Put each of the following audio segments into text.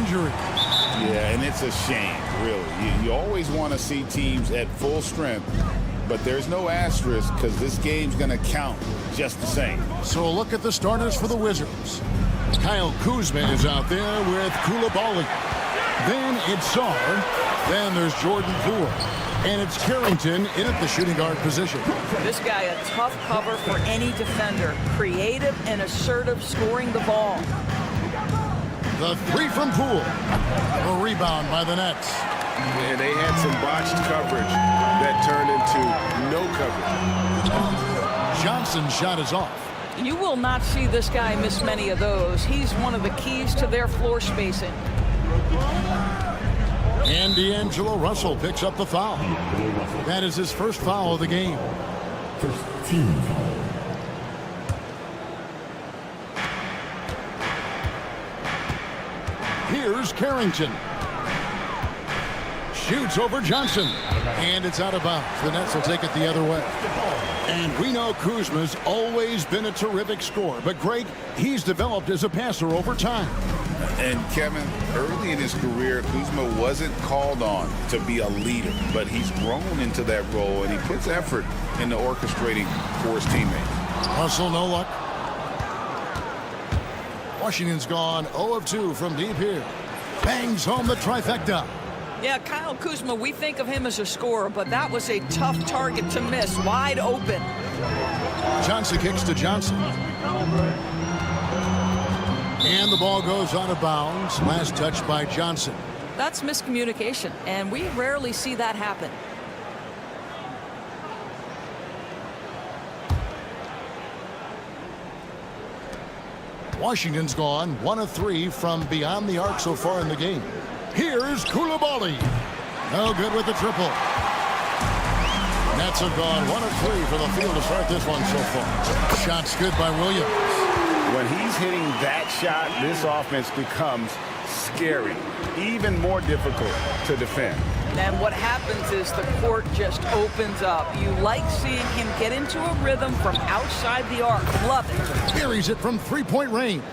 injury. Yeah, and it's a shame, really. You always want to see teams at full strength, but there's no asterisk because this game's going to count just the same. So a look at the starters for the Wizards. Kyle Kuzma is out there with Koulibaly. Then it's Sar. Then there's Jordan Poole. And it's Carrington in at the shooting guard position. This guy a tough cover for any defender. Creative and assertive scoring the ball. The three from Poole. A rebound by the Nets. Yeah, they had some botched coverage that turned into no coverage. Johnson's shot is off. You will not see this guy miss many of those. He's one of the keys to their floor spacing. And D'Angelo Russell picks up the foul. That is his first foul of the game. First team foul. Here's Carrington. Shoots over Johnson. And it's out of bounds. The Nets will take it the other way. And we know Kuzma's always been a terrific scorer. But, Greg, he's developed as a passer over time. And, Kevin, early in his career, Kuzma wasn't called on to be a leader, but he's grown into that role, and he puts effort into orchestrating for his teammates. Russell, no luck. Washington's gone 0 of 2 from deep here. Bangs home the trifecta. Yeah, Kyle Kuzma, we think of him as a scorer, but that was a tough target to miss. Wide open. Johnson kicks to Johnson. And the ball goes out of bounds. Last touch by Johnson. That's miscommunication, and we rarely see that happen. Washington's gone 1 of 3 from beyond the arc so far in the game. Here's Koulibaly. No good with the triple. Nets have gone 1 of 3 for the field to start this one so far. Shot's good by Williams. When he's hitting that shot, this offense becomes scary, even more difficult to defend. And what happens is the court just opens up. You like seeing him get into a rhythm from outside the arc. Love it. Buries it from three-point range.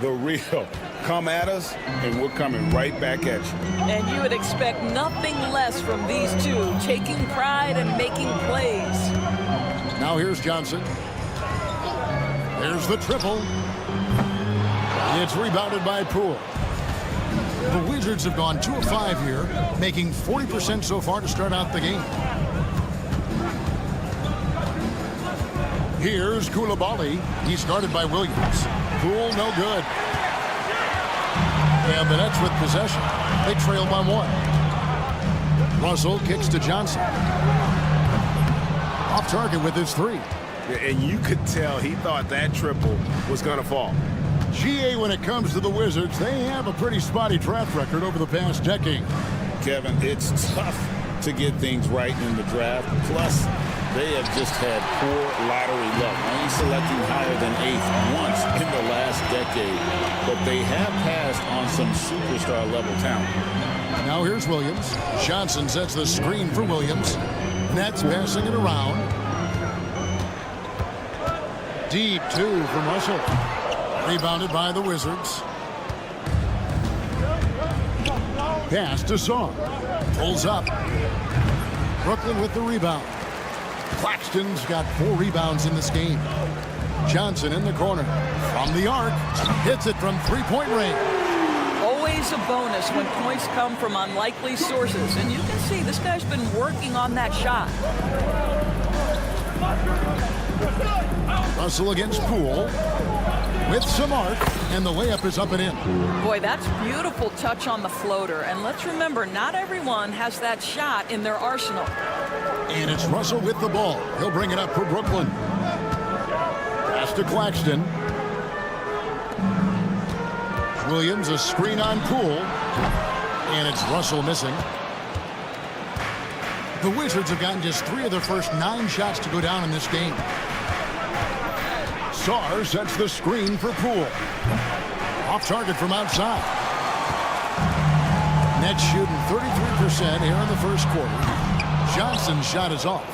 The real. Come at us, and we're coming right back at you. And you would expect nothing less from these two, taking pride and making plays. Now here's Johnson. There's the triple. It's rebounded by Poole. The Wizards have gone 2 of 5 here, making 40% so far to start out the game. Here's Koulibaly. He's guarded by Williams. Poole, no good. And the Nets with possession. They trail by 1. Russell kicks to Johnson. Off target with his 3. And you could tell he thought that triple was going to fall. GA, when it comes to the Wizards, they have a pretty spotty track record over the past decade. Kevin, it's tough to get things right in the draft. Plus, they have just had poor lottery luck, only selecting higher than 8th once in the last decade. But they have passed on some superstar-level talent. Now here's Williams. Johnson sets the screen for Williams. Nets passing it around. Deep 2 from Russell. Rebounded by the Wizards. Pass to Sar. Pulls up. Brooklyn with the rebound. Claxton's got 4 rebounds in this game. Johnson in the corner. From the arc. Hits it from three-point range. Always a bonus when points come from unlikely sources. And you can see this guy's been working on that shot. Russell against Poole. With some arc, and the layup is up and in. Boy, that's beautiful touch on the floater. And let's remember, not everyone has that shot in their arsenal. And it's Russell with the ball. He'll bring it up for Brooklyn. Pass to Claxton. Williams, a screen on Poole. And it's Russell missing. The Wizards have gotten just 3 of their first 9 shots to go down in this game. Sar sets the screen for Poole. Off target from outside. Nets shooting 33% here in the first quarter. Johnson's shot is off.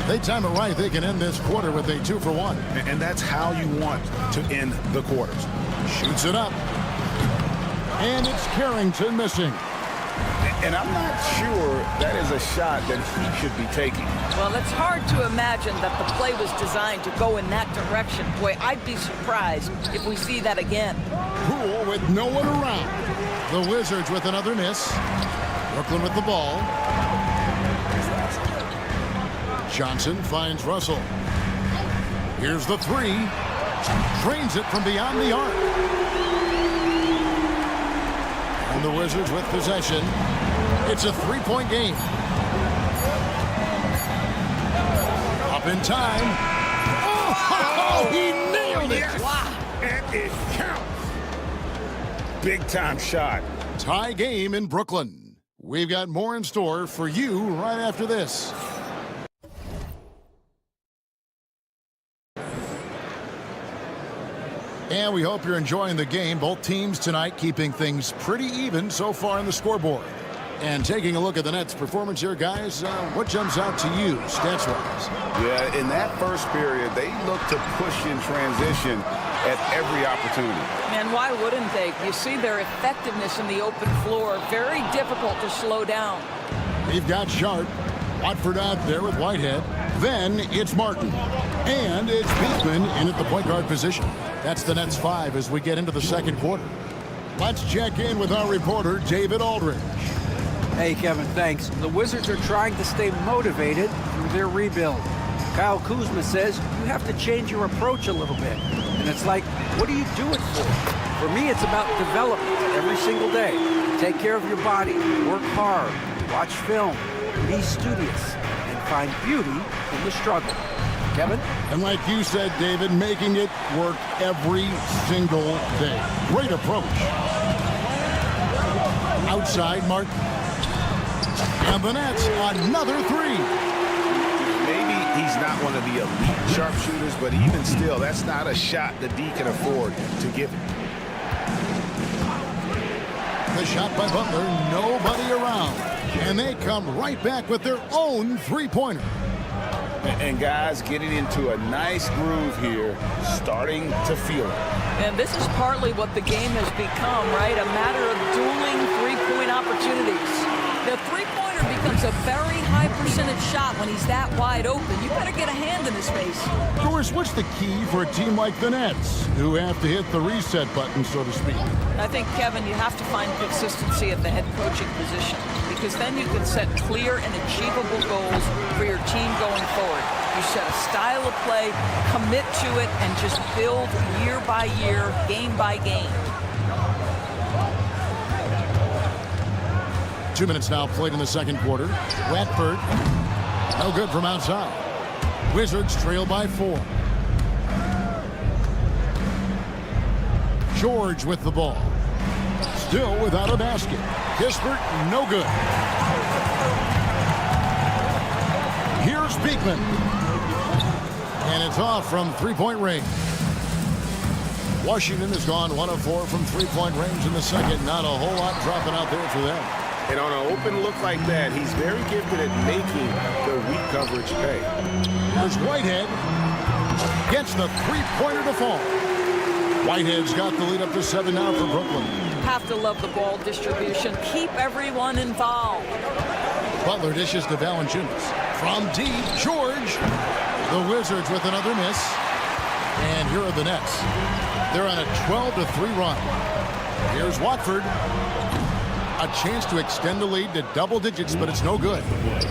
They time it right. They can end this quarter with a 2-for-1. And that's how you want to end the quarters. Shoots it up. And it's Carrington missing. And I'm not sure that is a shot that he should be taking. Well, it's hard to imagine that the play was designed to go in that direction. Boy, I'd be surprised if we see that again. Poole with no one around. The Wizards with another miss. Brooklyn with the ball. Johnson finds Russell. Here's the three. Drains it from beyond the arc. And the Wizards with possession. It's a three-point game. Up in time. Oh, he nailed it. Yes. Wow. And it counts. Big-time shot. Tie game in Brooklyn. We've got more in store for you right after this. And we hope you're enjoying the game. Both teams tonight keeping things pretty even so far on the scoreboard. And taking a look at the Nets' performance here, guys, what jumps out to you, stats-wise? Yeah, in that first period, they looked to push in transition at every opportunity. And why wouldn't they? You see their effectiveness in the open floor. Very difficult to slow down. We've got Sharp. Watford out there with Whitehead. Then it's Martin. And it's Beekman in at the point guard position. That's the Nets 5 as we get into the second quarter. Let's check in with our reporter, David Aldridge. Hey, Kevin, thanks. The Wizards are trying to stay motivated through their rebuild. Kyle Kuzma says you have to change your approach a little bit. And it's like, what do you do it for? For me, it's about development every single day. Take care of your body, work hard, watch film, be studious, and find beauty in the struggle. Kevin? And like you said, David, making it work every single day. Great approach. Outside, Martin. And the Nets, another three. Maybe he's not one of the elite sharpshooters, but even still, that's not a shot that D can afford to give him. The shot by Butler, nobody around. And they come right back with their own three-pointer. And guys getting into a nice groove here, starting to feel it. And this is partly what the game has become, right? A matter of dueling three-point opportunities. The three-pointer becomes a very high percentage shot when he's that wide open. You better get a hand in his face. Doris, what's the key for a team like the Nets, who have to hit the reset button, so to speak? I think, Kevin, you have to find consistency at the head coaching position, because then you can set clear and achievable goals for your team going forward. You set a style of play, commit to it, and just build year by year, game by game. 2 minutes now played in the second quarter. Watford, no good from outside. Wizards trail by 4. George with the ball. Still without a basket. Kispert, no good. Here's Beekman. And it's off from three-point range. Washington has gone 1 of 4 from three-point range in the second. Not a whole lot dropping out there for them. And on an open look like that, he's very gifted at making the weak coverage pay. Here's Whitehead. Gets the three-pointer to fall. Whitehead's got the lead up to 7 now for Brooklyn. Have to love the ball distribution. Keep everyone involved. Butler dishes to Valanciunas. From deep, George. The Wizards with another miss. And here are the Nets. They're on a 12-3 run. Here's Watford. A chance to extend the lead to double digits, but it's no good.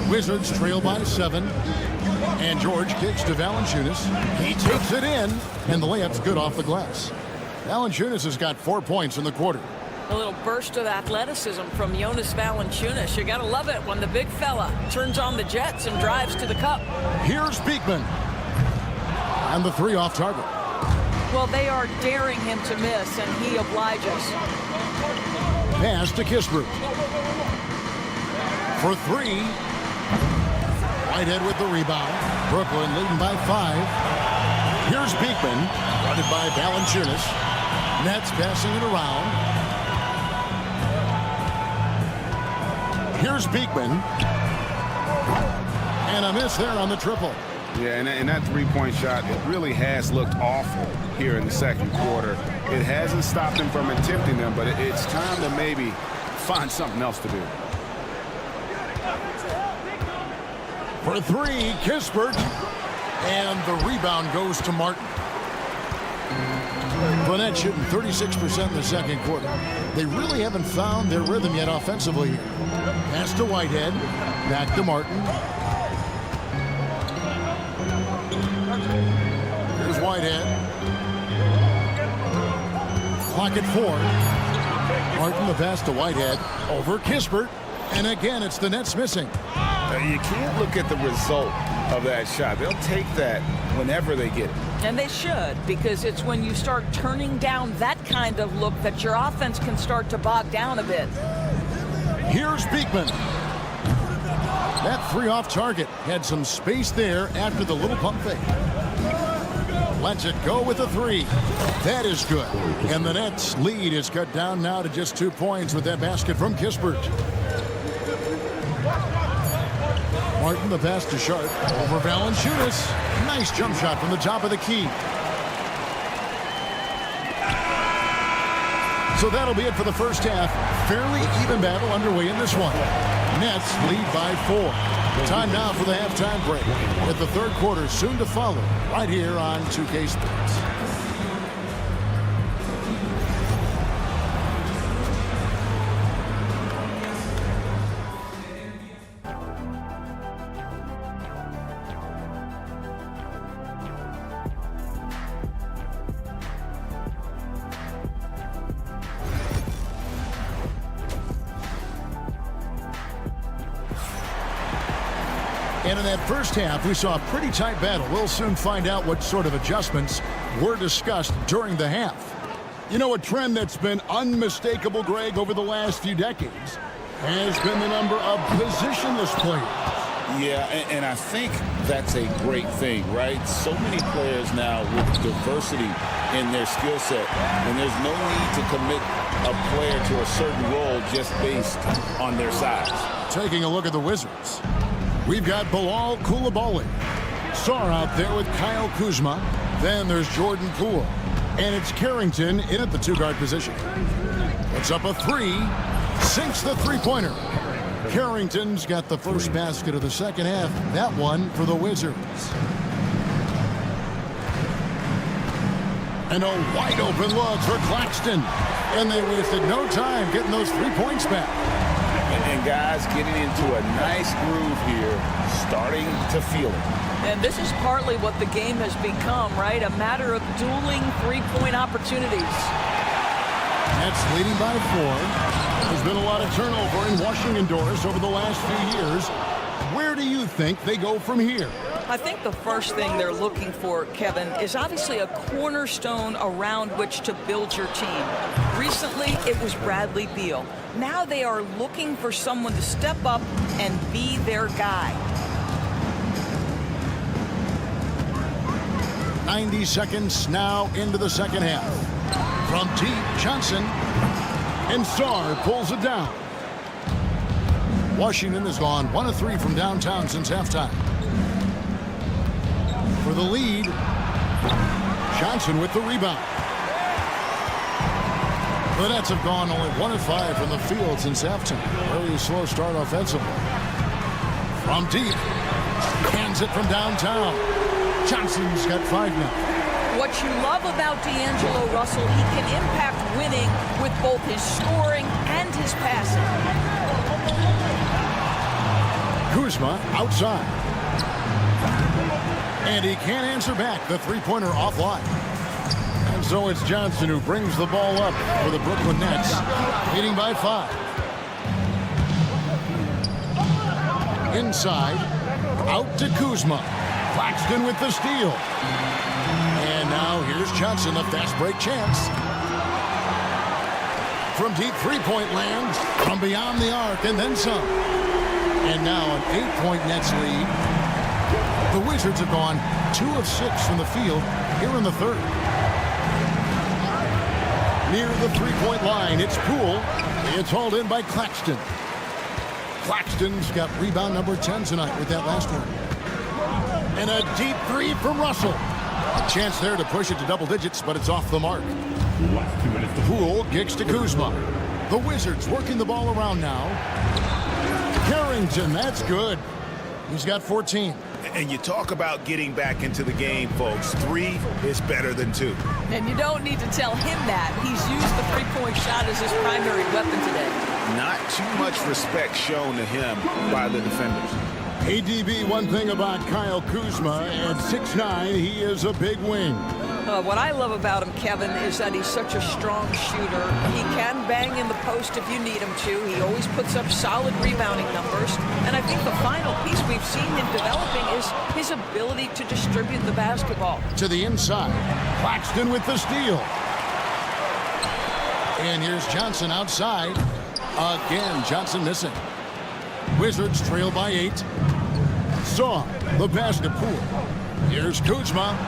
Wizards trail by 7. And George kicks to Valanciunas. He takes it in, and the layup's good off the glass. Valanciunas has got 4 points in the quarter. A little burst of athleticism from Jonas Valanciunas. You gotta love it when the big fella turns on the jets and drives to the cup. Here's Beekman. And the 3 off target. Well, they are daring him to miss, and he obliges. Pass to Kispert. For 3. Whitehead with the rebound. Brooklyn leading by 5. Here's Beekman. Guarded by Valanciunas. Nets passing it around. Here's Beekman. And a miss there on the triple. Yeah, and that three-point shot, it really has looked awful here in the second quarter. It hasn't stopped him from attempting them, but it's time to maybe find something else to do. For three, Kispert. And the rebound goes to Martin. Gwinnett shooting 36% in the second quarter. They really haven't found their rhythm yet offensively here. Pass to Whitehead. Back to Martin. Here's Whitehead. Clock at 4. Martin the pass to Whitehead. Over Kispert. And again, it's the Nets missing. You can't look at the result of that shot. They'll take that whenever they get it. And they should, because it's when you start turning down that kind of look that your offense can start to bog down a bit. Here's Beekman. That three off target. Had some space there after the little pump fake. Lets it go with a three. That is good. And the Nets lead is cut down now to just 2 points with that basket from Kispert. Martin the pass to Sharp. Over Valanciunas. Nice jump shot from the top of the key. So that'll be it for the first half. Fairly even battle underway in this one. Nets lead by 4. Time now for the halftime break. With the third quarter soon to follow right here on 2K Sports. And in that first half, we saw a pretty tight battle. We'll soon find out what sort of adjustments were discussed during the half. You know, a trend that's been unmistakable, Greg, over the last few decades has been the number of positionless players. Yeah, and I think that's a great thing, right? So many players now with diversity in their skill set, and there's no need to commit a player to a certain role just based on their size. Taking a look at the Wizards. We've got Bilal Coulibaly. Sarr out there with Kyle Kuzma. Then there's Jordan Poole. And it's Carrington in at the two-guard position. Puts up a three. Sinks the three-pointer. Carrington's got the first basket of the second half. That one for the Wizards. And a wide-open look for Claxton. And they wasted no time getting those 3 points back. And guys getting into a nice groove here, starting to feel it. And this is partly what the game has become, right? A matter of dueling three-point opportunities. Nets leading by 4. There's been a lot of turnover in Washington Doris over the last few years. Where do you think they go from here? I think the first thing they're looking for, Kevin, is obviously a cornerstone around which to build your team. Recently, it was Bradley Beal. Now they are looking for someone to step up and be their guy. 90 seconds now into the second half. From deep, Johnson. And Sarr pulls it down. Washington has gone 1 of 3 from downtown since halftime. For the lead, Johnson with the rebound. The Nets have gone only 1 of 5 from the field since halftime. Very slow start offensively. From deep, hands it from downtown. Johnson's got 5 now. What you love about D'Angelo Russell, he can impact winning with both his scoring and his passing. Kuzma outside. And he can't answer back. The three-pointer offline. And so it's Johnson who brings the ball up for the Brooklyn Nets, leading by 5. Inside, out to Kuzma. Claxton with the steal. And now here's Johnson, the fast break chance. From deep three-point land, from beyond the arc, and then some. And now an 8-point Nets lead. The Wizards have gone 2 of 6 from the field here in the third. Near the three-point line, it's Poole. It's hauled in by Claxton. Claxton's got rebound number 10 tonight with that last one. And a deep three from Russell. A chance there to push it to double digits, but it's off the mark. Last 2 minutes to Poole kicks to Kuzma. The Wizards working the ball around now. Carrington, that's good. He's got 14. And you talk about getting back into the game, folks. 3 is better than 2. And you don't need to tell him that. He's used the three-point shot as his primary weapon today. Not too much respect shown to him by the defenders. ADB, one thing about Kyle Kuzma, at 6'9", he is a big wing. What I love about him, Kevin, is that he's such a strong shooter. He can bang in the post if you need him to. He always puts up solid rebounding numbers. And I think the final piece we've seen him developing is his ability to distribute the basketball. To the inside. Claxton with the steal. And here's Johnson outside. Again, Johnson missing. Wizards trail by 8. Saw the pass to Poole. Here's Kuzma.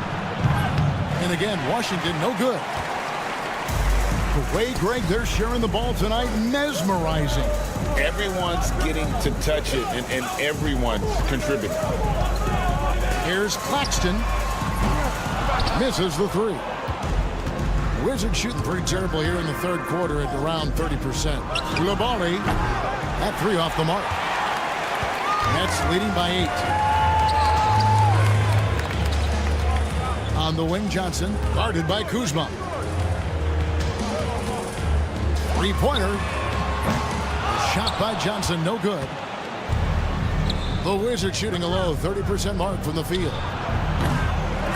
And again, Washington no good. The way, Greg, they're sharing the ball tonight, mesmerizing. Everyone's getting to touch it, and everyone's contributing. Here's Claxton. Misses the 3. Wizards shooting pretty terrible here in the third quarter at around 30%. Labali, that 3 off the mark. Nets leading by 8. On the wing, Johnson, guarded by Kuzma. Three-pointer. Shot by Johnson, no good. The Wizards shooting a low 30% mark from the field.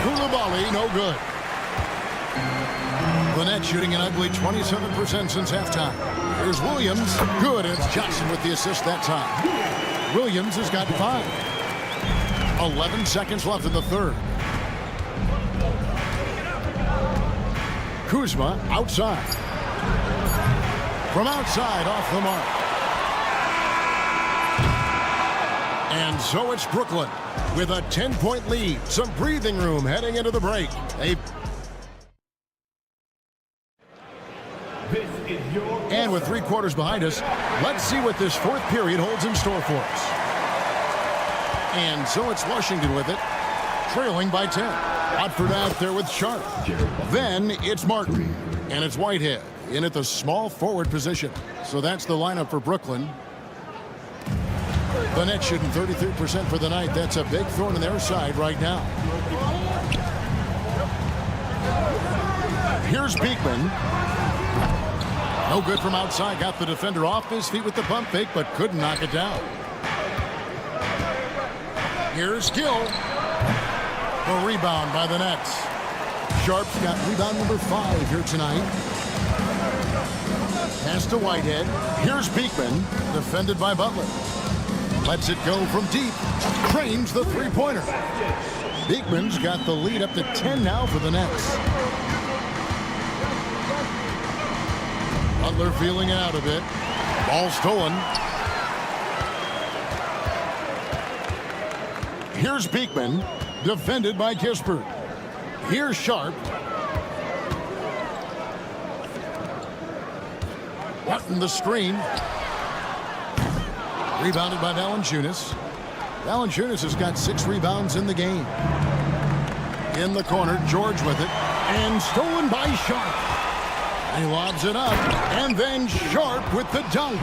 Koulibaly, no good. The Nets shooting an ugly 27% since halftime. Here's Williams, good, and it's Johnson with the assist that time. Williams has got 5. 11 seconds left in the third. Kuzma outside. From outside, off the mark. And so it's Brooklyn with a 10-point lead. Some breathing room heading into the break. And with 3 quarters behind us, let's see what this fourth period holds in store for us. And so it's Washington with it, trailing by 10. Watford out there with Sharp. Then it's Martin, and it's Whitehead in at the small forward position. So that's the lineup for Brooklyn. The Nets shooting 33% for the night. That's a big thorn in their side right now. Here's Beekman. No good from outside. Got the defender off his feet with the pump fake, but couldn't knock it down. Here's Gill. A rebound by the Nets. Sharp's got rebound number 5 here tonight. Pass to Whitehead. Here's Beekman, defended by Butler. Lets it go from deep. Cranes the three-pointer. Beekman's got the lead up to 10 now for the Nets. Butler feeling it out a bit. Ball stolen. Here's Beekman, defended by Kispert. Here's Sharp. Martin the screen. Rebounded by Valanciunas. Valanciunas has got 6 rebounds in the game. In the corner, George with it. And stolen by Sharp. And he lobs it up. And then Sharp with the dunk.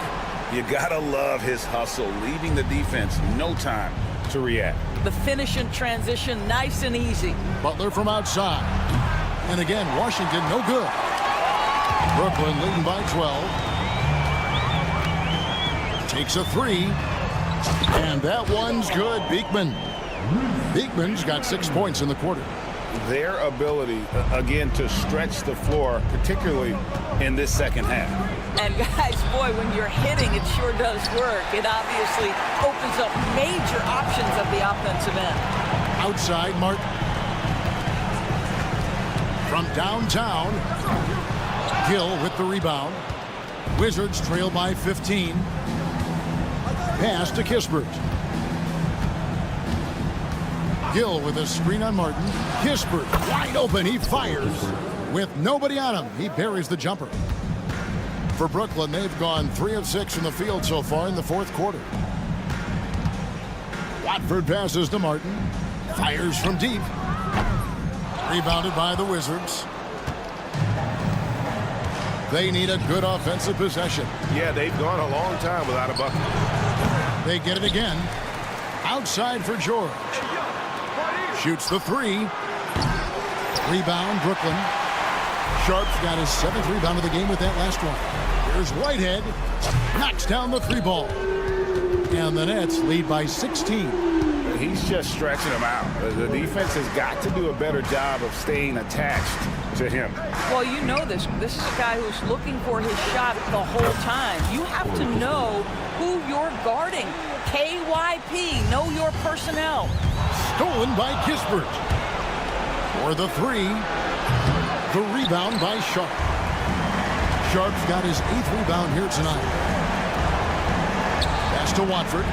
You gotta love his hustle, leaving the defense no time to react. The finish in transition, nice and easy. Butler from outside. And again, Washington no good. Brooklyn leading by 12. Takes a 3. And that one's good. Beekman. Beekman's got 6 points in the quarter. Their ability, again, to stretch the floor, particularly in this second half. And guys, boy, when you're hitting, it sure does work. It obviously opens up major options at the offensive end. Outside, Martin. From downtown, Gill with the rebound. Wizards trail by 15. Pass to Kispert. Gill with a screen on Martin. Kispert wide open. He fires with nobody on him. He buries the jumper. For Brooklyn, they've gone 3 of 6 from the field so far in the fourth quarter. Watford passes to Martin. Fires from deep. Rebounded by the Wizards. They need a good offensive possession. Yeah, they've gone a long time without a bucket. They get it again. Outside for George. Shoots the three. Rebound, Brooklyn. Sharp's got his 7th rebound of the game with that last one. Here's Whitehead. Knocks down the 3 ball. And the Nets lead by 16. He's just stretching them out. The defense has got to do a better job of staying attached to him. Well, you know this. This is a guy who's looking for his shot the whole time. You have to know who you're guarding. KYP, know your personnel. Stolen by Kispert. For the 3. The rebound by Sharp. Sharp's got his 8th rebound here tonight. Pass to Watford.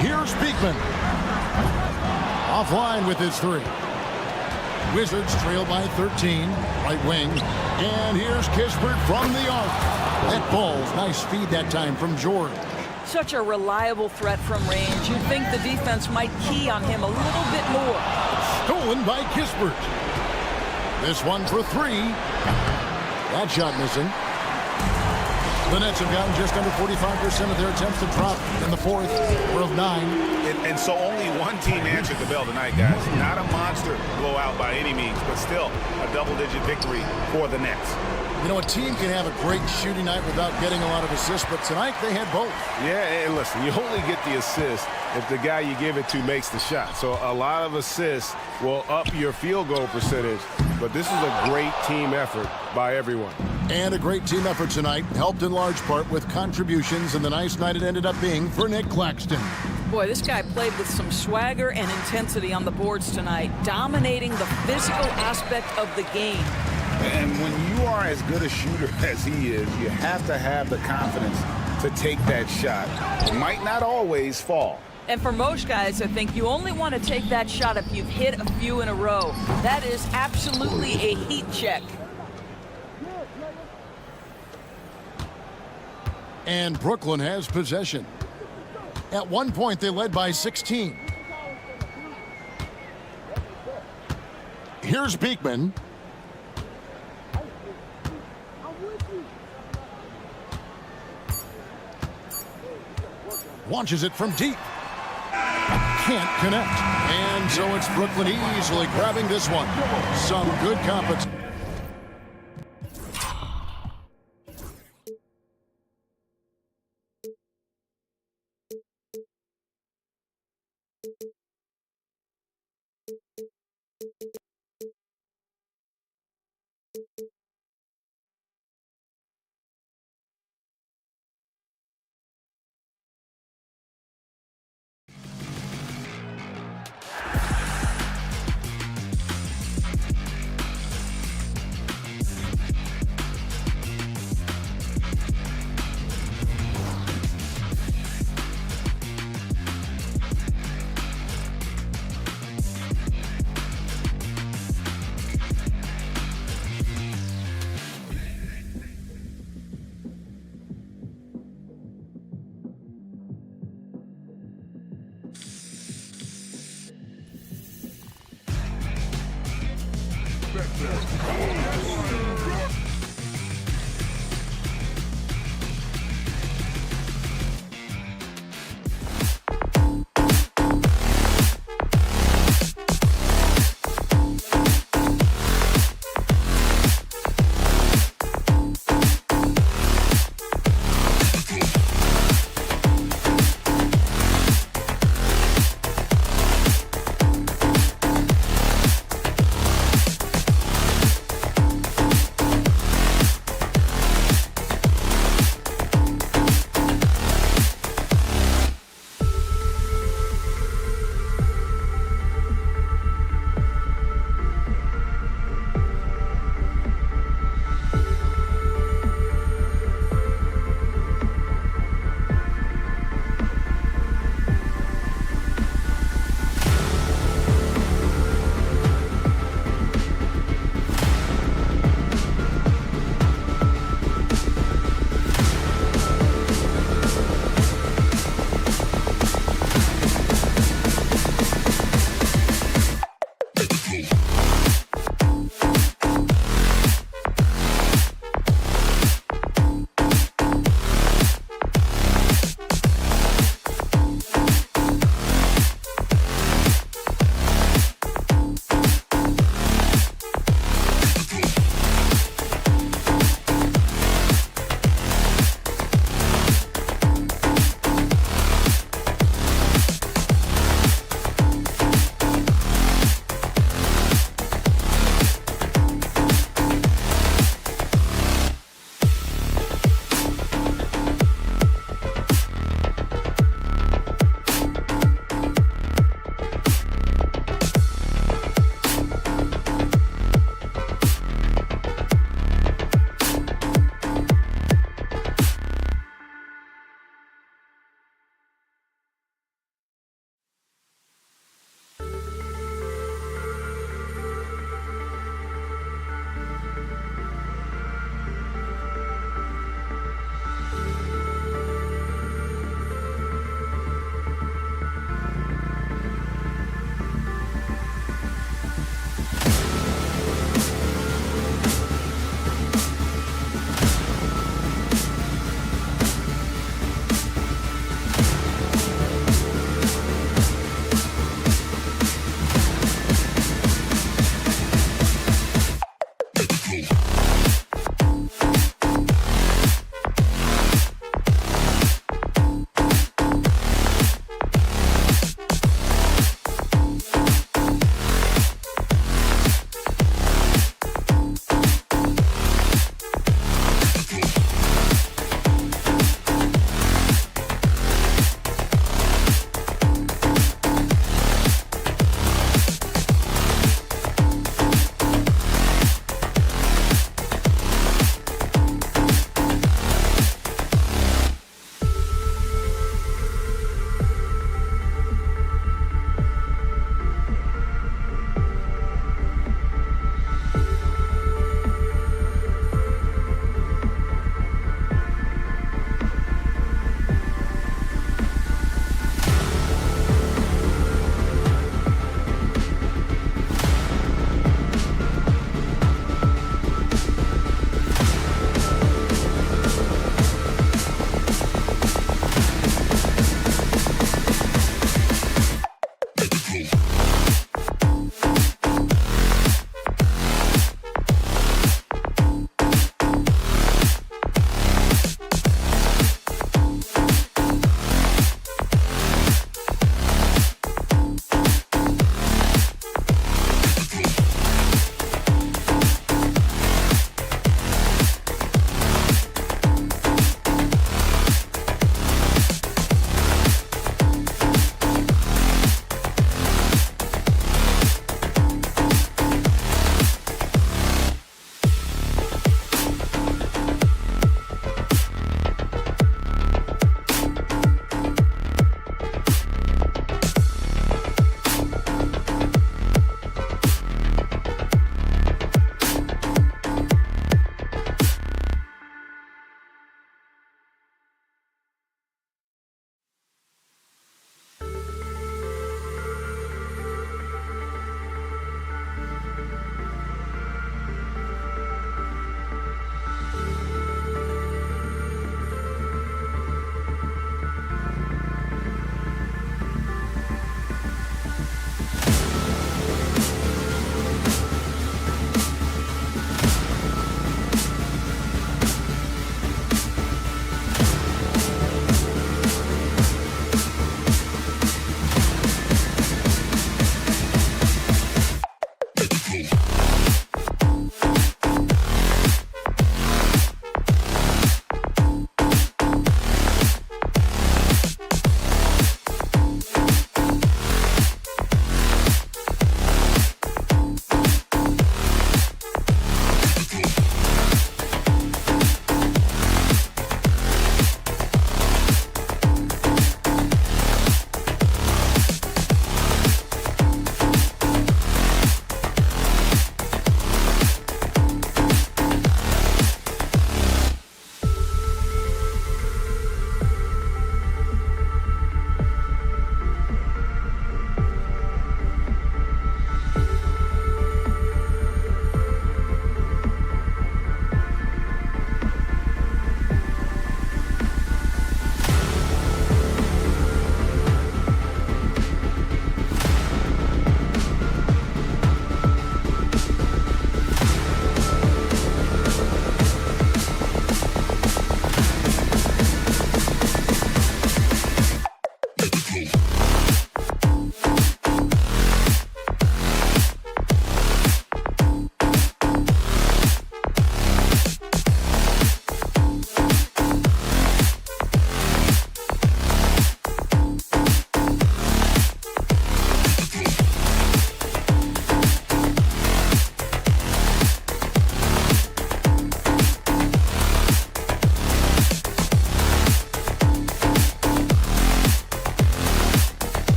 Here's Beekman. Offline with his 3. Wizards trail by 13. Right wing. And here's Kispert from the arc. That ball's nice feed that time from George. Such a reliable threat from range. You'd think the defense might key on him a little bit more. Stolen by Kispert. This one for 3. That shot missing. The Nets have gotten just under 45% of their attempts to drop in the 4th. We're of 9. And so only one team answered the bell tonight, guys. Not a monster blowout by any means, but still a double-digit victory for the Nets. You know, a team can have a great shooting night without getting a lot of assists, but tonight they had both. Yeah, and listen, you only get the assist if the guy you give it to makes the shot. So a lot of assists will up your field goal percentage, but this is a great team effort by everyone. And a great team effort tonight, helped in large part with contributions, and the nice night it ended up being for Nick Claxton. Boy, this guy played with some swagger and intensity on the boards tonight, dominating the physical aspect of the game. And when you are as good a shooter as he is, you have to have the confidence to take that shot. It might not always fall. And for most guys, I think you only want to take that shot if you've hit a few in a row. That is absolutely a heat check. And Brooklyn has possession. At one point, they led by 16. Here's Beekman. Launches it from deep. Can't connect. And so it's Brooklyn easily grabbing this one. Some good competition.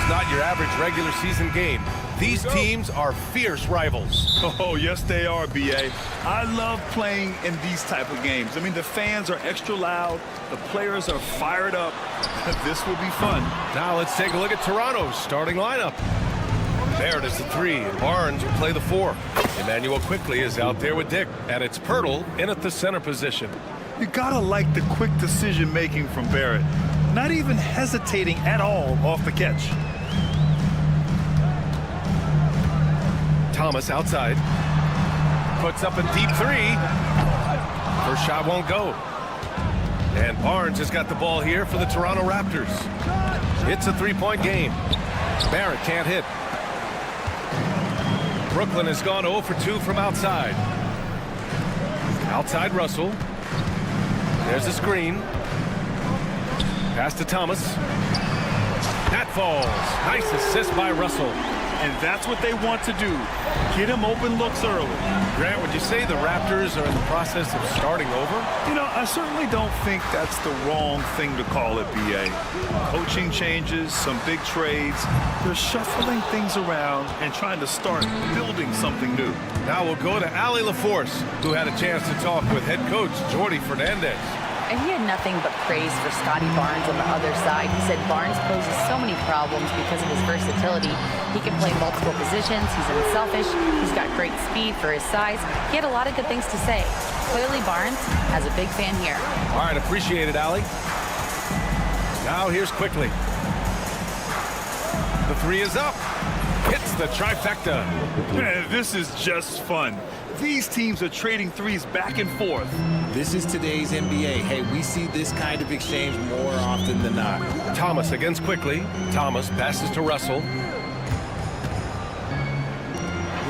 not your average regular season game. These teams are fierce rivals. Oh, yes, they are, B.A. I love playing in these type of games. I mean, the fans are extra loud. The players are fired up. This will be fun. Now let's take a look at Toronto's starting lineup. Barrett is the 3, and Barnes will play the 4. Emmanuel quickly is out there with Dick, and it's Pirtle in at the center position. You gotta like the quick decision-making from Barrett. Not even hesitating at all off the catch. Thomas outside. Puts up a deep 3. First shot won't go. And Barnes has got the ball here for the Toronto Raptors. It's a 3-point game. Barrett can't hit. Brooklyn has gone 0 for 2 from outside. Outside Russell. There's a screen. Pass to Thomas. That falls. Nice assist by Russell. And that's what they want to do. Get him open looks early. Grant, would you say the Raptors are in the process of starting over? You know, I certainly don't think that's the wrong thing to call it, B.A. Coaching changes, some big trades. They're shuffling things around and trying to start building something new. Now we'll go to Ali LaForce, who had a chance to talk with head coach Jordi Fernandez. And he had nothing but praise for Scotty Barnes on the other side. He said Barnes poses so many problems because of his versatility. He can play multiple positions. He's unselfish. He's got great speed for his size. He had a lot of good things to say. Clearly, Barnes has a big fan here. All right, appreciate it, Ali. Now here's quickly. The 3 is up. Hits the trifecta. Man, this is just fun. These teams are trading threes back and forth. This is today's NBA. Hey, we see this kind of exchange more often than not. Thomas against quickly. Thomas passes to Russell.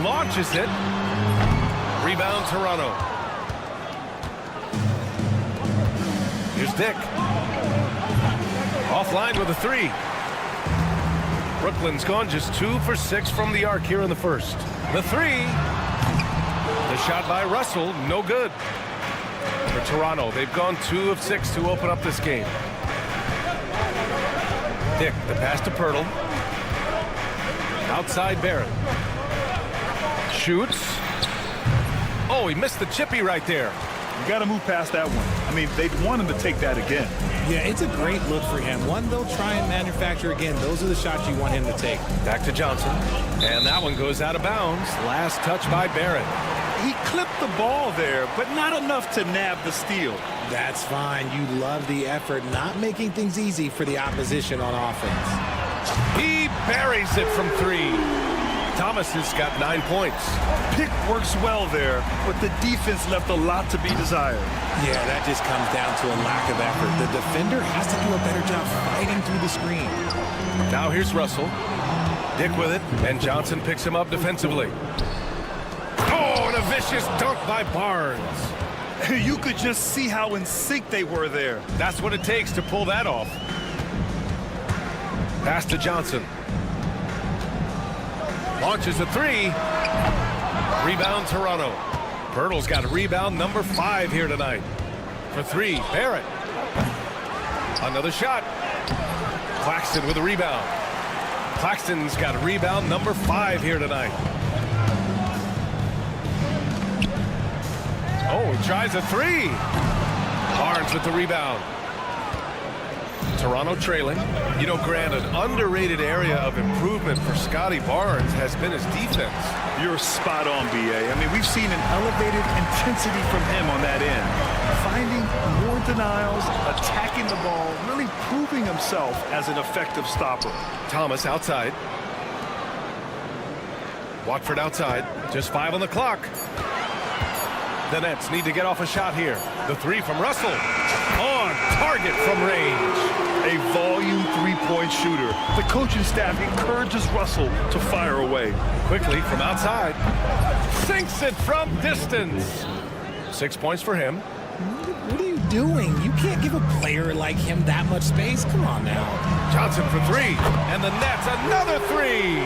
Launches it. Rebound Toronto. Here's Dick. Offline with a 3. Brooklyn's gone just 2 for 6 from the arc here in the first. The 3. The shot by Russell, no good. For Toronto, they've gone 2 of 6 to open up this game. Dick, the pass to Pirtle. Outside Barrett. Shoots. Oh, he missed the chippy right there. You got to move past that one. I mean, they'd want him to take that again. Yeah, it's a great look for him. One they'll try and manufacture again. Those are the shots you want him to take. Back to Johnson. And that one goes out of bounds. Last touch by Barrett. He clipped the ball there, but not enough to nab the steal. That's fine. You love the effort, not making things easy for the opposition on offense. He buries it from 3. Thomas has got 9 points. Pick works well there, but the defense left a lot to be desired. Yeah, that just comes down to a lack of effort. The defender has to do a better job fighting through the screen. Now here's Russell. Dick with it, and Johnson picks him up defensively. Oh, and a vicious dunk by Barnes. You could just see how in sync they were there. That's what it takes to pull that off. Pass to Johnson. Launches a 3. Rebound Toronto. Pirtle's got a rebound number 5 here tonight. For 3, Barrett. Another shot. Claxton with a rebound. Claxton's got a rebound number 5 here tonight. Oh, he tries a 3. Barnes with the rebound. Toronto trailing. You know, Grant, an underrated area of improvement for Scotty Barnes has been his defense. You're spot on, B.A. I mean, we've seen an elevated intensity from him on that end. Finding more denials, attacking the ball, really proving himself as an effective stopper. Thomas outside. Watford outside. Just 5 on the clock. The Nets need to get off a shot here. The 3 from Russell. On target from range. A volume three-point shooter. The coaching staff encourages Russell to fire away. Quickly from outside. Sinks it from distance. 6 points for him. What are you doing? You can't give a player like him that much space. Come on now. Johnson for 3. And the Nets another 3.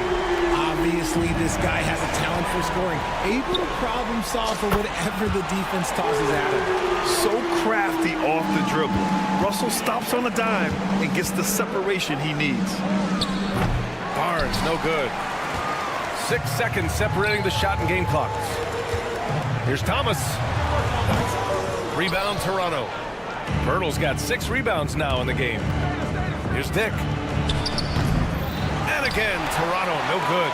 Obviously, this guy has a talent for scoring. Able to problem solve for whatever the defense tosses at him. So crafty off the dribble. Russell stops on a dime and gets the separation he needs. Simmons, no good. 6 seconds separating the shot and game clocks. Here's Thomas. Rebound, Toronto. Pirtle's got 6 rebounds now in the game. Here's Dick. And again, Toronto, no good.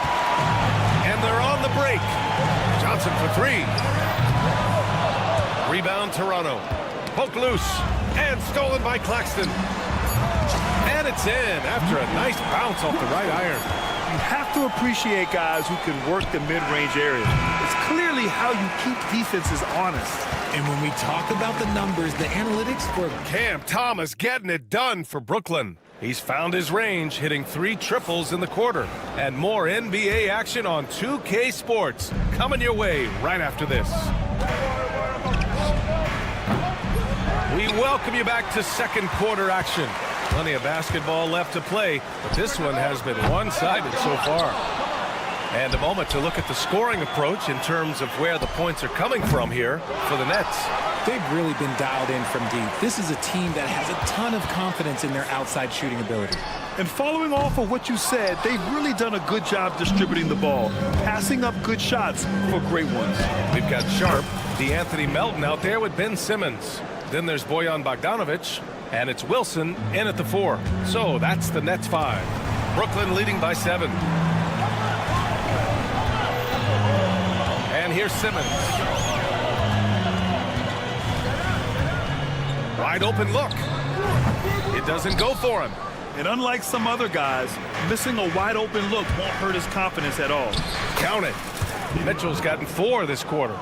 And they're on the break. Johnson for 3. Rebound, Toronto. Poked loose. And stolen by Claxton. And it's in after a nice bounce off the right iron. You have to appreciate guys who can work the mid-range area. It's clearly how you keep defenses honest. And when we talk about the numbers, the analytics for Cam Thomas getting it done for Brooklyn. He's found his range, hitting 3 triples in the quarter. And more NBA action on 2K Sports coming your way right after this. We welcome you back to second quarter action. Plenty of basketball left to play, but this one has been one-sided so far. And a moment to look at the scoring approach in terms of where the points are coming from here for the Nets. they've really been dialed in from deep. This is a team that has a ton of confidence in their outside shooting ability. And following off of what you said, they've really done a good job distributing the ball, passing up good shots for great ones. We've got Sharp, D'Anthony Melton out there with Ben Simmons. Then there's Bojan Bogdanovic, and it's Wilson in at the 4. So that's the Nets 5. Brooklyn leading by 7. And here's Simmons. Wide open look. It doesn't go for him. And unlike some other guys, missing a wide open look won't hurt his confidence at all. Count it. Mitchell's gotten 4 this quarter.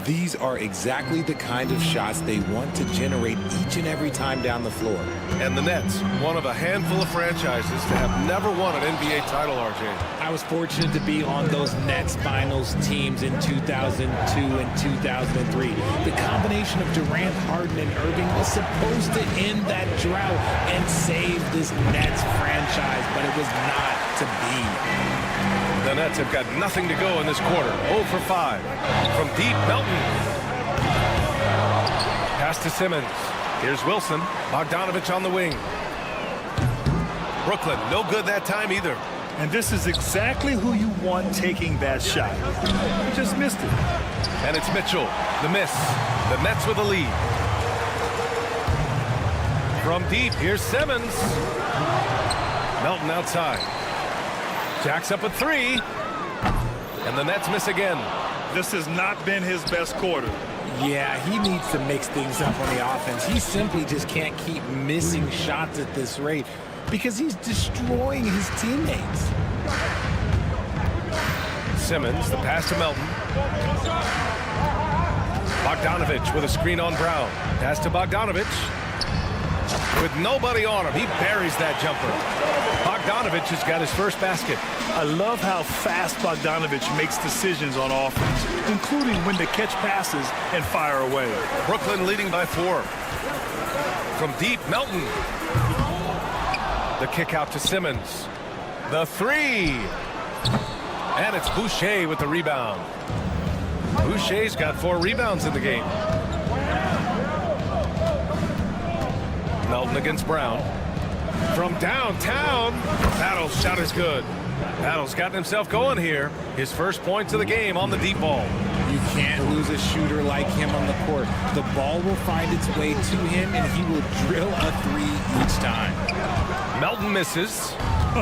These are exactly the kind of shots they want to generate each and every time down the floor. And the Nets, one of a handful of franchises to have never won an NBA title, RJ. I was fortunate to be on those Nets finals teams in 2002 and 2003. The combination of Durant, Harden, and Irving was supposed to end that drought and save this Nets franchise, but it was not to be. The Nets have got nothing to go in this quarter. 0 for 5. From deep, Melton. Pass to Simmons. Here's Wilson. Bogdanovic on the wing. Brooklyn, no good that time either. And this is exactly who you want taking that shot. You just missed it. And it's Mitchell. The miss. The Nets with a lead. From deep, here's Simmons. Melton outside. Jacks up a 3. And the Nets miss again. This has not been his best quarter. Yeah, he needs to mix things up on the offense. He simply just can't keep missing shots at this rate because he's destroying his teammates. Simmons, the pass to Melton. Bogdanovic with a screen on Brown. Pass to Bogdanovic. With nobody on him, he buries that jumper. Bogdanovic has got his first basket. I love how fast Bogdanovic makes decisions on offense, including when to catch passes and fire away. Brooklyn leading by 4. From deep, Melton. The kick out to Simmons. The 3. And it's Boucher with the rebound. Boucher's got 4 rebounds in the game. Melton against Brown. From downtown, Battle's shot is good. Battle's gotten himself going here. His first points of the game on the deep ball. You can't lose a shooter like him on the court. The ball will find its way to him, and he will drill a 3 each time. Melton misses.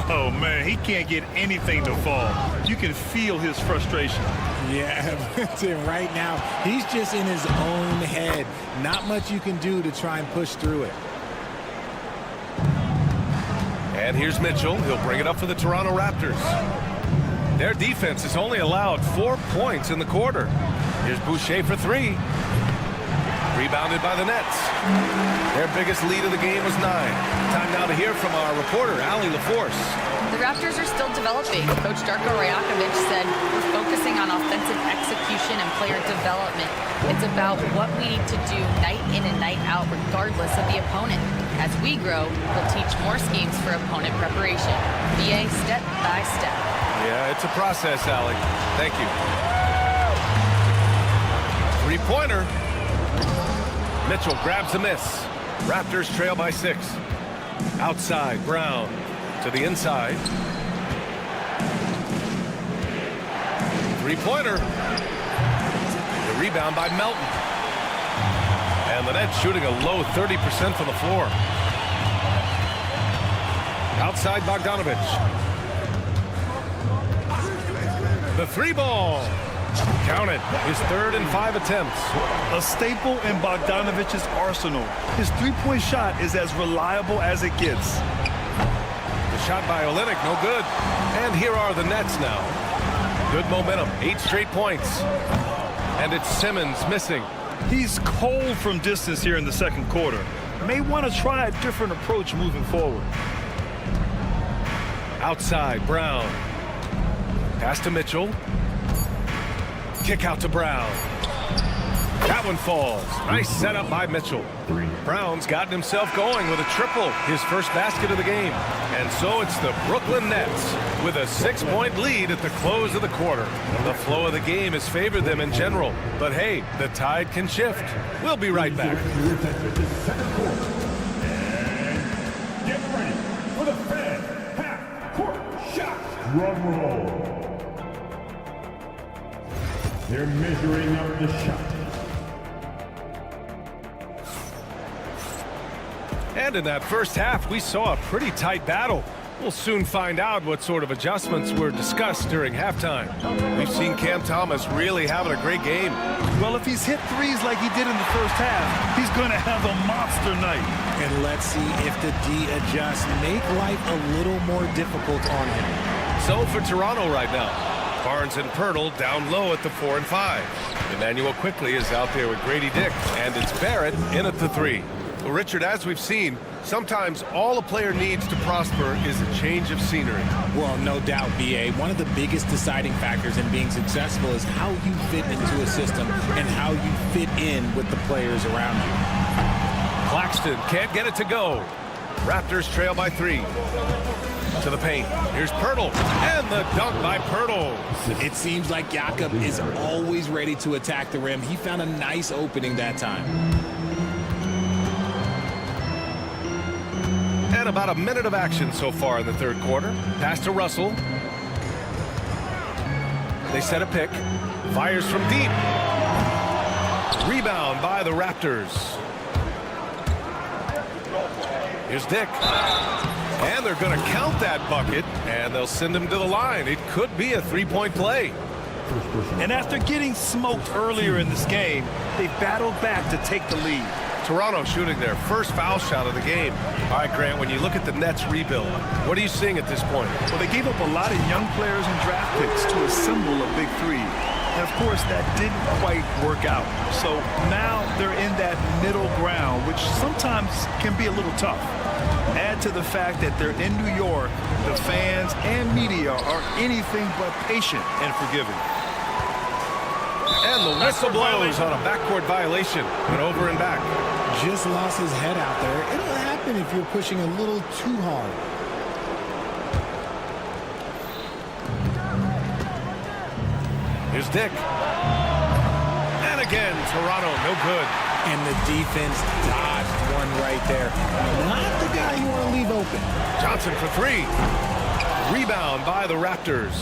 Oh, man, he can't get anything to fall. You can feel his frustration. Yeah, right now, he's just in his own head. Not much you can do to try and push through it. And here's Mitchell. He'll bring it up for the Toronto Raptors. Their defense has only allowed 4 points in the quarter. Here's Boucher for 3. Rebounded by the Nets. Their biggest lead of the game was 9. Time now to hear from our reporter, Allie LaForce. The Raptors are still developing. Coach Darko Rajakovic said, we're focusing on offensive execution and player development. It's about what we need to do night in and night out, regardless of the opponent. As we grow, we'll teach more schemes for opponent preparation. BA step by step. Yeah, it's a process, Allie. Thank you. 3-pointer. Mitchell grabs the miss. Raptors trail by 6. Outside, Brown to the inside. Three-pointer. The rebound by Melton. And the Nets shooting a low 30% from the floor. Outside Bogdanovich. The three ball. Count it. His 3rd and 5 attempts. A staple in Bogdanovich's arsenal. His three-point shot is as reliable as it gets. The shot by Olynyk, no good. And here are the Nets now. Good momentum, 8 straight points. And it's Simmons missing. He's cold from distance here in the second quarter. May want to try a different approach moving forward. Outside, Brown. Pass to Mitchell. Kick out to Brown. That one falls. Nice setup by Mitchell. Brown's gotten himself going with a triple, his first basket of the game. And so it's the Brooklyn Nets with a 6-point lead at the close of the quarter. The flow of the game has favored them in general. But hey, the tide can shift. We'll be right back. Get ready for the fan half-court shot. Drum roll. They're measuring up the shot. And in that first half, we saw a pretty tight battle. We'll soon find out what sort of adjustments were discussed during halftime. We've seen Cam Thomas really having a great game. Well, if he's hit threes like he did in the first half, he's going to have a monster night. And let's see if the D adjusts, make life a little more difficult on him. So for Toronto right now, Barnes and Pirtle down low at the 4 and 5. Emmanuel Quickly is out there with Grady Dick, and it's Barrett in at the 3. Well, Richard, as we've seen, sometimes all a player needs to prosper is a change of scenery. Well, no doubt, B.A. One of the biggest deciding factors in being successful is how you fit into a system and how you fit in with the players around you. Claxton can't get it to go. Raptors trail by 3. To the paint. Here's Pirtle. And the dunk by Pirtle. It seems like Jakob is always ready to attack the rim. He found a nice opening that time. And about a minute of action so far in the third quarter. Pass to Russell. They set a pick. Fires from deep. Rebound by the Raptors. Here's Dick. And they're going to count that bucket, and they'll send him to the line. It could be a 3-point play. And after getting smoked earlier in this game, they battled back to take the lead. Toronto shooting their first foul shot of the game. All right, Grant, when you look at the Nets rebuild, what are you seeing at this point? Well, they gave up a lot of young players and draft picks to assemble a big three. And, of course, that didn't quite work out. So now they're in that middle ground, which sometimes can be a little tough. Add to the fact that they're in New York, the fans and media are anything but patient and forgiving. And the whistle blows on a backcourt violation. Went over and back. Just lost his head out there. It'll happen if you're pushing a little too hard. Here's Dick. And again, Toronto, no good. And the defense dodged one right there. Not the guy you want to leave open. Johnson for 3. Rebound by the Raptors.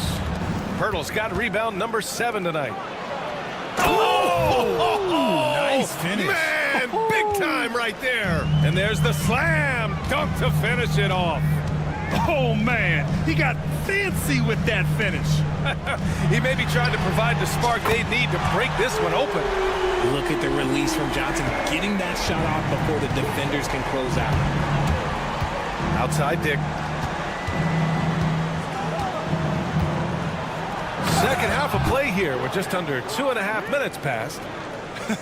Pirtle's got rebound number 7 tonight. Oh! Nice finish. Man, big time right there. And there's the slam dunk to finish it off. Oh, man, he got fancy with that finish. He may be trying to provide the spark they need to break this one open. Look at the release from Johnson, getting that shot off before the defenders can close out. Outside Dick. Second half of play here with just under 2.5 minutes passed.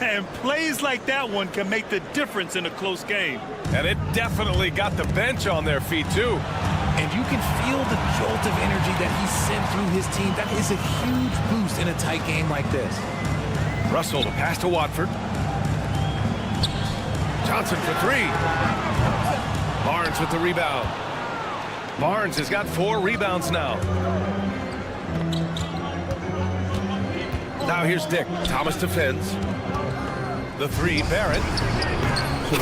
And plays like that one can make the difference in a close game. And it definitely got the bench on their feet, too. And you can feel the jolt of energy that he sent through his team. That is a huge boost in a tight game like this. Russell, the pass to Watford. Johnson for 3. Barnes with the rebound. Barnes has got 4 rebounds now. Now here's Dick. Thomas defends. The 3, Barrett.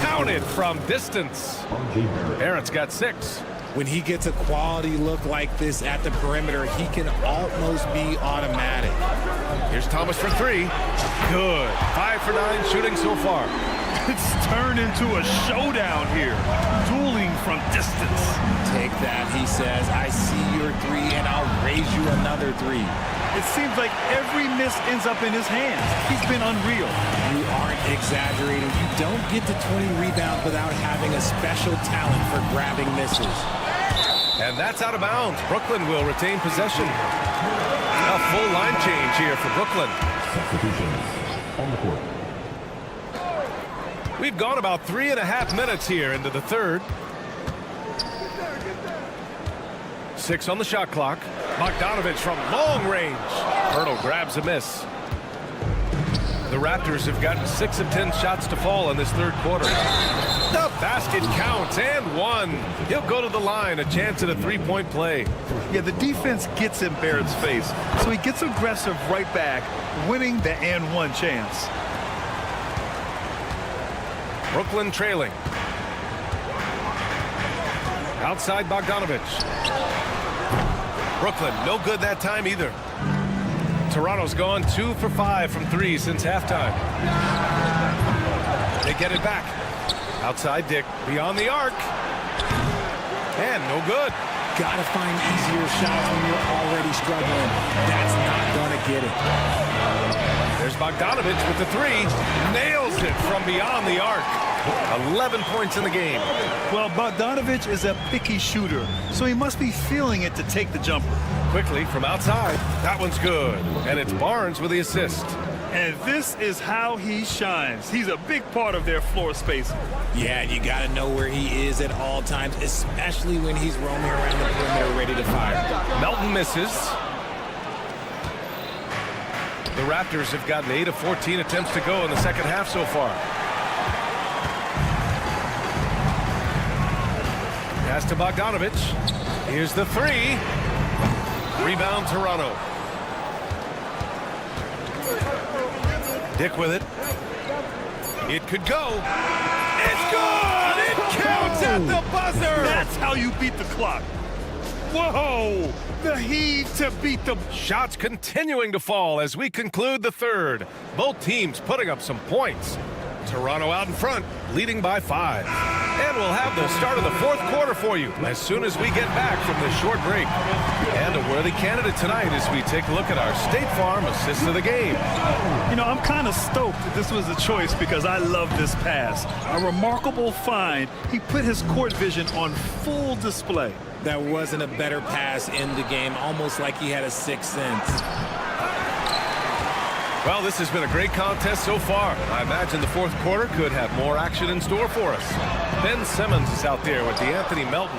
Counted from distance. Barrett's got 6. When he gets a quality look like this at the perimeter, he can almost be automatic. Here's Thomas for three. Good. 5 for 9 shooting so far. It's turned into a showdown here. Dueling from distance. Take that, he says. I see your three, and I'll raise you another three. It seems like every miss ends up in his hands. He's been unreal. You aren't exaggerating. You don't get to 20 rebounds without having a special talent for grabbing misses. And that's out of bounds. Brooklyn will retain possession. A full line change here for Brooklyn. Substitutions on the court. We've gone about 3.5 minutes here into the third. 6 on the shot clock. Bogdanovich from long range. Hurdle grabs a miss. The Raptors have gotten 6 of 10 shots to fall in this third quarter. The basket counts and one. He'll go to the line, a chance at a three-point play. Yeah, the defense gets in Barrett's face, so he gets aggressive right back, winning the and one chance. Brooklyn trailing. Outside Bogdanovich. Brooklyn, no good that time either. Toronto's gone 2 for 5 from 3 since halftime. They get it back. Outside Dick, beyond the arc. And no good. Gotta find easier shots when you're already struggling. That's not gonna get it. There's Bogdanovich with the three. Nails it from beyond the arc. 11 points in the game. Well, Bogdanovich is a picky shooter, so he must be feeling it to take the jumper. Quickly from outside. That one's good. And it's Barnes with the assist. And this is how he shines. He's a big part of their floor space. Yeah, you got to know where he is at all times, especially when he's roaming around the perimeter ready to fire. Melton misses. The Raptors have gotten 8 of 14 attempts to go in the second half so far. Pass to Bogdanovich. Here's the three. Rebound Toronto. Dick with it. It could go. It's good! It counts at the buzzer! That's how you beat the clock. Whoa! The heave to beat the... Shots continuing to fall as we conclude the third. Both teams putting up some points. Toronto out in front, leading by 5. And we'll have the start of the fourth quarter for you as soon as we get back from this short break. And a worthy candidate tonight as we take a look at our State Farm assist of the game. You know, I'm kind of stoked that this was a choice because I love this pass. A remarkable find. He put his court vision on full display. That wasn't a better pass in the game, almost like he had a sixth sense. Well, this has been a great contest so far. I imagine the fourth quarter could have more action in store for us. Ben Simmons is out there with Anthony Melton.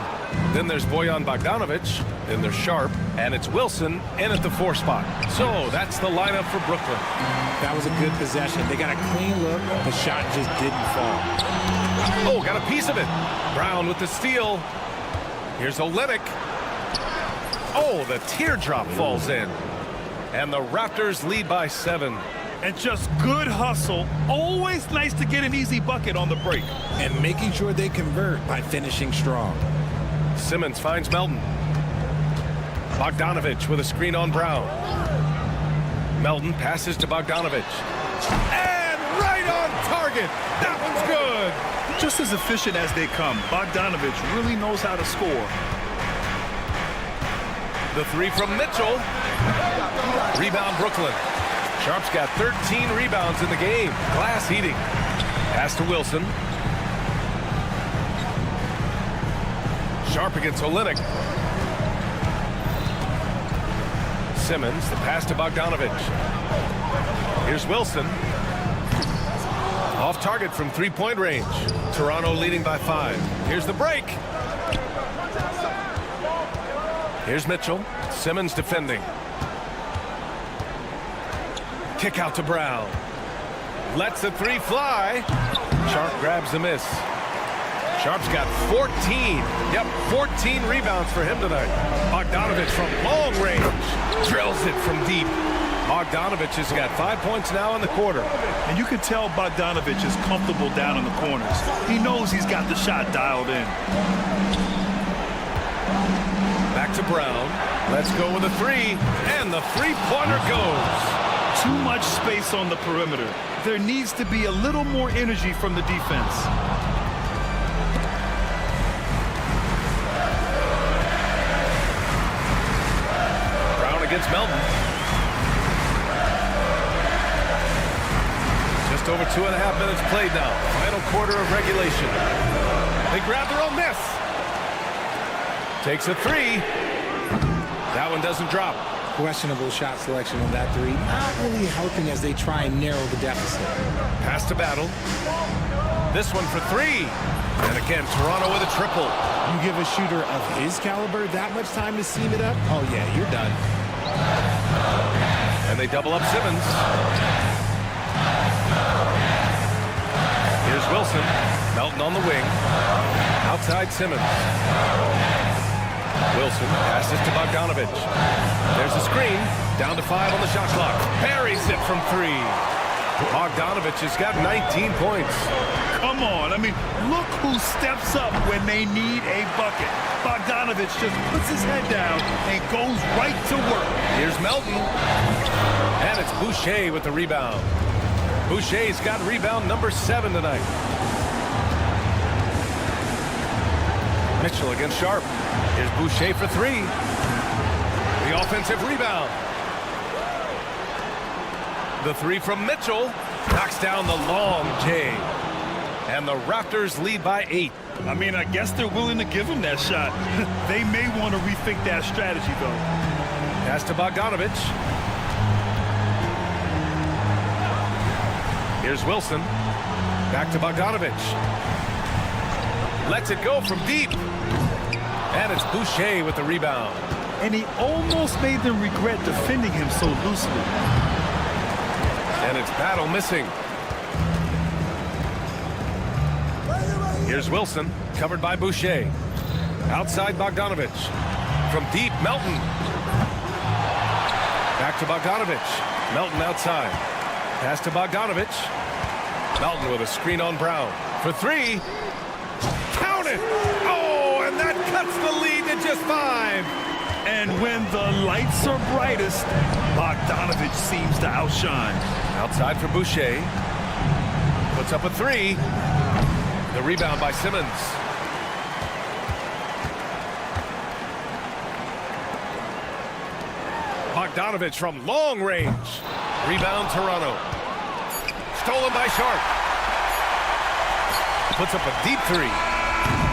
Then there's Bojan Bogdanovich. Then there's Sharp. And it's Wilson in at the 4 spot. So that's the lineup for Brooklyn. That was a good possession. They got a clean look. The shot just didn't fall. Oh, got a piece of it. Brown with the steal. Here's Olynyk. Oh, the teardrop falls in. And the Raptors lead by 7. And just good hustle. Always nice to get an easy bucket on the break. And making sure they convert by finishing strong. Simmons finds Melton. Bogdanovich with a screen on Brown. Melton passes to Bogdanovich. And right on target. That one's good. Just as efficient as they come, Bogdanovich really knows how to score. The three from Mitchell. Rebound Brooklyn. Sharp's got 13 rebounds in the game. Glass eating. Pass to Wilson. Sharp against Olynyk. Simmons, the pass to Bogdanovich. Here's Wilson. Off target from three-point range. Toronto leading by 5. Here's the break. Here's Mitchell. Simmons defending. Kick out to Brown. Lets the three fly. Sharp grabs the miss. Sharp's got 14. Yep, 14 rebounds for him tonight. Bogdanovich from long range. Drills it from deep. Bogdanovich has got 5 points now in the quarter. And you can tell Bogdanovich is comfortable down in the corners. He knows he's got the shot dialed in. Back to Brown. Let's go with a three. And the three-pointer goes. Too much space on the perimeter. There needs to be a little more energy from the defense. Brown against Melton. Just over 2.5 minutes played now. Final quarter of regulation. They grab their own miss. Takes a three. That one doesn't drop. Questionable shot selection on that three. Not really helping as they try and narrow the deficit. Pass to Battle. This one for three. And again, Toronto with a triple. You give a shooter of his caliber that much time to seam it up? Oh, yeah, you're done. And they double up Simmons. Here's Wilson. Melton on the wing. Outside Simmons. Wilson passes to Bogdanovich. There's a screen. Down to 5 on the shot clock. Buries it from 3. Bogdanovich has got 19 points. Come on. I mean, look who steps up when they need a bucket. Bogdanovich just puts his head down and goes right to work. Here's Melton. And it's Boucher with the rebound. Boucher's got rebound number 7 tonight. Mitchell against Sharp. Here's Boucher for 3. The offensive rebound. The 3 from Mitchell knocks down the long J. And the Raptors lead by 8. I mean, I guess they're willing to give him that shot. They may want to rethink that strategy, though. Pass to Bogdanovich. Here's Wilson. Back to Bogdanovich. Lets it go from deep. And it's Boucher with the rebound. And he almost made them regret defending him so loosely. And it's Battle missing. Here's Wilson, covered by Boucher. Outside Bogdanovich. From deep, Melton. Back to Bogdanovich. Melton outside. Pass to Bogdanovich. Melton with a screen on Brown. For 3. Count it! Oh, and that cuts the lead to just 5. And when the lights are brightest, Bogdanovich seems to outshine. Outside for Boucher. Puts up a 3. The rebound by Simmons. Bogdanovich from long range. Rebound Toronto. Stolen by Sharp. Puts up a deep 3.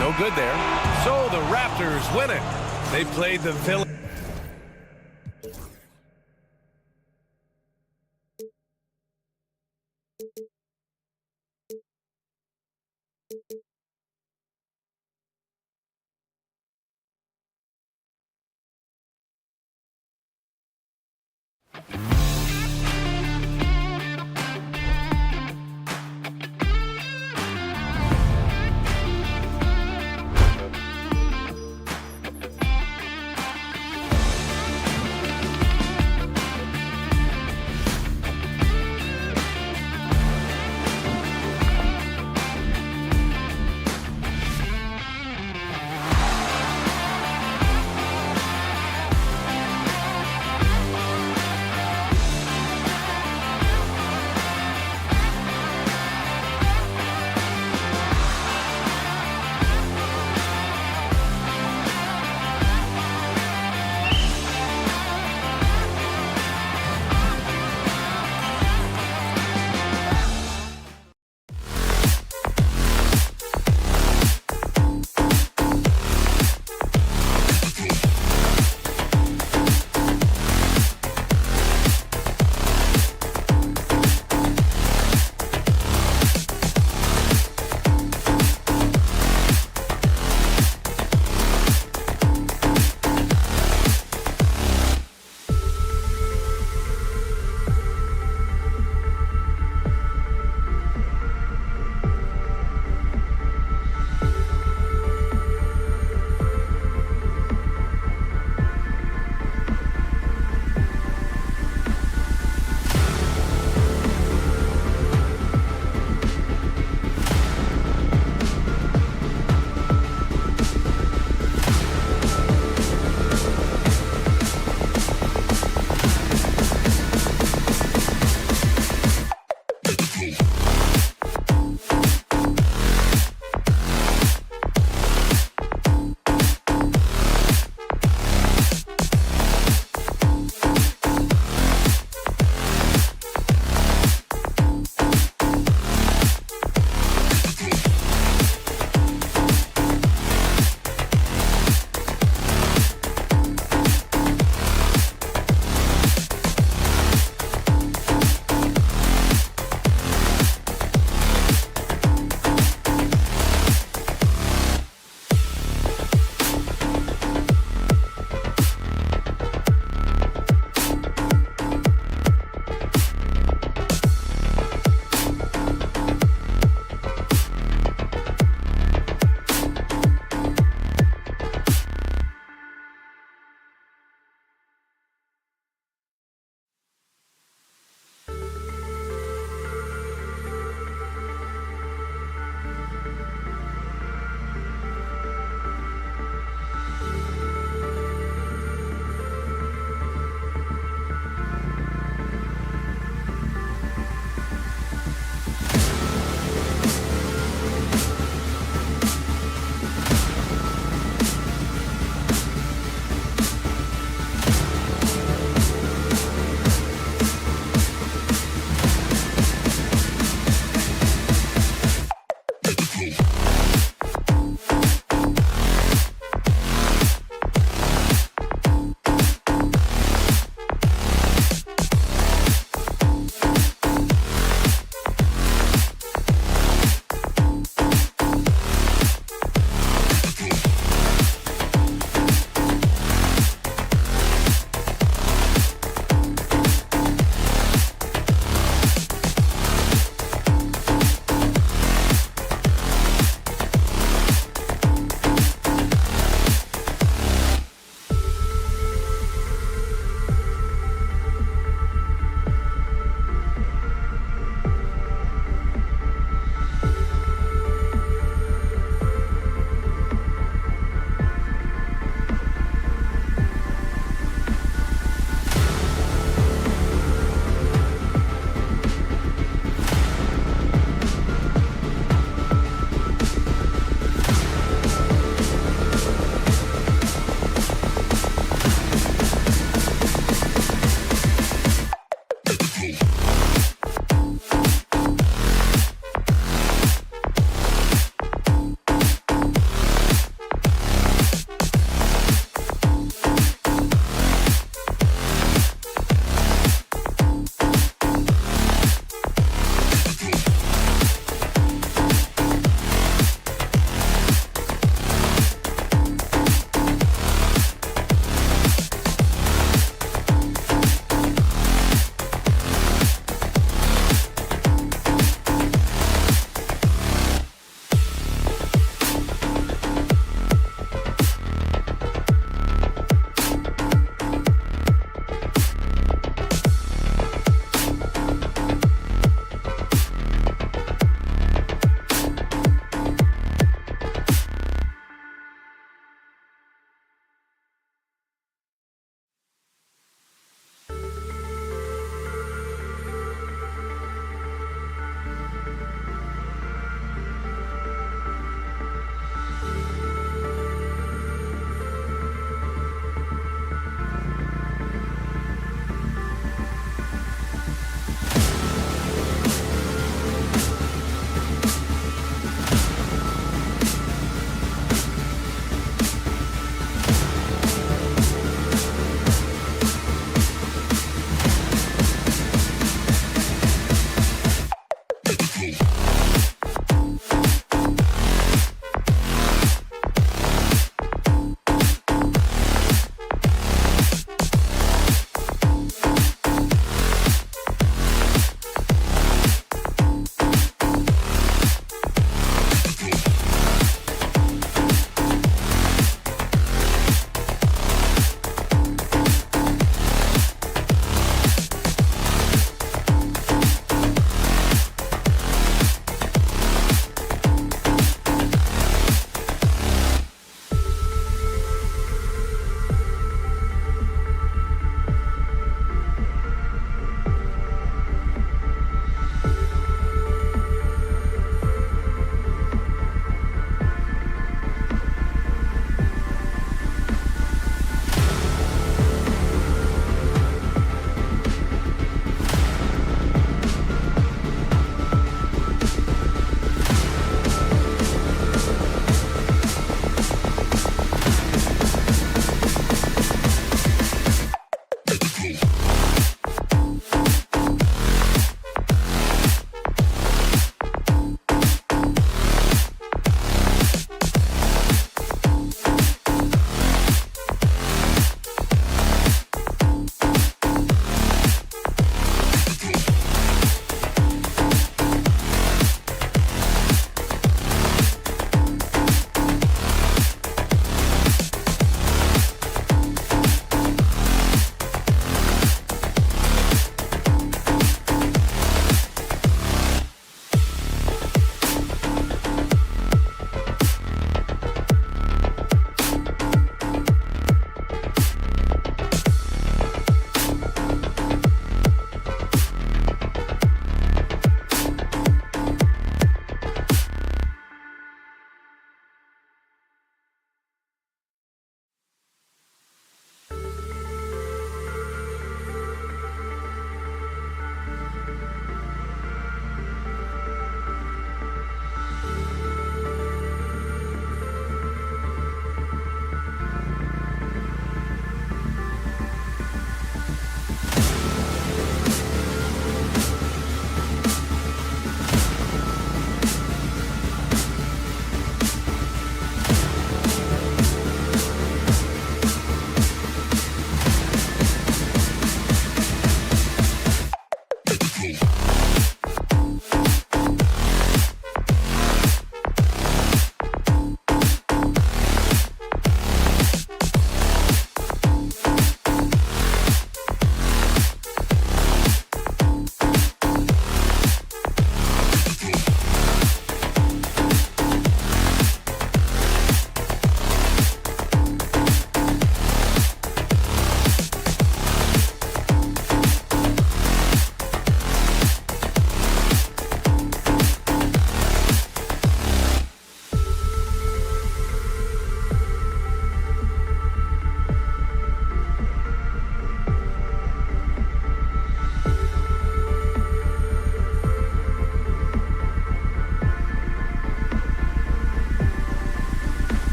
No good there. So the Raptors win it. They played the villain.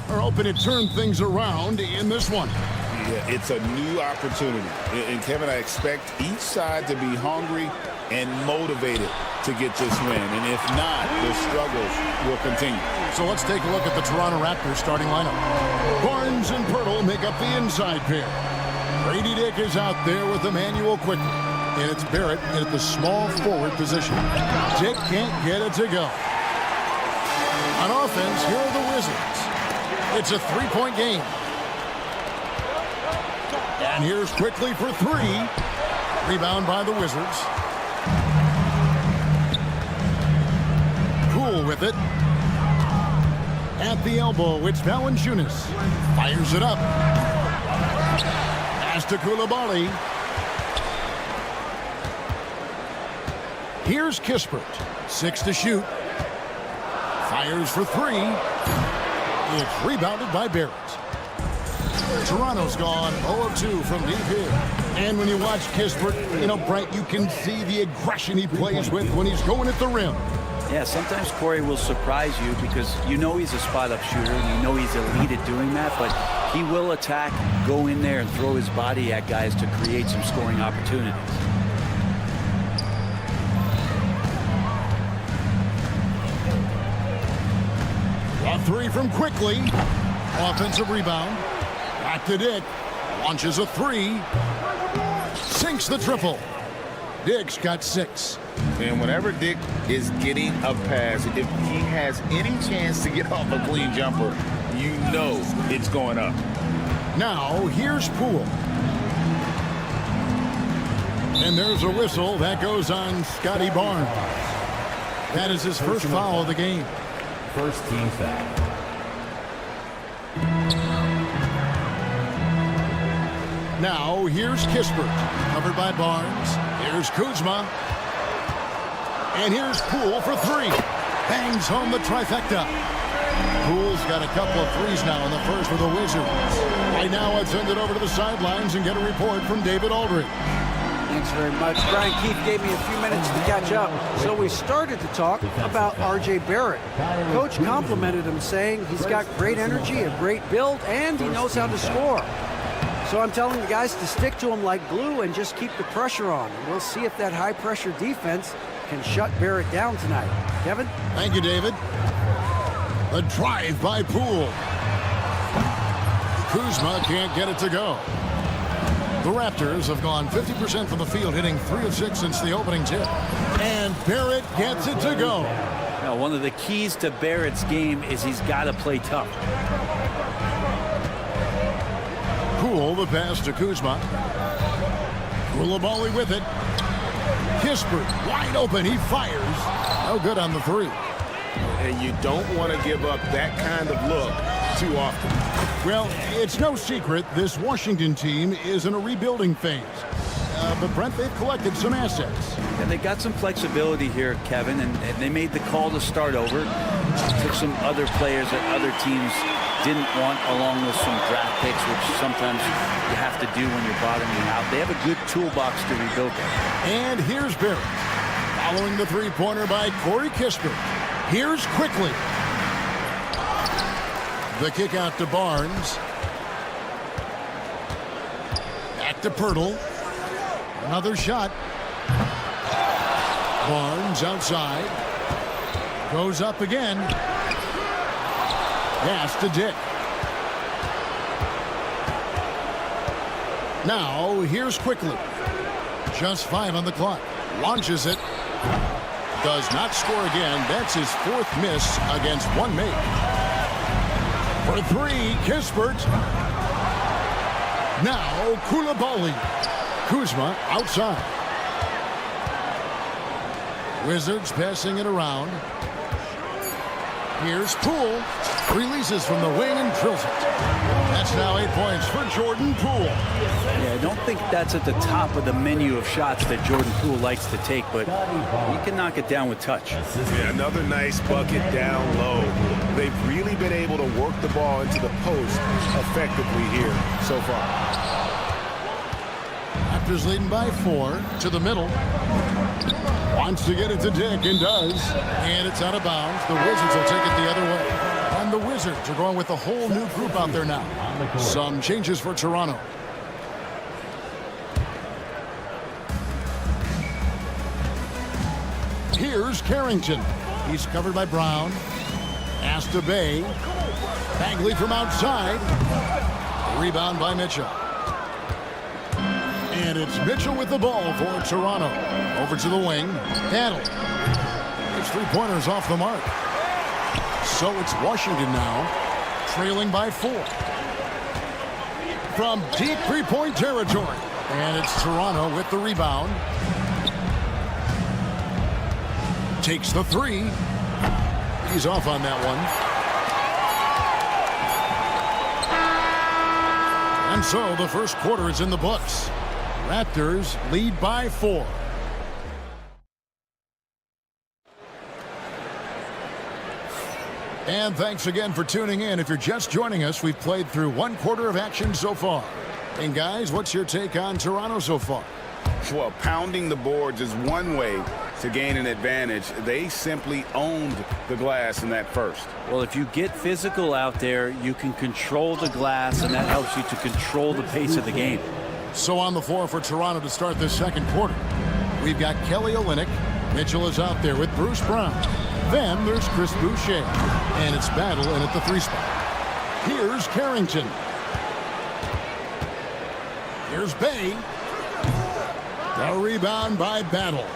are hoping to turn things around in this one. Yeah, it's a new opportunity. And Kevin, I expect each side to be hungry and motivated to get this win. And if not, the struggles will continue. So let's take a look at the Toronto Raptors starting lineup. Barnes and Pirtle make up the inside pair. Grady Dick is out there with Emmanuel quickly. And it's Barrett at the small forward position. Dick can't get it to go. On offense, here are the Wizards. It's a three-point game. And here's quickly for three. Rebound by the Wizards. Cool with it. At the elbow, it's Valanciunas. Fires it up. Pass to Koulibaly. Here's Kispert. 6 to shoot. Fires for three. It's rebounded by Barrett. Toronto's gone 0 of 2 from deep here. And when you watch Kispert, Brent, you can see the aggression he plays with when he's going at the rim. Yeah, sometimes Corey will surprise you because he's a spot-up shooter and he's elite at doing that, but he will attack, go in there and throw his body at guys to create some scoring opportunities. A three from Quickly. Offensive rebound. Back to Dick. Launches a three. Sinks the triple. Dick's got 6. And whenever Dick is getting a pass, if he has any chance to get off a clean jumper, you know it's going up. Now, here's Poole. And there's a whistle. That goes on Scotty Barnes. That is his first foul of the game. First team foul. Now, here's Kispert. Covered by Barnes. Here's Kuzma. And here's Poole for three. Bangs home the trifecta. Poole's got a couple of threes now in the first for the Wizards. Right now, let's send it over to the sidelines and get a report from David Aldridge. Thanks very much. Brian Keefe gave me a few minutes to catch up. So we started to talk about R.J. Barrett. Coach complimented him, saying he's got great energy, a great build, and he knows how to score. So I'm telling the guys to stick to him like glue and just keep the pressure on. We'll see if that high-pressure defense can shut Barrett down tonight. Kevin? Thank you, David. A drive by Poole. Kuzma can't get it to go. The Raptors have gone 50% from the field, hitting 3 of 6 since the opening tip. And Barrett gets it to go. Now, one of the keys to Barrett's game is he's got to play tough. Poole, the pass to Kuzma. Koulibaly with it. Kispert, wide open, he fires. No good on the three. And you don't want to give up that kind of look too often. Well, it's no secret this Washington team is in a rebuilding phase. But Brent, they've collected some assets. And they got some flexibility here, Kevin, and they made the call to start over. Took some other players that other teams didn't want, along with some draft picks, which sometimes you have to do when you're bottoming out. They have a good toolbox to rebuild them. And here's Barrett. Following the three-pointer by Corey Kispert. Here's Quickly. The kick out to Barnes. Back to Pirtle. Another shot. Barnes outside. Goes up again. Pass to Dick. Now, here's Quickly. Just 5 on the clock. Launches it. Does not score again. That's his 4th miss against 1 make. For 3, Kispert. Now, Koulibaly. Kuzma outside. Wizards passing it around. Here's Poole. Releases from the wing and drills it. That's now 8 points for Jordan Poole. Yeah, I don't think that's at the top of the menu of shots that Jordan Poole likes to take, but he can knock it down with touch. Yeah, another nice bucket down low. They've really been able to work the ball into the post effectively here so far. Raptors leading by 4 to the middle. Wants to get it to Dick and does. And it's out of bounds. The Wizards will take it the other way. And the Wizards are going with a whole new group out there now. Some changes for Toronto. Here's Carrington. He's covered by Brown. Pass to Bay. Bagley from outside. Rebound by Mitchell. And it's Mitchell with the ball for Toronto. Over to the wing. Battle. His three-pointers off the mark. So it's Washington now, trailing by 4. From deep three-point territory. And it's Toronto with the rebound. Takes the 3. He's off on that one. And so the first quarter is in the books. Raptors lead by 4. And thanks again for tuning in. If you're just joining us, we've played through one quarter of action so far. And guys, what's your take on Toronto so far? Well, pounding the boards is one way to gain an advantage. They simply owned the glass in that first. Well, if you get physical out there, you can control the glass, and that helps you to control the pace of the game. So on the floor for Toronto to start this second quarter, we've got Kelly Olynyk. Mitchell is out there with Bruce Brown. Then there's Chris Boucher. And it's Battle in at the 3 spot. Here's Carrington. Here's Bay. The rebound by Battle.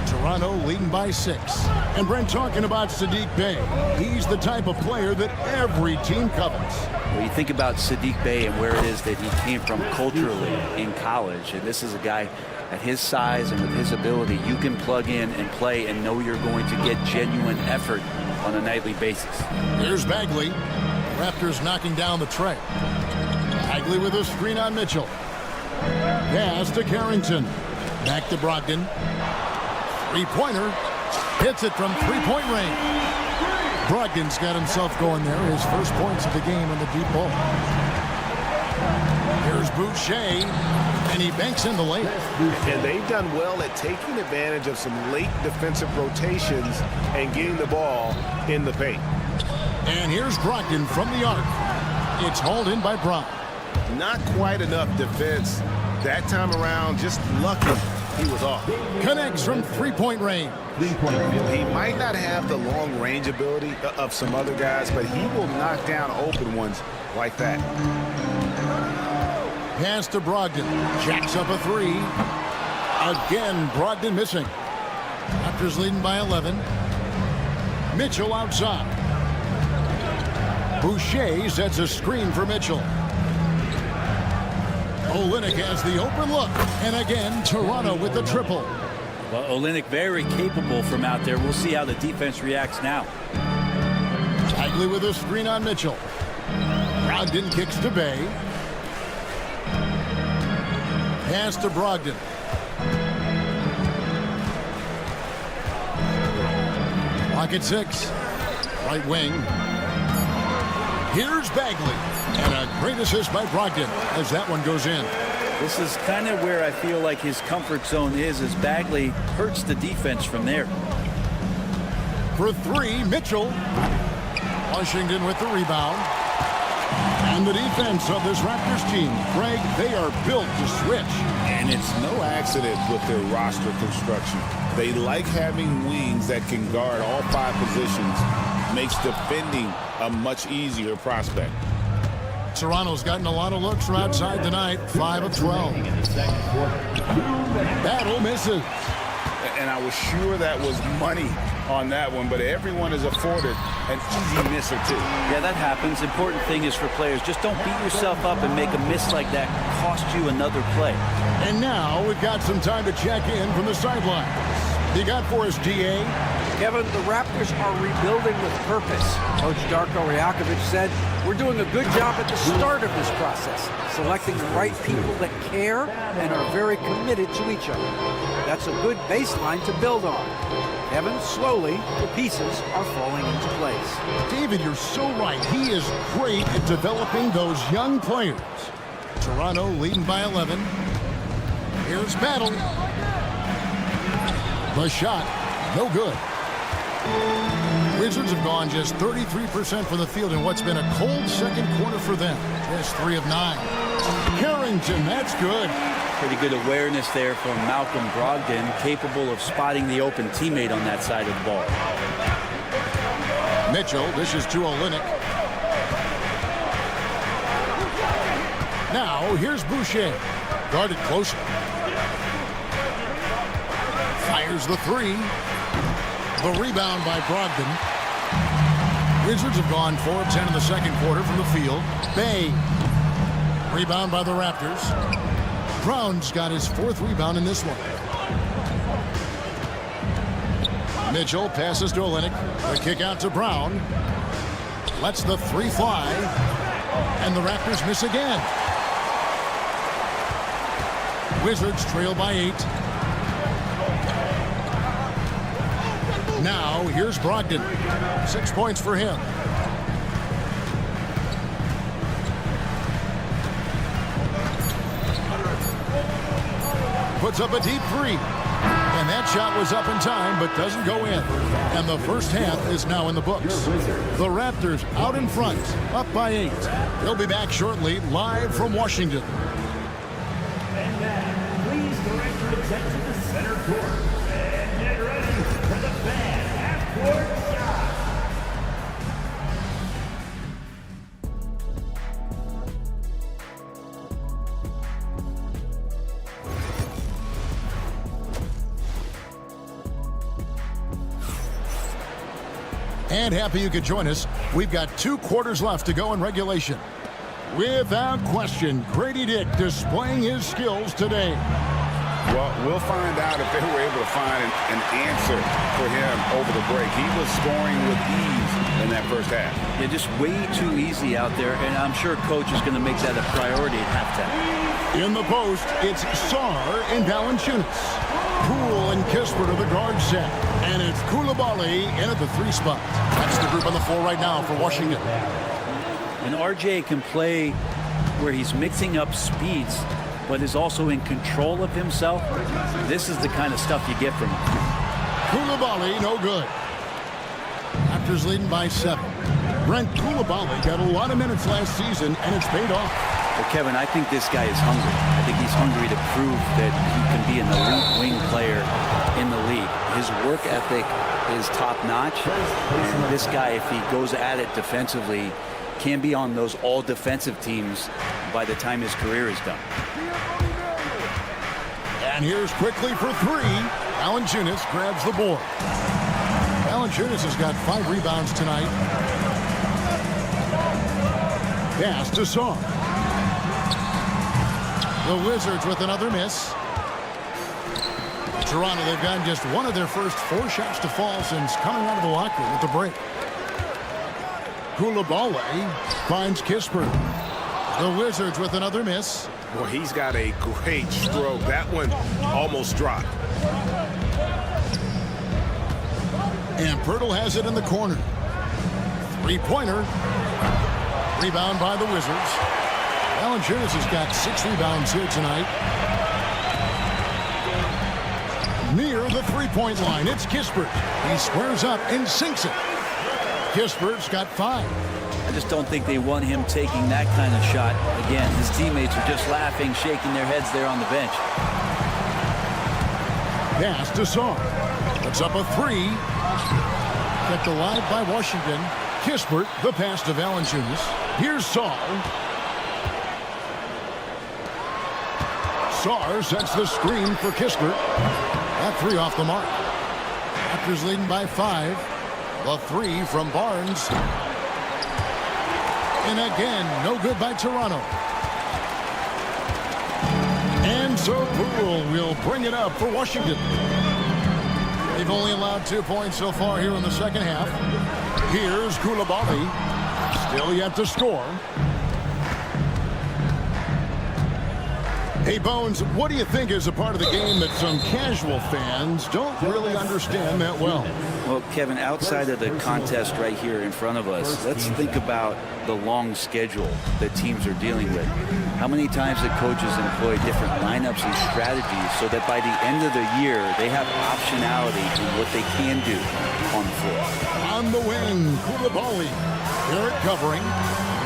Toronto leading by 6. And Brent talking about Saddiq Bey. He's the type of player that every team covets. Well, you think about Saddiq Bey and where it is that he came from culturally in college. And this is a guy at his size and with his ability, you can plug in and play and know you're going to get genuine effort on a nightly basis. Here's Bagley. Raptors knocking down the tray. Bagley with a screen on Mitchell. Pass to Carrington. Back to Brogdon. Three-pointer. Hits it from three-point range. Brogdon's got himself going there. His first points of the game on the deep ball. Here's Boucher. And he banks in the lane. And they've done well at taking advantage of some late defensive rotations and getting the ball in the paint. And here's Brogdon from the arc. It's hauled in by Brown. Not quite enough defense that time around. Just lucky he was off. Connects from three-point range. He might not have the long range ability of some other guys, but he will knock down open ones like that. Pass to Brogdon. Jacks up a 3. Again, Brogdon missing. Raptors leading by 11. Mitchell outside. Boucher sets a screen for Mitchell. Olynyk has the open look. And again, Toronto with the triple. Well, Olynyk very capable from out there. We'll see how the defense reacts now. Bagley with a screen on Mitchell. Brogdon kicks to Bay. Pass to Brogdon. Clock at 6. Right wing. Here's Bagley. And a great assist by Brogdon as that one goes in. This is kind of where I feel like his comfort zone is, as Bagley hurts the defense from there. For 3, Mitchell. Washington with the rebound. And the defense of this Raptors team, Greg, they are built to switch. And it's no accident with their roster construction. They like having wings that can guard all 5 positions. Makes defending a much easier prospect. Toronto's gotten a lot of looks from outside tonight. 5 of 12. Battle misses. And I was sure that was money on that one, but everyone is afforded an easy miss or 2. Yeah, that happens. Important thing is for players, just don't beat yourself up and make a miss like that cost you another play. And now we've got some time to check in from the sidelines. You got for us, DA? Kevin, the Raptors are rebuilding with purpose. Coach Darko Rajakovic said, we're doing a good job at the start of this process, selecting the right people that care and are very committed to each other. That's a good baseline to build on. Kevin, slowly, the pieces are falling into place. David, you're so right. He is great at developing those young players. Toronto leading by 11. Here's Battle. The shot, no good. Wizards have gone just 33% from the field in what's been a cold second quarter for them. Just 3 of 9. Harrington, that's good. Pretty good awareness there from Malcolm Brogdon, capable of spotting the open teammate on that side of the ball. Mitchell dishes to Olynyk. Now, here's Boucher. Guarded closer. Fires the 3. The rebound by Brogdon. Wizards have gone 4 of 10 in the second quarter from the field. Bay. Rebound by the Raptors. Brown's got his 4th rebound in this one. Mitchell passes to Olynyk. The kick out to Brown. Lets the 3 fly. And the Raptors miss again. Wizards trail by 8. Now, here's Brogdon. 6 points for him. Puts up a deep 3. And that shot was up in time, but doesn't go in. And the first half is now in the books. The Raptors out in front, up by 8. They'll be back shortly, live from Washington. And now, please direct your attention to center court. And get ready for the fan half-court shot. And happy you could join us. We've got 2 quarters left to go in regulation. Without question, Grady Dick displaying his skills today. Well, we'll find out if they were able to find an answer for him over the break. He was scoring with ease in that first half. Yeah, just way too easy out there, and I'm sure coach is going to make that a priority at halftime. In the post, it's Sarr and Valanciunas. Poole and Kispert are the guard set. And it's Coulibaly in at the 3 spot. That's the group on the floor right now for Washington. And RJ can play where he's mixing up speeds, but is also in control of himself. This is the kind of stuff you get from him. Coulibaly, no good. Raptors leading by 7. Brent Coulibaly got a lot of minutes last season, and it's paid off. Well, Kevin, I think this guy is hungry. I think he's hungry to prove that he can be an elite wing player in the league. His work ethic is top-notch. And this guy, if he goes at it defensively, can be on those all-defensive teams by the time his career is done. And here's quickly for 3. Valanciunas grabs the board. Valanciunas has got 5 rebounds tonight. Pass to Sarr. The Wizards with another miss. Toronto, they've gotten just 1 of their first 4 shots to fall since coming out of the locker room at the break. Coulibaly finds Kispert. The Wizards with another miss. Well, he's got a great stroke. That one almost dropped. And Pirtle has it in the corner. 3-pointer. Rebound by the Wizards. Valanciunas has got 6 rebounds here tonight. Near the 3-point line, it's Kispert. He squares up and sinks it. Kispert's got 5. I just don't think they want him taking that kind of shot. Again, his teammates are just laughing, shaking their heads there on the bench. Pass to Sarr. Puts up a 3. Kept alive by Washington. Kispert, the pass to Valanciunas. Here's Sarr. Sarr sets the screen for Kispert. That 3 off the mark. Raptors leading by 5. The 3 from Barnes. And again, no good by Toronto. And so Poole will bring it up for Washington. They've only allowed 2 points so far here in the second half. Here's Coulibaly. Still yet to score. Hey, Bones, what do you think is a part of the game that some casual fans don't really understand that well? Well, Kevin, outside of the contest right here in front of us, let's think about the long schedule that teams are dealing with. How many times the coaches employ different lineups and strategies so that by the end of the year, they have optionality in what they can do on the floor. On the wing, Koulibaly. Barrett covering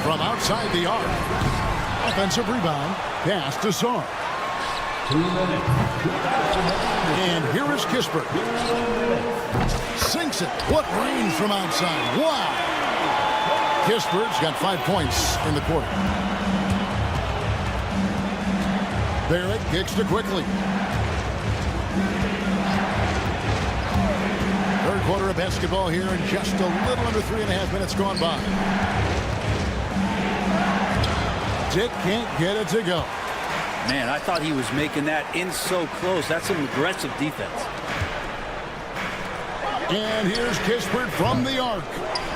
from outside the arc. Offensive rebound, pass to Sarr. And here is Kispert. Sinks it. What range from outside. Wow. Kispert's got 5 points in the quarter. Barrett kicks to quickly. Third quarter of basketball here, and just a little under 3.5 minutes gone by. Dick can't get it to go. Man, I thought he was making that in so close. That's some aggressive defense. And here's Kispert from the arc.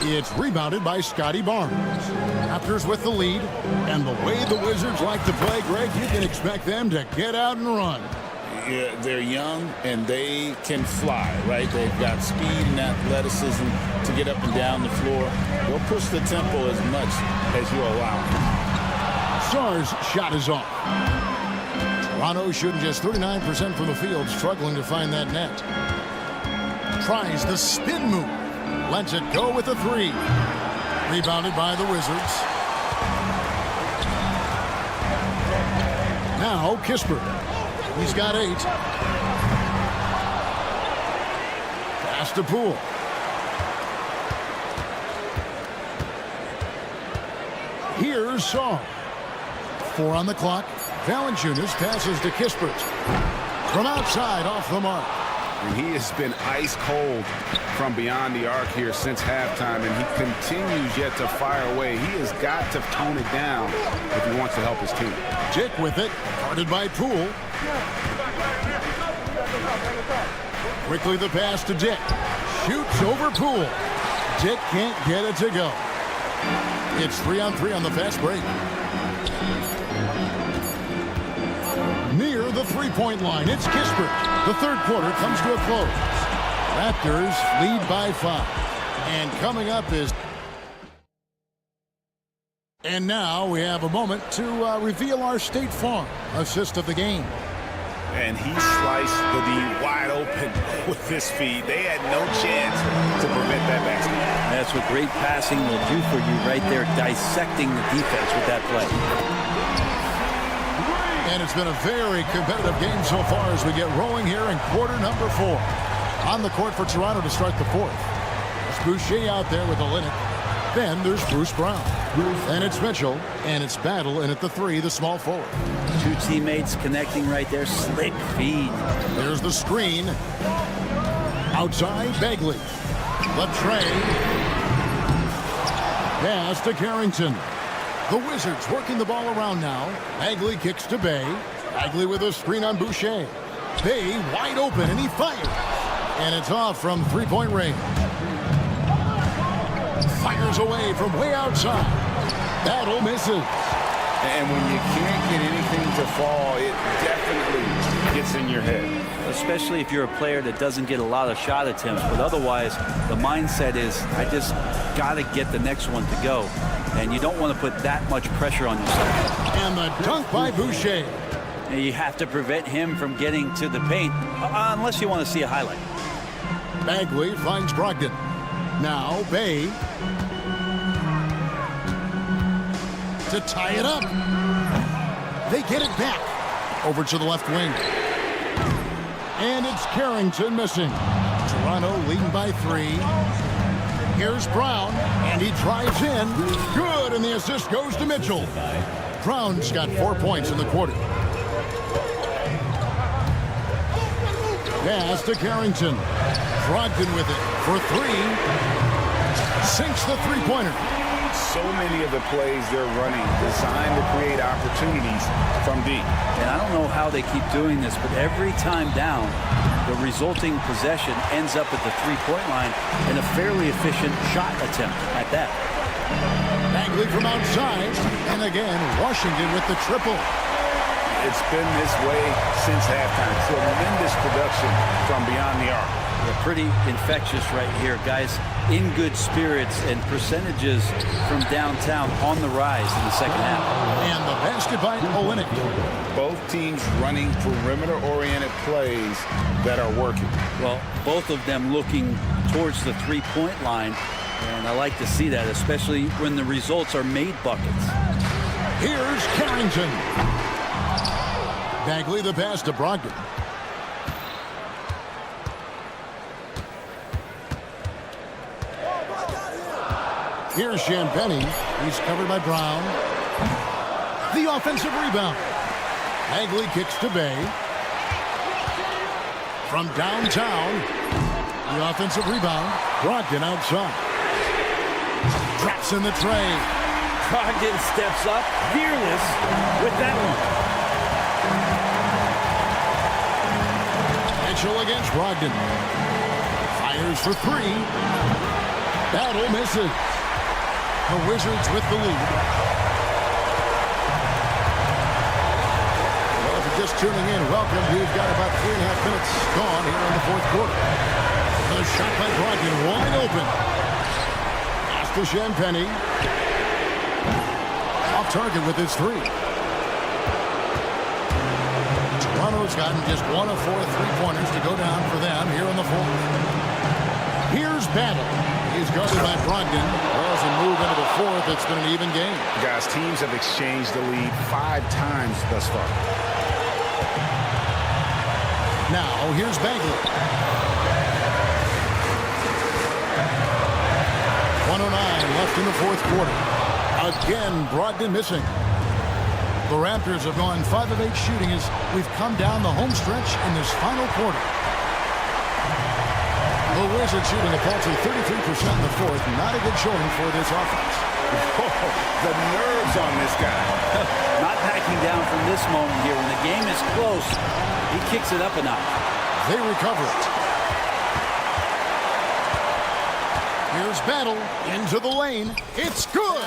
It's rebounded by Scotty Barnes. Raptors with the lead, and the way the Wizards like to play, Greg, you can expect them to get out and run. Yeah, they're young and they can fly, right? They've got speed and athleticism to get up and down the floor. They'll push the tempo as much as you allow. Sarr's shot is off. Toronto shooting just 39% from the field, struggling to find that net. Tries the spin move. Lets it go with a three. Rebounded by the Wizards. Now Kispert. He's got 8. Pass to Poole. Here's Sarr. 4 on the clock. Valanciunas passes to Kispert. From outside, off the mark. And he has been ice cold from beyond the arc here since halftime, and he continues yet to fire away. He has got to tone it down if he wants to help his team. Dick with it, guarded by Poole. Quickly the pass to Dick. Shoots over Poole. Dick can't get it to go. It's 3-on-3 on the fast break. Near the three-point line, it's Kispert. The third quarter comes to a close. Raptors lead by 5. And coming up is... And now we have a moment to reveal our State Farm assist of the game. And he sliced the D wide open with this feed. They had no chance to prevent that basket. That's what great passing will do for you right there, dissecting the defense with that play. And it's been a very competitive game so far as we get rolling here in quarter number 4. On the court for Toronto to start the fourth. It's Boucher out there with Olynyk. Then there's Bruce Brown. And it's Mitchell. And it's Battle in at the 3, the small forward. 2 teammates connecting right there. Slick feed. There's the screen. Outside, Bagley. Latrey. Pass to Carrington. The Wizards working the ball around now. Bagley kicks to Bay. Bagley with a screen on Boucher. Bay wide open, and he fires. And it's off from three-point range. Fires away from way outside. Battle misses. And when you can't get anything to fall, it definitely gets in your head. Especially if you're a player that doesn't get a lot of shot attempts. But otherwise, the mindset is, I just got to get the next one to go. And you don't want to put that much pressure on yourself. And the dunk by Boucher. And you have to prevent him from getting to the paint, unless you want to see a highlight. Bagley finds Brogdon. Now Bay. To tie it up. They get it back. Over to the left wing. And it's Carrington missing. Toronto leading by 3. Here's Brown, and he drives in. Good, and the assist goes to Mitchell. Brown's got 4 points in the quarter. Pass to Carrington. Brogdon with it for 3. Sinks the three-pointer. So many of the plays they're running designed to create opportunities from deep. And I don't know how they keep doing this, but every time down, the resulting possession ends up at the three-point line in a fairly efficient shot attempt at that. Bagley from outside, and again, Washington with the triple. it's been this way since halftime. Tremendous production from beyond the arc. They're pretty infectious right here. Guys in good spirits, and percentages from downtown on the rise in the second half. And the basket by Olynyk. Both teams running perimeter-oriented plays that are working. Well, both of them looking towards the three-point line, and I like to see that, especially when the results are made buckets. Here's Carrington. Bagley the pass to Brogdon. Here's Champagny. He's covered by Brown. The offensive rebound. Bagley kicks to Bay. From downtown, the offensive rebound. Brogdon outside. Drops in the tray. Brogdon steps up, fearless with that one. Mitchell against Brogdon. Fires for three. Battle misses. The Wizards with the lead. Well, if you're just tuning in, welcome. We've got about 3.5 minutes gone here in the fourth quarter. Another shot by Brogdon, wide open. Pass to Champagny. Off target with his three. Toronto's gotten just 1 of 4 3-pointers to go down for them here in the fourth. Here's Battle. He's guarded by Brogdon. Well, as we move into the fourth, it's been an even game. Guys, teams have exchanged the lead 5 times thus far. Now, here's Bagley. 1:09 left in the fourth quarter. Again, Brogdon missing. The Raptors have gone 5 of 8 shooting as we've come down the home stretch in this final quarter. The Wizards shooting a paltry 33% in the fourth. Not a good showing for this offense. Oh, the nerves on this guy. Not backing down from this moment here. When the game is close, he kicks it up a notch. They recover it. Here's Battle into the lane. It's good.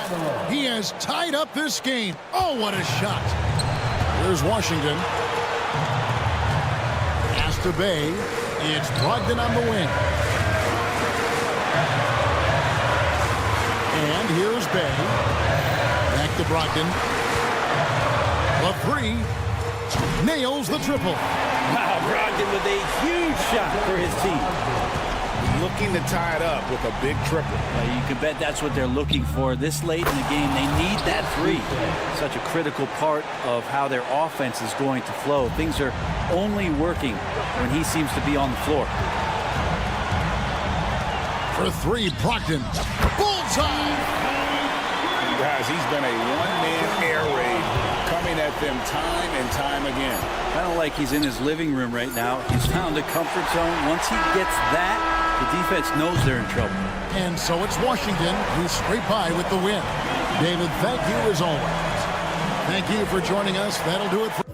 He has tied up this game. Oh, what a shot. Here's Washington. Pass to Bay. It's Brogdon on the wing. And here's Bay. Back to Brogdon. The three. Nails the triple. Wow, Brogdon with a huge shot for his team. Looking to tie it up with a big triple. You can bet that's what they're looking for this late in the game. They need that three. Such a critical part of how their offense is going to flow. Things are only working when he seems to be on the floor. For three, Brogdon. Bullseye! Guys, he's been a one-man air raid coming at them time and time again. Kind of like he's in his living room right now. He's found a comfort zone. Once he gets that, the defense knows they're in trouble. And so it's Washington who's straight by with the win. David, thank you as always. Thank you for joining us. That'll do it for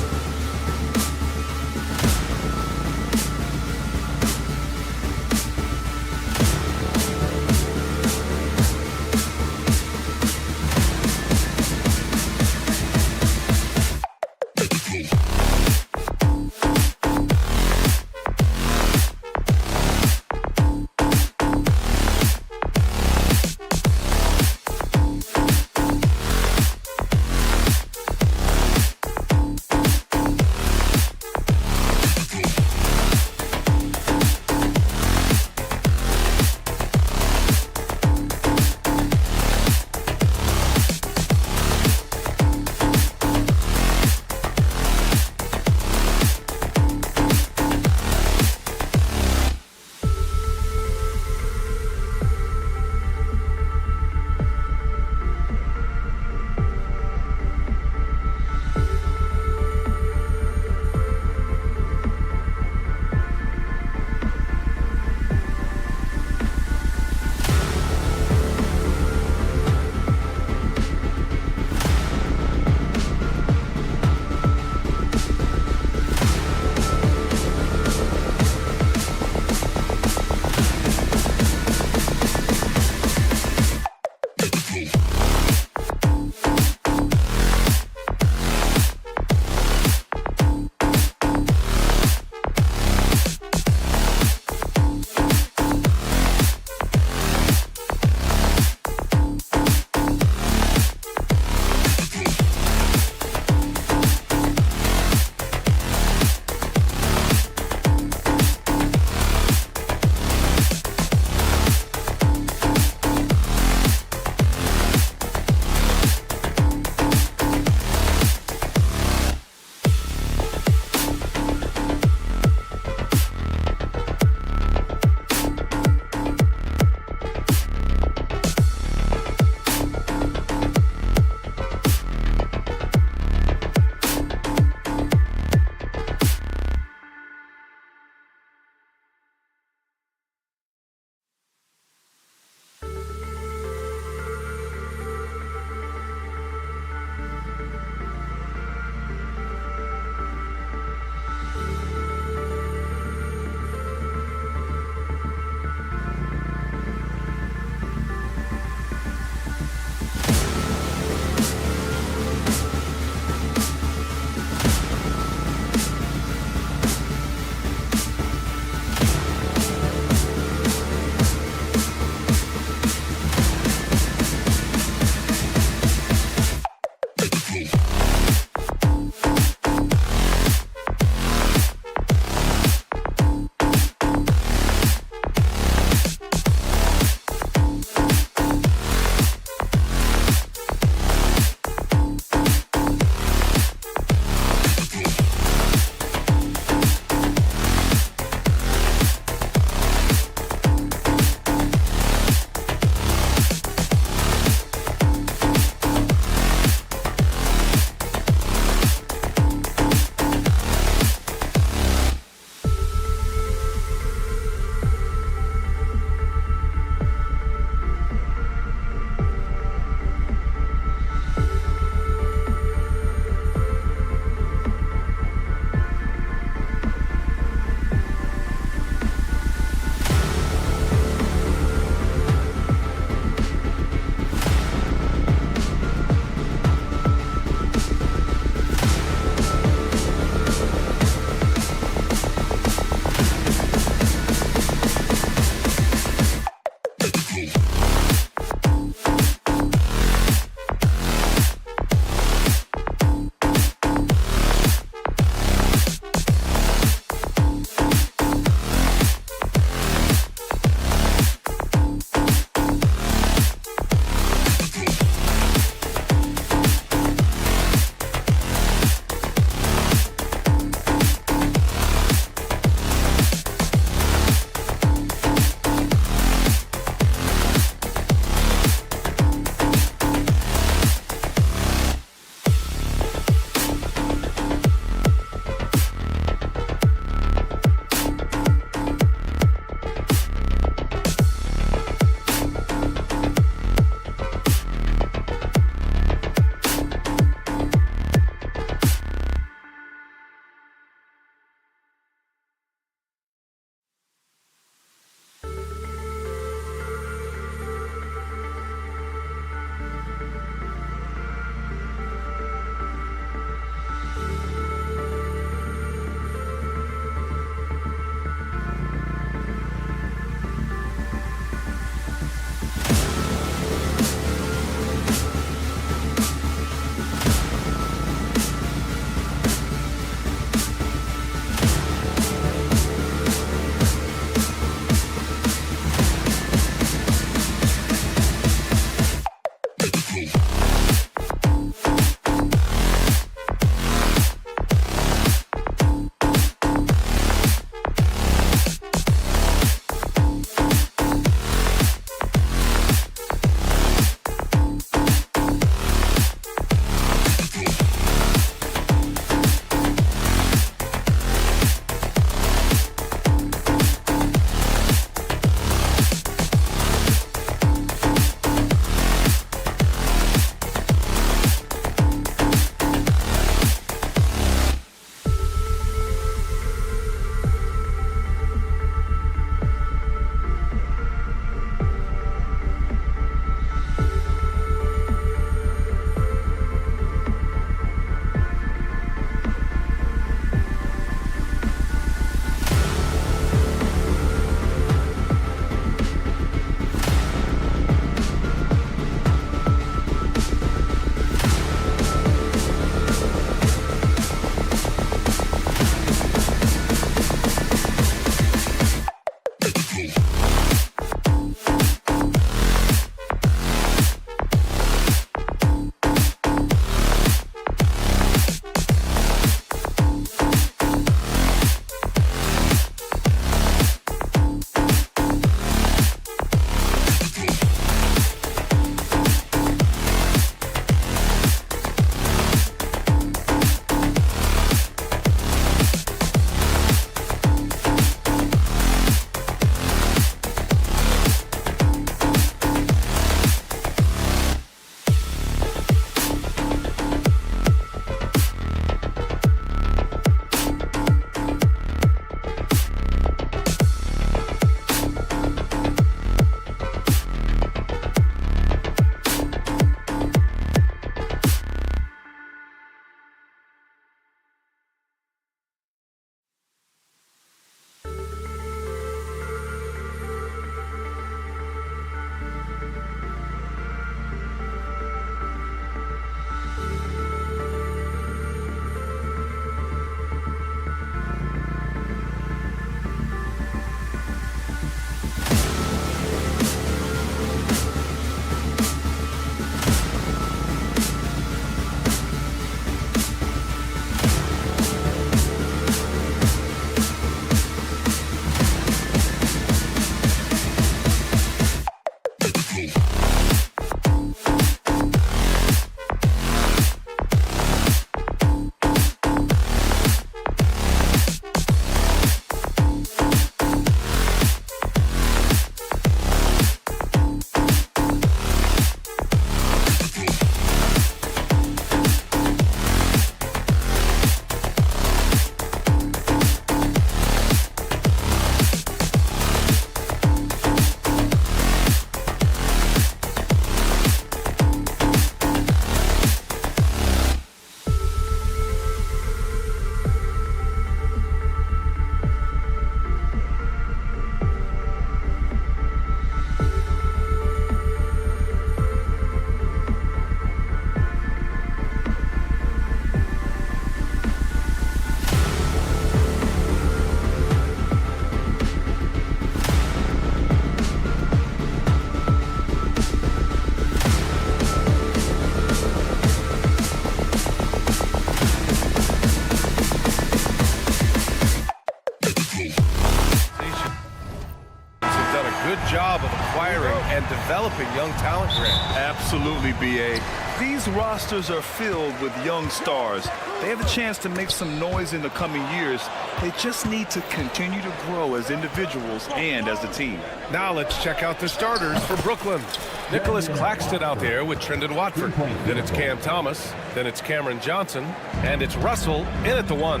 job of acquiring and developing young talent, Grant. Absolutely, B.A. These rosters are filled with young stars. They have a chance to make some noise in the coming years. They just need to continue to grow as individuals and as a team. Now let's check out the starters for Brooklyn. Nicholas Claxton out there with Trendon Watford. Then it's Cam Thomas. Then it's Cameron Johnson. And it's Russell in at the 1.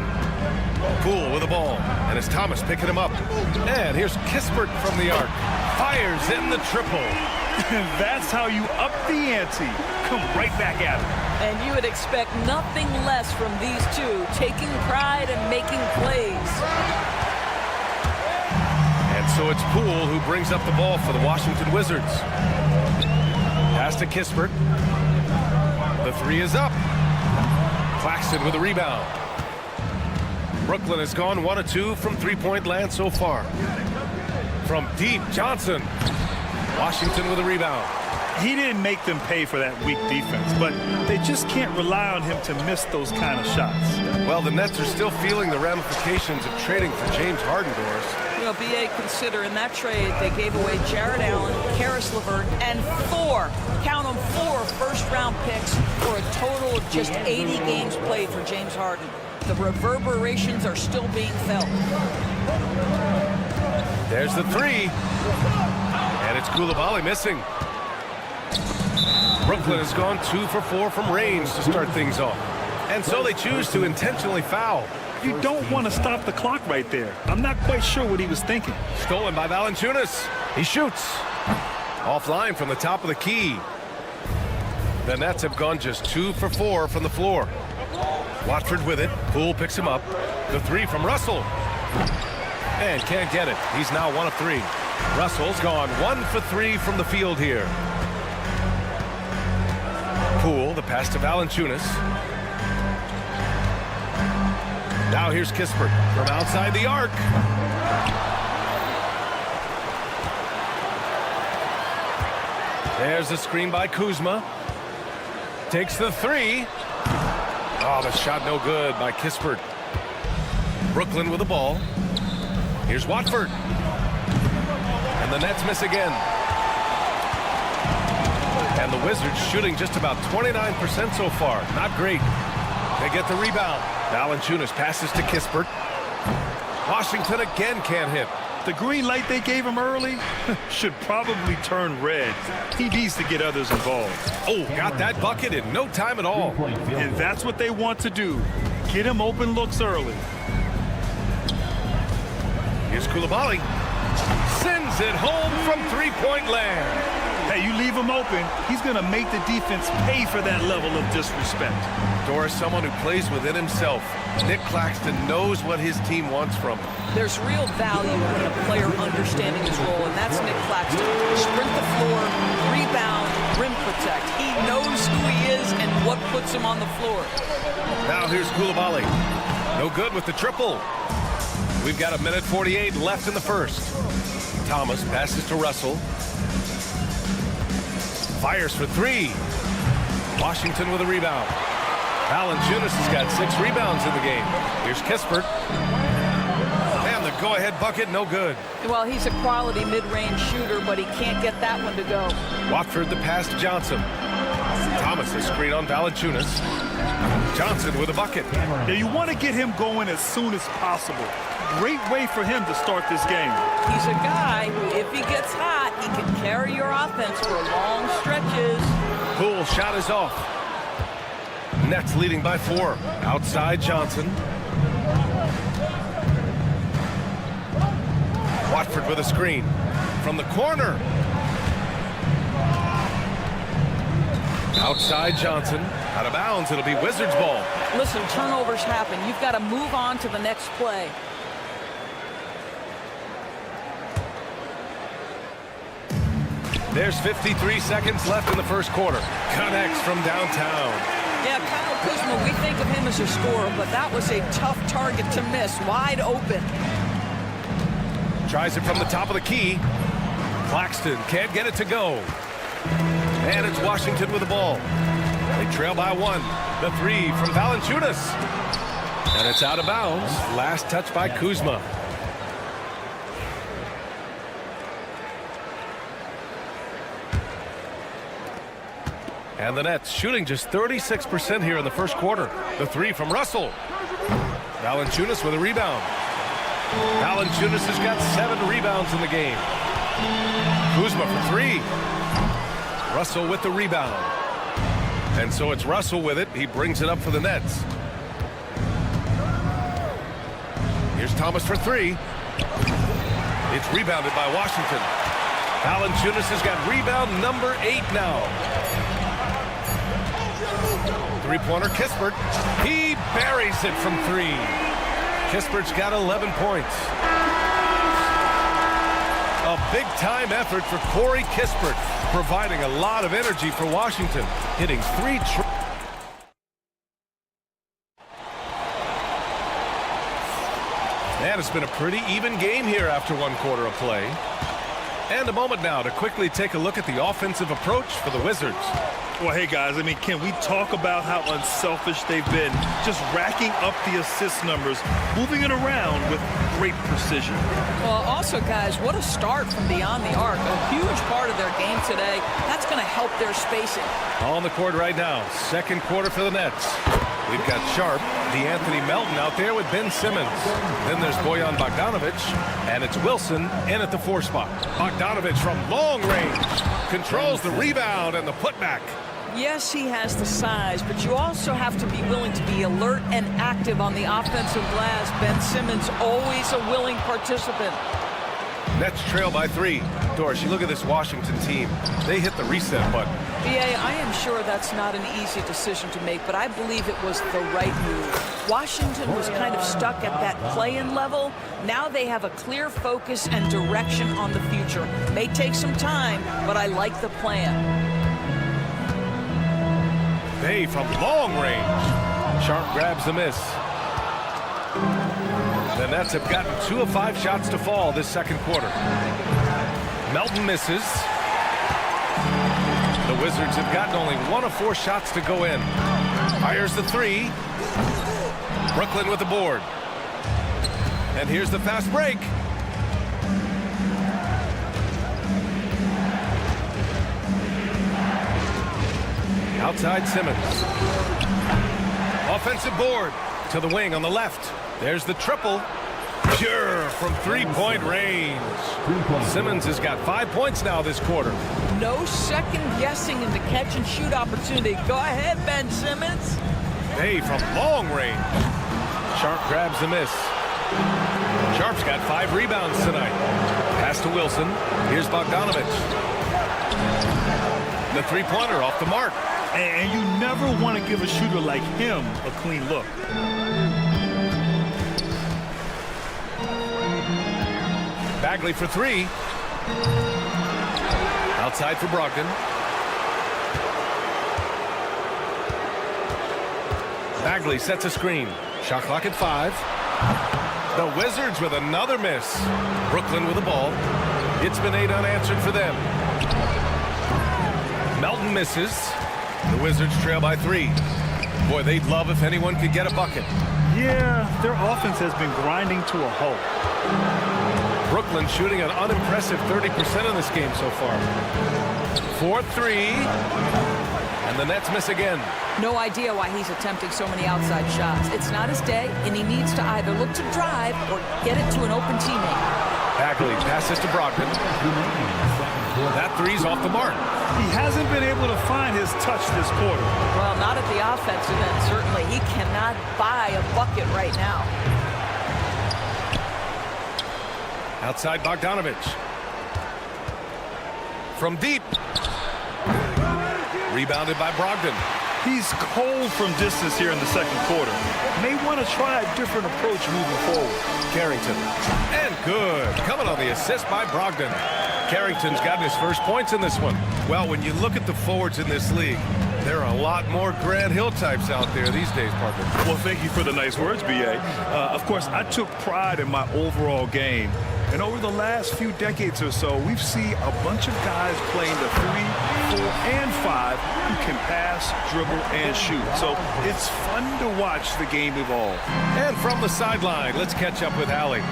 Poole with the ball. And it's Thomas picking him up. And here's Kispert from the arc. Fires in the triple. That's how you up the ante. Come right back at it. And you would expect nothing less from these two, taking pride and making plays. And so it's Poole who brings up the ball for the Washington Wizards. Pass to Kispert. The 3 is up. Claxton with a rebound. Brooklyn has gone 1 of 2 from three-point land so far. From deep, Johnson. Washington with a rebound. He didn't make them pay for that weak defense, but they just can't rely on him to miss those kind of shots. Well, the Nets are still feeling the ramifications of trading for James Harden, Doris. You know, B.A., consider in that trade, they gave away Jared Allen, Karis LeVert, and 4, count them, 4 first-round picks for a total of just 80 games played for James Harden. The reverberations are still being felt. There's the 3. And it's Koulibaly missing. Brooklyn has gone 2 for 4 from range to start things off. And so they choose to intentionally foul. You don't want to stop the clock right there. I'm not quite sure what he was thinking. Stolen by Valanciunas. He shoots. Offline from the top of the key. The Nets have gone just 2 for 4 from the floor. Watford with it. Poole picks him up. The 3 from Russell. And can't get it. He's now 1 of 3. Russell's gone 1 for 3 from the field here. Poole, the pass to Valanciunas. Now here's Kispert from outside the arc. There's the screen by Kuzma. Takes the 3. Oh, the shot no good by Kispert. Brooklyn with the ball. Here's Watford. And the Nets miss again. And the Wizards shooting just about 29% so far. Not great. They get the rebound. Valanciunas passes to Kispert. Washington again can't hit. The green light they gave him early should probably turn red. He needs to get others involved. Oh, got that bucket in no time at all. And that's what they want to do. Get him open looks early. Here's Koulibaly. Sends it home from three-point land. Hey, you leave him open, he's going to make the defense pay for that level of disrespect. Doris, someone who plays within himself. Nick Claxton knows what his team wants from him. There's real value in a player understanding his role, and that's Nick Claxton. Sprint the floor, rebound, rim protect. He knows who he is and what puts him on the floor. Now here's Koulibaly. No good with the triple. We've got 1:48 left in the first. Thomas passes to Russell. Fires for 3. Washington with a rebound. Valanciunas has got 6 rebounds in the game. Here's Kispert. And the go-ahead bucket, no good. Well, he's a quality mid-range shooter, but he can't get that one to go. Watford the pass to Johnson. Thomas a screen on Valanciunas. Johnson with a bucket. Yeah, you want to get him going as soon as possible. Great way for him to start this game. He's a guy who, if he gets hot, he can carry your offense for long stretches. Poole shot is off. Nets leading by 4. Outside Johnson. Watford with a screen. From the corner. Outside Johnson. Out of bounds. It'll be Wizards ball. Listen, turnovers happen. You've got to move on to the next play. There's 53 seconds left in the first quarter. Connects from downtown. Yeah, Kyle Kuzma, we think of him as a scorer, but that was a tough target to miss. Wide open. Tries it from the top of the key. Claxton can't get it to go. And it's Washington with the ball. They trail by 1. The 3 from Valanciunas. And it's out of bounds. Last touch by Kuzma. And the Nets shooting just 36% here in the first quarter. The three from Russell. Valanciunas with a rebound. Valanciunas has got 7 rebounds in the game. Kuzma for 3. Russell with the rebound. And so it's Russell with it. He brings it up for the Nets. Here's Thomas for 3. It's rebounded by Washington. Valanciunas has got rebound number 8 now. Three-pointer, Kispert. He buries it from 3. Kispert's got 11 points. A big-time effort for Corey Kispert, providing a lot of energy for Washington, hitting 3 And it's been a pretty even game here after 1 quarter of play. And a moment now to quickly take a look at the offensive approach for the Wizards. Well, hey, guys, I mean, can we talk about how unselfish they've been? Just racking up the assist numbers, moving it around with great precision. Well, also, guys, what a start from beyond the arc. A huge part of their game today. That's going to help their spacing. On the court right now, second quarter for the Nets. We've got Sharp, Anthony Melton out there with Ben Simmons. Then there's Bojan Bogdanovic, and it's Wilson in at the 4 spot. Bogdanovic from long range controls the rebound and the putback. Yes, he has the size, but you also have to be willing to be alert and active on the offensive glass. Ben Simmons, always a willing participant. Nets trail by 3. Doris, you look at this Washington team. They hit the reset button. BA, I am sure that's not an easy decision to make, but I believe it was the right move. Washington was kind of stuck at that play-in level. Now they have a clear focus and direction on the future. May take some time, but I like the plan. Bay from long range. Sharp grabs the miss. The Nets have gotten 2 of 5 shots to fall this second quarter. Melton misses. The Wizards have gotten only 1 of 4 shots to go in. Fires the 3. Brooklyn with the board. And here's the fast break. Outside Simmons. Offensive board to the wing on the left. There's the triple. Pure from 3-point range. Simmons has got 5 points now this quarter. No second guessing in the catch and shoot opportunity. Go ahead, Ben Simmons. Bay from long range. Sharp grabs the miss. Sharp's got 5 rebounds tonight. Pass to Wilson. Here's Bogdanovic. The 3-pointer off the mark. And you never want to give a shooter like him a clean look. Bagley for 3. Outside for Brogdon. Bagley sets a screen. Shot clock at 5. The Wizards with another miss. Brooklyn with the ball. It's been 8 unanswered for them. Melton misses. The Wizards trail by 3. Boy, they'd love if anyone could get a bucket. Yeah, their offense has been grinding to a halt. Brooklyn shooting an unimpressive 30% in this game so far. 4-3. And the Nets miss again. No idea why he's attempting so many outside shots. It's not his day, and he needs to either look to drive or get it to an open teammate. Bagley passes to Brogdon. That 3's off the mark. He hasn't been able to find his touch this quarter. Well, not at the offensive end, certainly. He cannot buy a bucket right now. Outside Bogdanovic. From deep. Rebounded by Brogdon. He's cold from distance here in the second quarter. May want to try a different approach moving forward. Carrington. And good. Coming on the assist by Brogdon. Carrington's gotten his first points in this one. Well, when you look at the forwards in this league, there are a lot more Grant Hill types out there these days, partner. Well, thank you for the nice words, B.A. Of course, I took pride in my overall game, And over the last few decades or so, we've seen a bunch of guys playing the 3, 4, and 5 who can pass, dribble, and shoot. So it's fun to watch the game evolve. And from the sideline, let's catch up with Allie.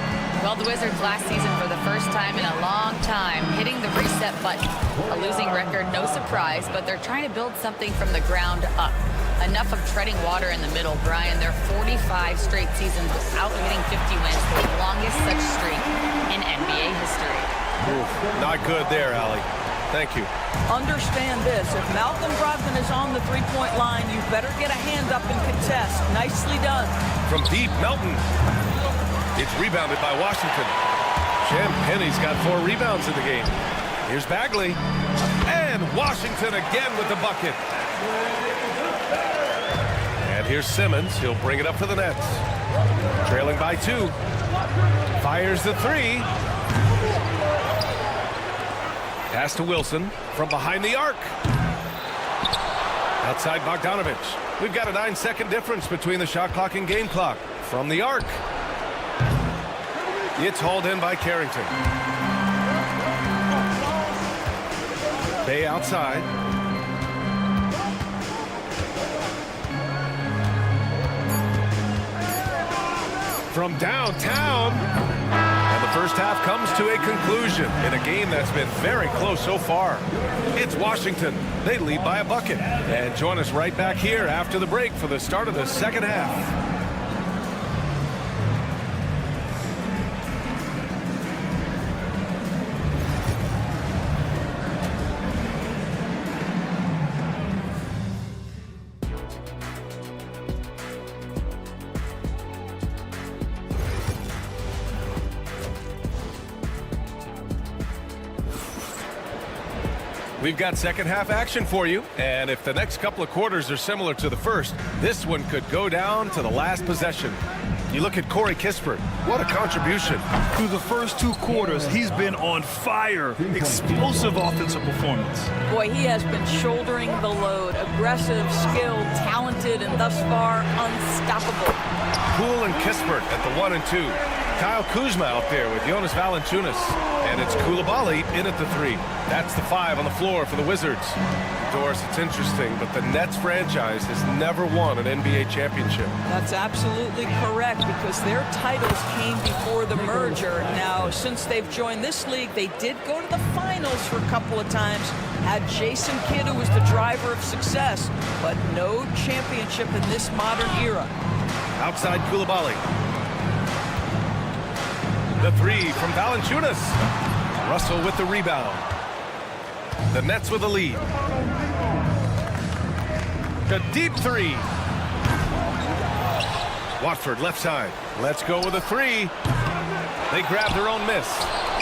Well, the Wizards last season, for the first time in a long time, hitting the reset button. A losing record, no surprise, but they're trying to build something from the ground up. Enough of treading water in the middle, Brian. They're 45 straight seasons without hitting 50 wins, the longest such streak in NBA history. Oof, not good there, Allie. Thank you. Understand this. If Malcolm Brogdon is on the three-point line, you better get a hand up and contest. Nicely done. From deep, Melton. It's rebounded by Washington. Champagne's got 4 rebounds in the game. Here's Bagley. And Washington again with the bucket. And here's Simmons. He'll bring it up for the Nets. Trailing by 2. Fires the 3. Pass to Wilson from behind the arc. Outside Bogdanovich. We've got a 9-second difference between the shot clock and game clock. From the arc. It's hauled in by Carrington. Bay outside. From downtown. And the first half comes to a conclusion in a game that's been very close so far. It's Washington. They lead by a bucket. And join us right back here after the break for the start of the second half. We've got second half action for you, and if the next couple of quarters are similar to the first, this one could go down to the last possession. You look at Corey Kispert. What a contribution. Through the first 2 quarters, he's been on fire. Explosive offensive performance. Boy, he has been shouldering the load. Aggressive, skilled, talented, and thus far, unstoppable. Poole and Kispert at the 1 and 2. Kyle Kuzma out there with Jonas Valanciunas. And it's Coulibaly in at the 3. That's the 5 on the floor for the Wizards. Doris, it's interesting, but the Nets franchise has never won an NBA championship. That's absolutely correct, because their titles came before the merger. Now, since they've joined this league, they did go to the finals for a couple of times. Had Jason Kidd, who was the driver of success, but no championship in this modern era. Outside Coulibaly. The 3 from Valanciunas. Russell with the rebound. The Nets with the lead. The deep 3. Watford left side. Let's go with a 3. They grab their own miss.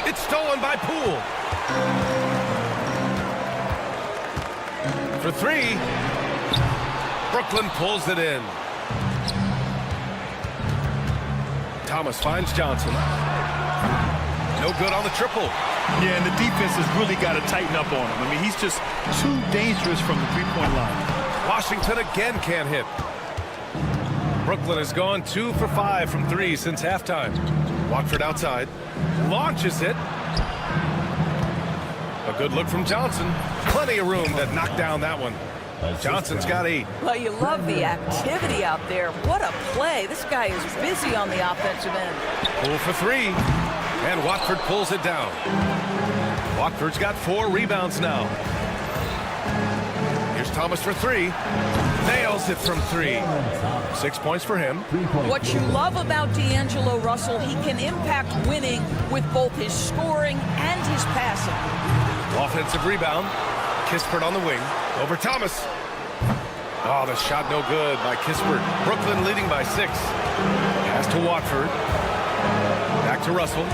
It's stolen by Poole. For 3. Brooklyn pulls it in. Thomas finds Johnson. No good on the triple. Yeah, and the defense has really got to tighten up on him. I mean, he's just too dangerous from the three-point line. Washington again can't hit. Brooklyn has gone 2 for 5 from 3 since halftime. Watford outside. Launches it. A good look from Johnson. Plenty of room to knock down that one. Johnson's got 8. Well, you love the activity out there. What a play. This guy is busy on the offensive end. Poole for 3. And Watford pulls it down. Watford's got 4 rebounds now. Here's Thomas for 3. Nails it from 3. 6 points for him. What you love about D'Angelo Russell, he can impact winning with both his scoring and his passing. Offensive rebound. Kispert on the wing. Over Thomas. Oh, the shot no good by Kispert. Brooklyn leading by 6. Pass to Watford. Back to Russell.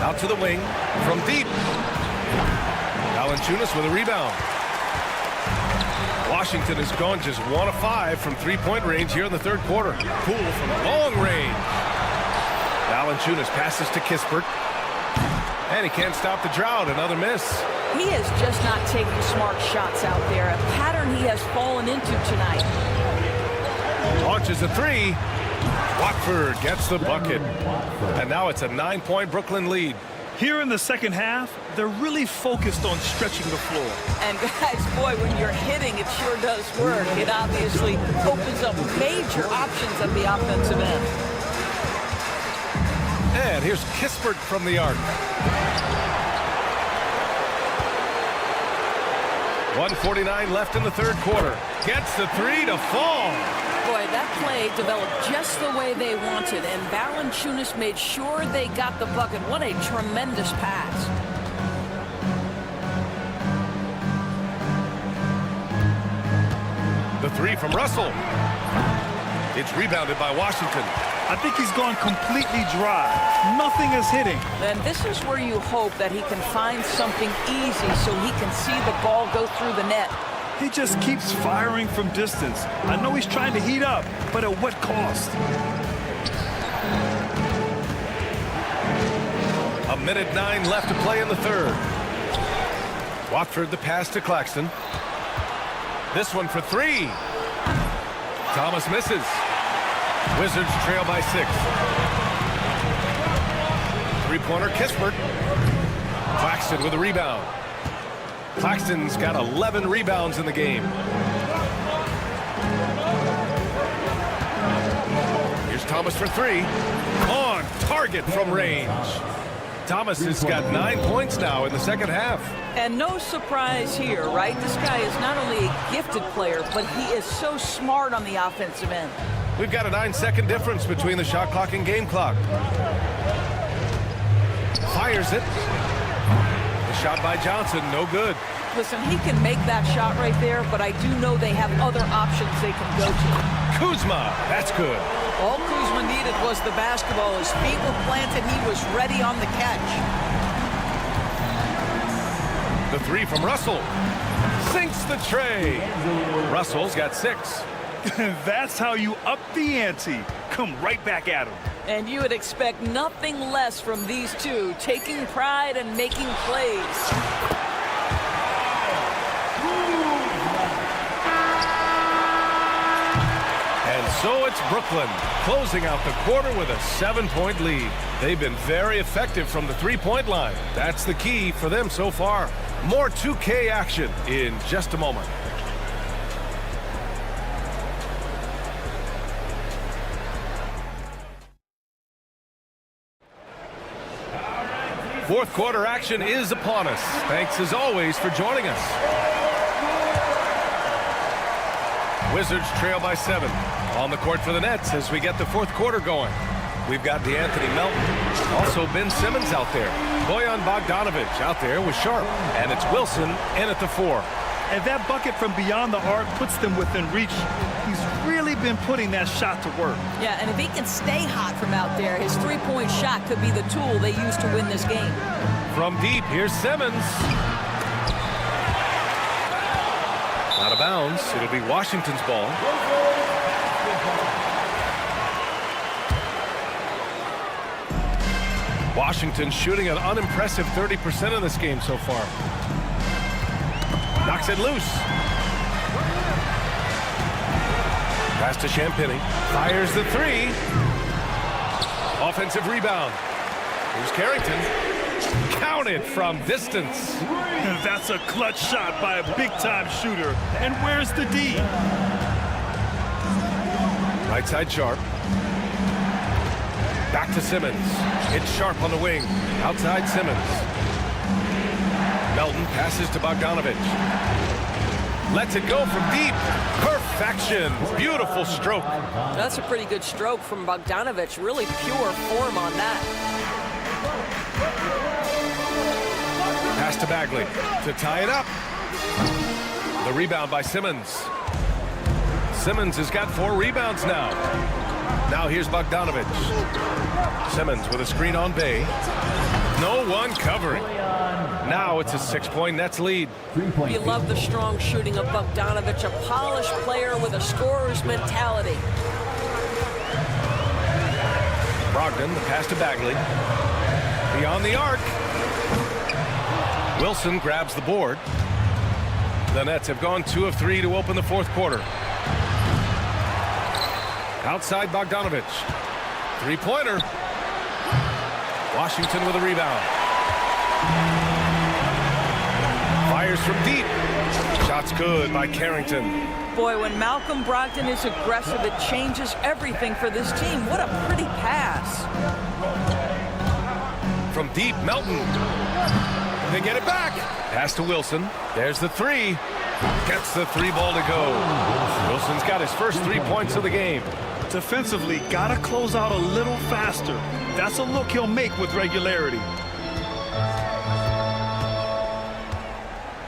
Out to the wing. From deep. Valanciunas with a rebound. Washington has gone just 1 of 5 from 3-point range here in the third quarter. Poole from long range. Valanciunas passes to Kispert. And he can't stop the drought. Another miss. He is just not taking smart shots out there. A pattern he has fallen into tonight. Launches a 3. Watford gets the bucket. And now it's a 9-point Brooklyn lead. Here in the second half, they're really focused on stretching the floor. And guys, boy, when you're hitting, it sure does work. It obviously opens up major options at the offensive end. And here's Kispert from the arc. 1:49 left in the third quarter. Gets the three to fall. Boy, that play developed just the way they wanted, and Valanciunas made sure they got the bucket. What a tremendous pass. The three from Russell. It's rebounded by Washington. I think he's gone completely dry. Nothing is hitting. And this is where you hope that he can find something easy so he can see the ball go through the net. He just keeps firing from distance. I know he's trying to heat up, but at what cost? A minute 9 left to play in the third. Watford the pass to Claxton. This one for three. Thomas misses. Wizards trail by 6. Three-pointer Kispert. Claxton with a rebound. Claxton's got 11 rebounds in the game. Here's Thomas for three. On target from range. Thomas has got 9 points now in the second half. And no surprise here, right? This guy is not only a gifted player, but he is so smart on the offensive end. We've got a 9-second difference between the shot clock and game clock. Fires it. The shot by Johnson, no good. Listen, he can make that shot right there, but I do know they have other options they can go to. Kuzma, that's good. All Kuzma needed was the basketball. His feet were planted. He was ready on the catch. The three from Russell. Sinks the tray. Russell's got 6. That's how you up the ante. Come right back at him. And you would expect nothing less from these two, taking pride and making plays. And so it's Brooklyn closing out the quarter with a 7-point lead. They've been very effective from the three-point line. That's the key for them so far. More 2K action in just a moment. Fourth quarter action is upon us. Thanks as always for joining us. Wizards trail by 7. On the court for the Nets as we get the fourth quarter going. We've got DeAnthony Melton. Also Ben Simmons out there. Bojan Bogdanovic out there with Sharp. And it's Wilson in at the 4. And that bucket from beyond the arc puts them within reach. He's really been putting that shot to work. Yeah, and if he can stay hot from out there, his three-point shot could be the tool they use to win this game. From deep, here's Simmons. Out of bounds. It'll be Washington's ball. Washington shooting an unimpressive 30% in this game so far. Knocks it loose. Pass to Champagny. Fires the three. Offensive rebound. Here's Carrington. Counted from distance. That's a clutch shot by a big-time shooter. And where's the D? Right side Sharp. Back to Simmons. It's Sharp on the wing. Outside Simmons. Melton passes to Bogdanovic. Lets it go from deep. Perfection. Beautiful stroke. That's a pretty good stroke from Bogdanovic. Really pure form on that. Pass to Bagley to tie it up. The rebound by Simmons. Simmons has got 4 rebounds now. Now here's Bogdanovic. Simmons with a screen on Bay. No one covering. Now it's a 6-point Nets lead. You love the strong shooting of Bogdanovic, a polished player with a scorer's mentality. Brogdon, the pass to Bagley. Beyond the arc. Wilson grabs the board. The Nets have gone 2 of 3 to open the fourth quarter. Outside Bogdanovich. Three-pointer. Washington with a rebound. Fires from deep. Shot's good by Carrington. Boy, when Malcolm Brogdon is aggressive, it changes everything for this team. What a pretty pass. From deep, Melton. They get it back. Pass to Wilson. There's the three. Gets the three ball to go. Wilson's got his first 3 points of the game. Defensively, got to close out a little faster. That's a look he'll make with regularity.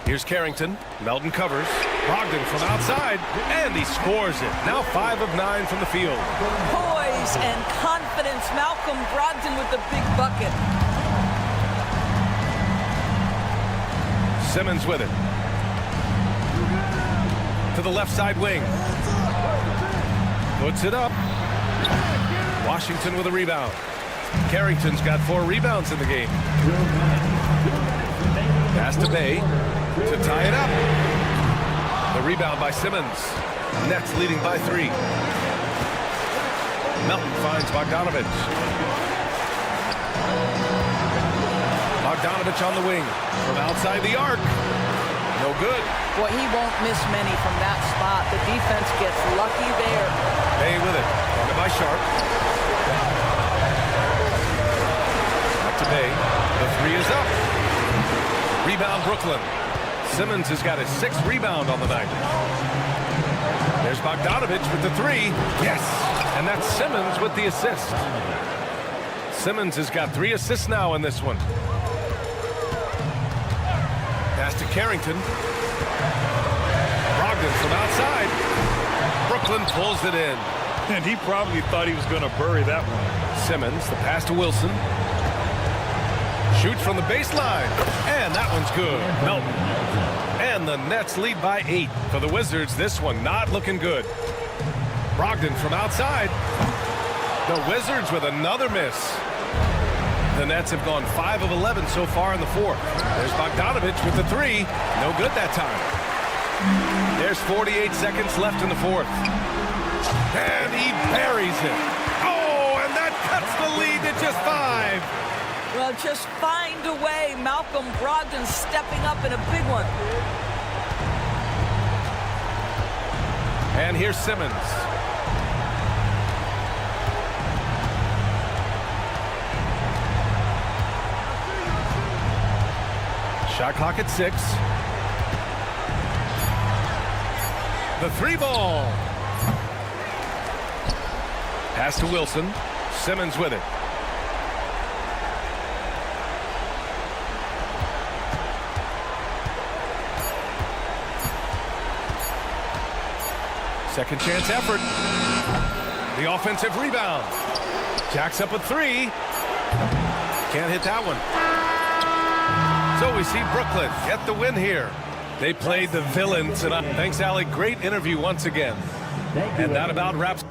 Here's Carrington. Melton covers. Brogdon from outside, and he scores it. Now 5 of 9 from the field. Poise and confidence. Malcolm Brogdon with the big bucket. Simmons with it. To the left side wing. Puts it up. Washington with a rebound. Carrington's got 4 rebounds in the game. Pass to Bay to tie it up. The rebound by Simmons. Nets leading by 3. Melton finds Bogdanovich. Bogdanovich on the wing. From outside the arc. No good. Boy, he won't miss many from that spot. The defense gets lucky there. Bay with it. Guarded by Sharp. Back to Bay. The 3 is up. Rebound Brooklyn. Simmons has got his 6th rebound on the night. There's Bogdanovich with the 3. Yes! And that's Simmons with the assist. Simmons has got 3 assists now in this one. Pass to Carrington. Brogdon from outside. Brooklyn pulls it in. And he probably thought he was going to bury that one. Simmons, the pass to Wilson. Shoots from the baseline. And that one's good. Melton. And the Nets lead by 8. For the Wizards, this one not looking good. Brogdon from outside. The Wizards with another miss. The Nets have gone 5 of 11 so far in the 4th. There's Bogdanovich with the 3. No good that time. There's 48 seconds left in the 4th. And he buries it. Oh, and that cuts the lead to just 5. Well, just find a way. Malcolm Brogdon stepping up in a big one. And here's Simmons. Shot clock at 6. The 3 ball. Pass to Wilson. Simmons with it. Second chance effort. The offensive rebound. Jacks up a 3. Can't hit that one. So we see Brooklyn get the win here. They played the villain tonight. Thanks, Allie. Great interview once again. And that about wraps.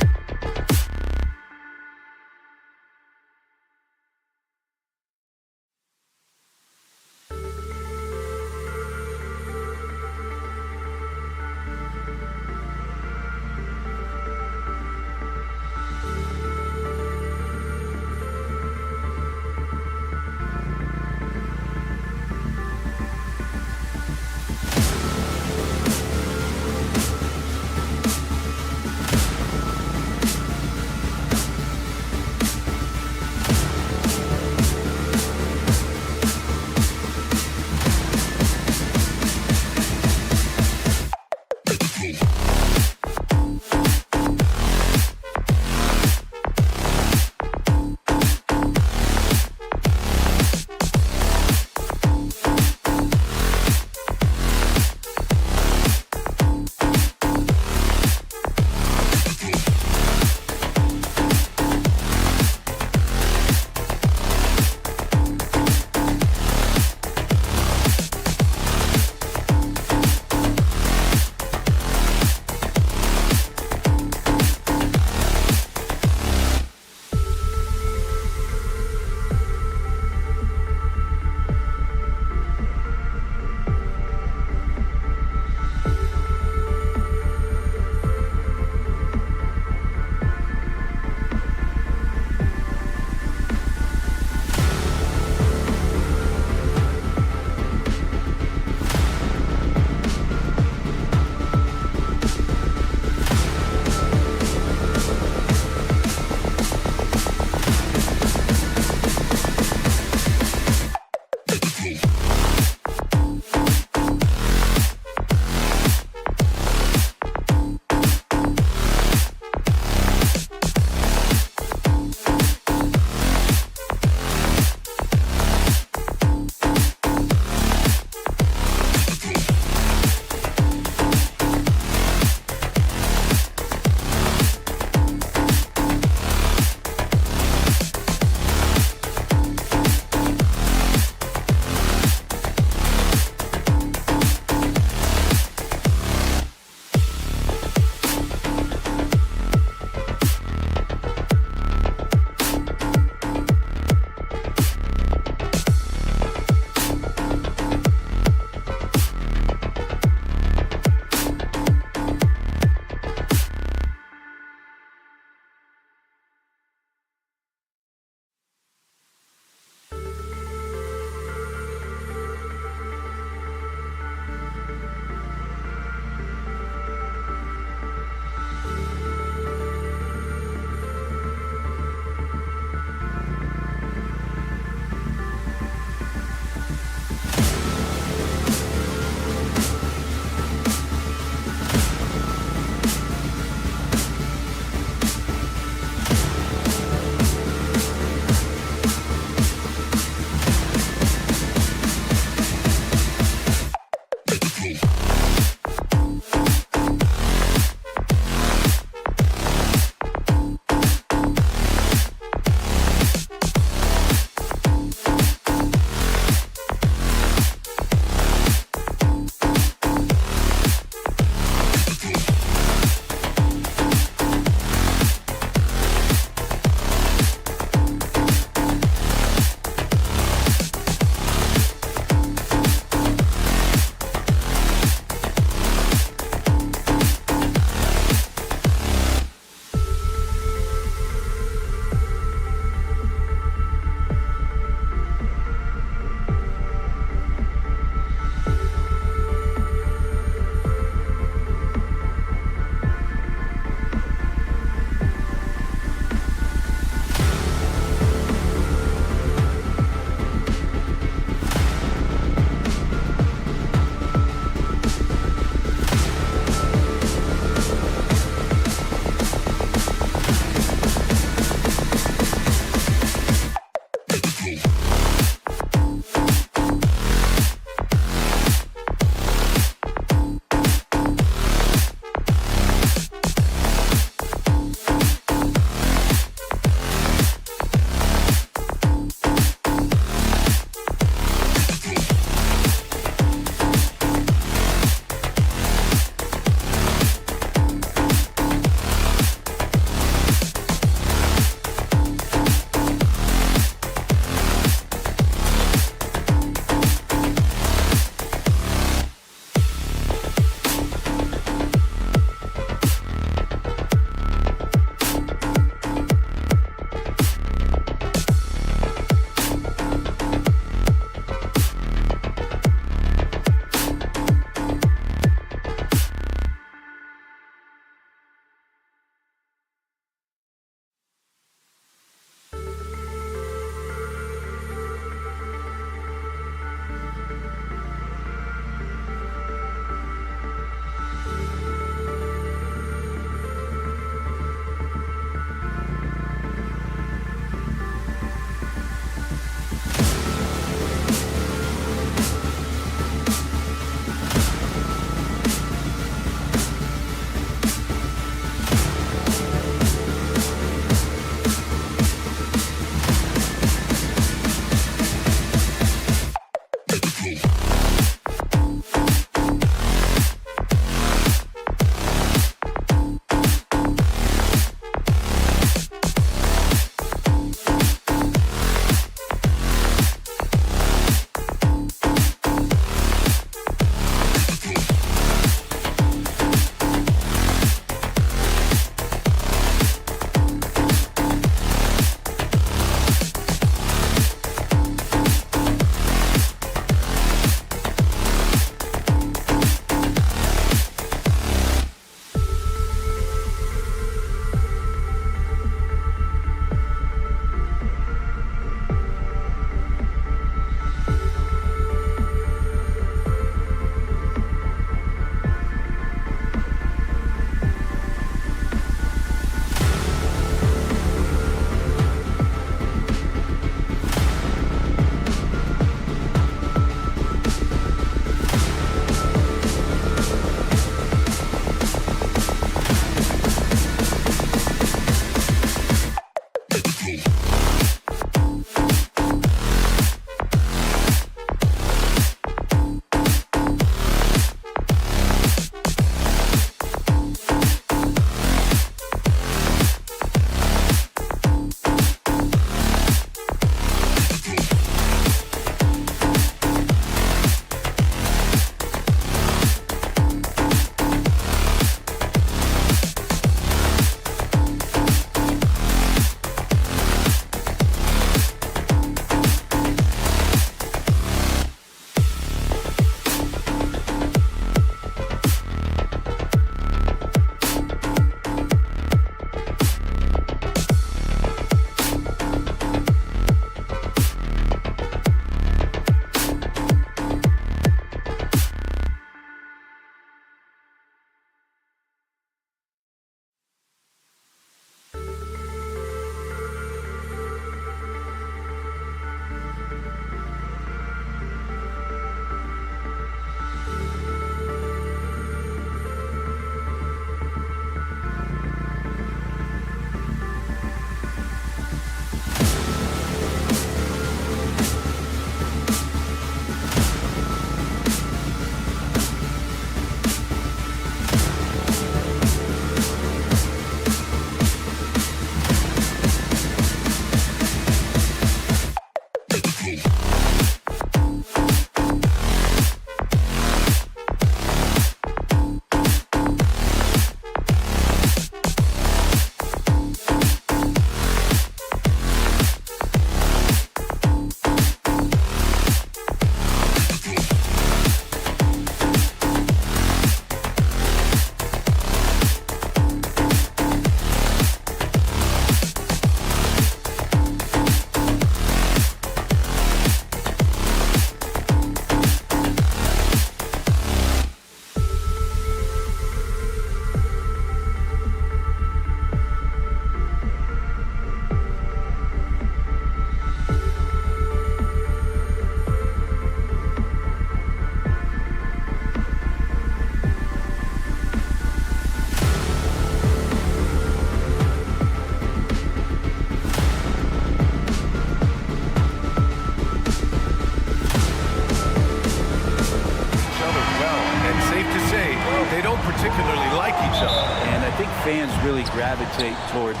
don't particularly like each other. And I think fans really gravitate towards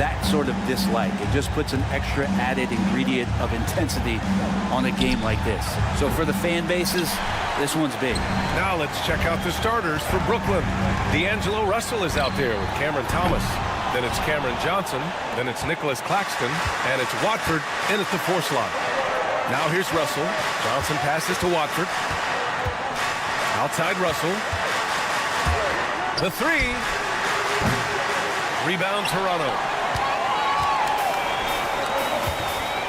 that sort of dislike. It just puts an extra added ingredient of intensity on a game like this. So for the fan bases, this one's big. Now let's check out the starters for Brooklyn. D'Angelo Russell is out there with Cameron Thomas. Then it's Cameron Johnson. Then it's Nicholas Claxton. And it's Watford in at the 4 slot. Now here's Russell. Johnson passes to Watford. Outside Russell. The 3. Rebound Toronto.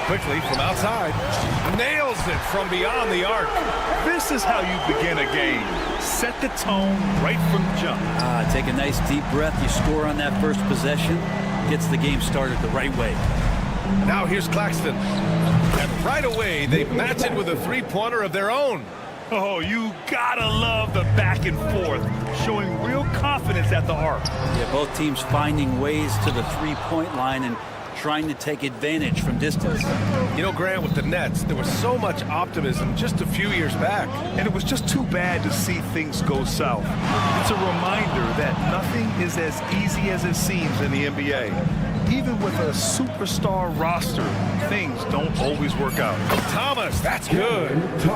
Quickly from outside. Nails it from beyond the arc. This is how you begin a game. Set the tone right from the jump. Take a nice deep breath. You score on that first possession. Gets the game started the right way. Now here's Claxton. And right away, they match it with a 3-pointer of their own. Oh, you gotta love the back and forth, showing real confidence at the arc. Yeah, both teams finding ways to the 3-point line and trying to take advantage from distance. You know, Grant, with the Nets, there was so much optimism just a few years back. And it was just too bad to see things go south. It's a reminder that nothing is as easy as it seems in the NBA. Even with a superstar roster, things don't always work out. Thomas, that's good.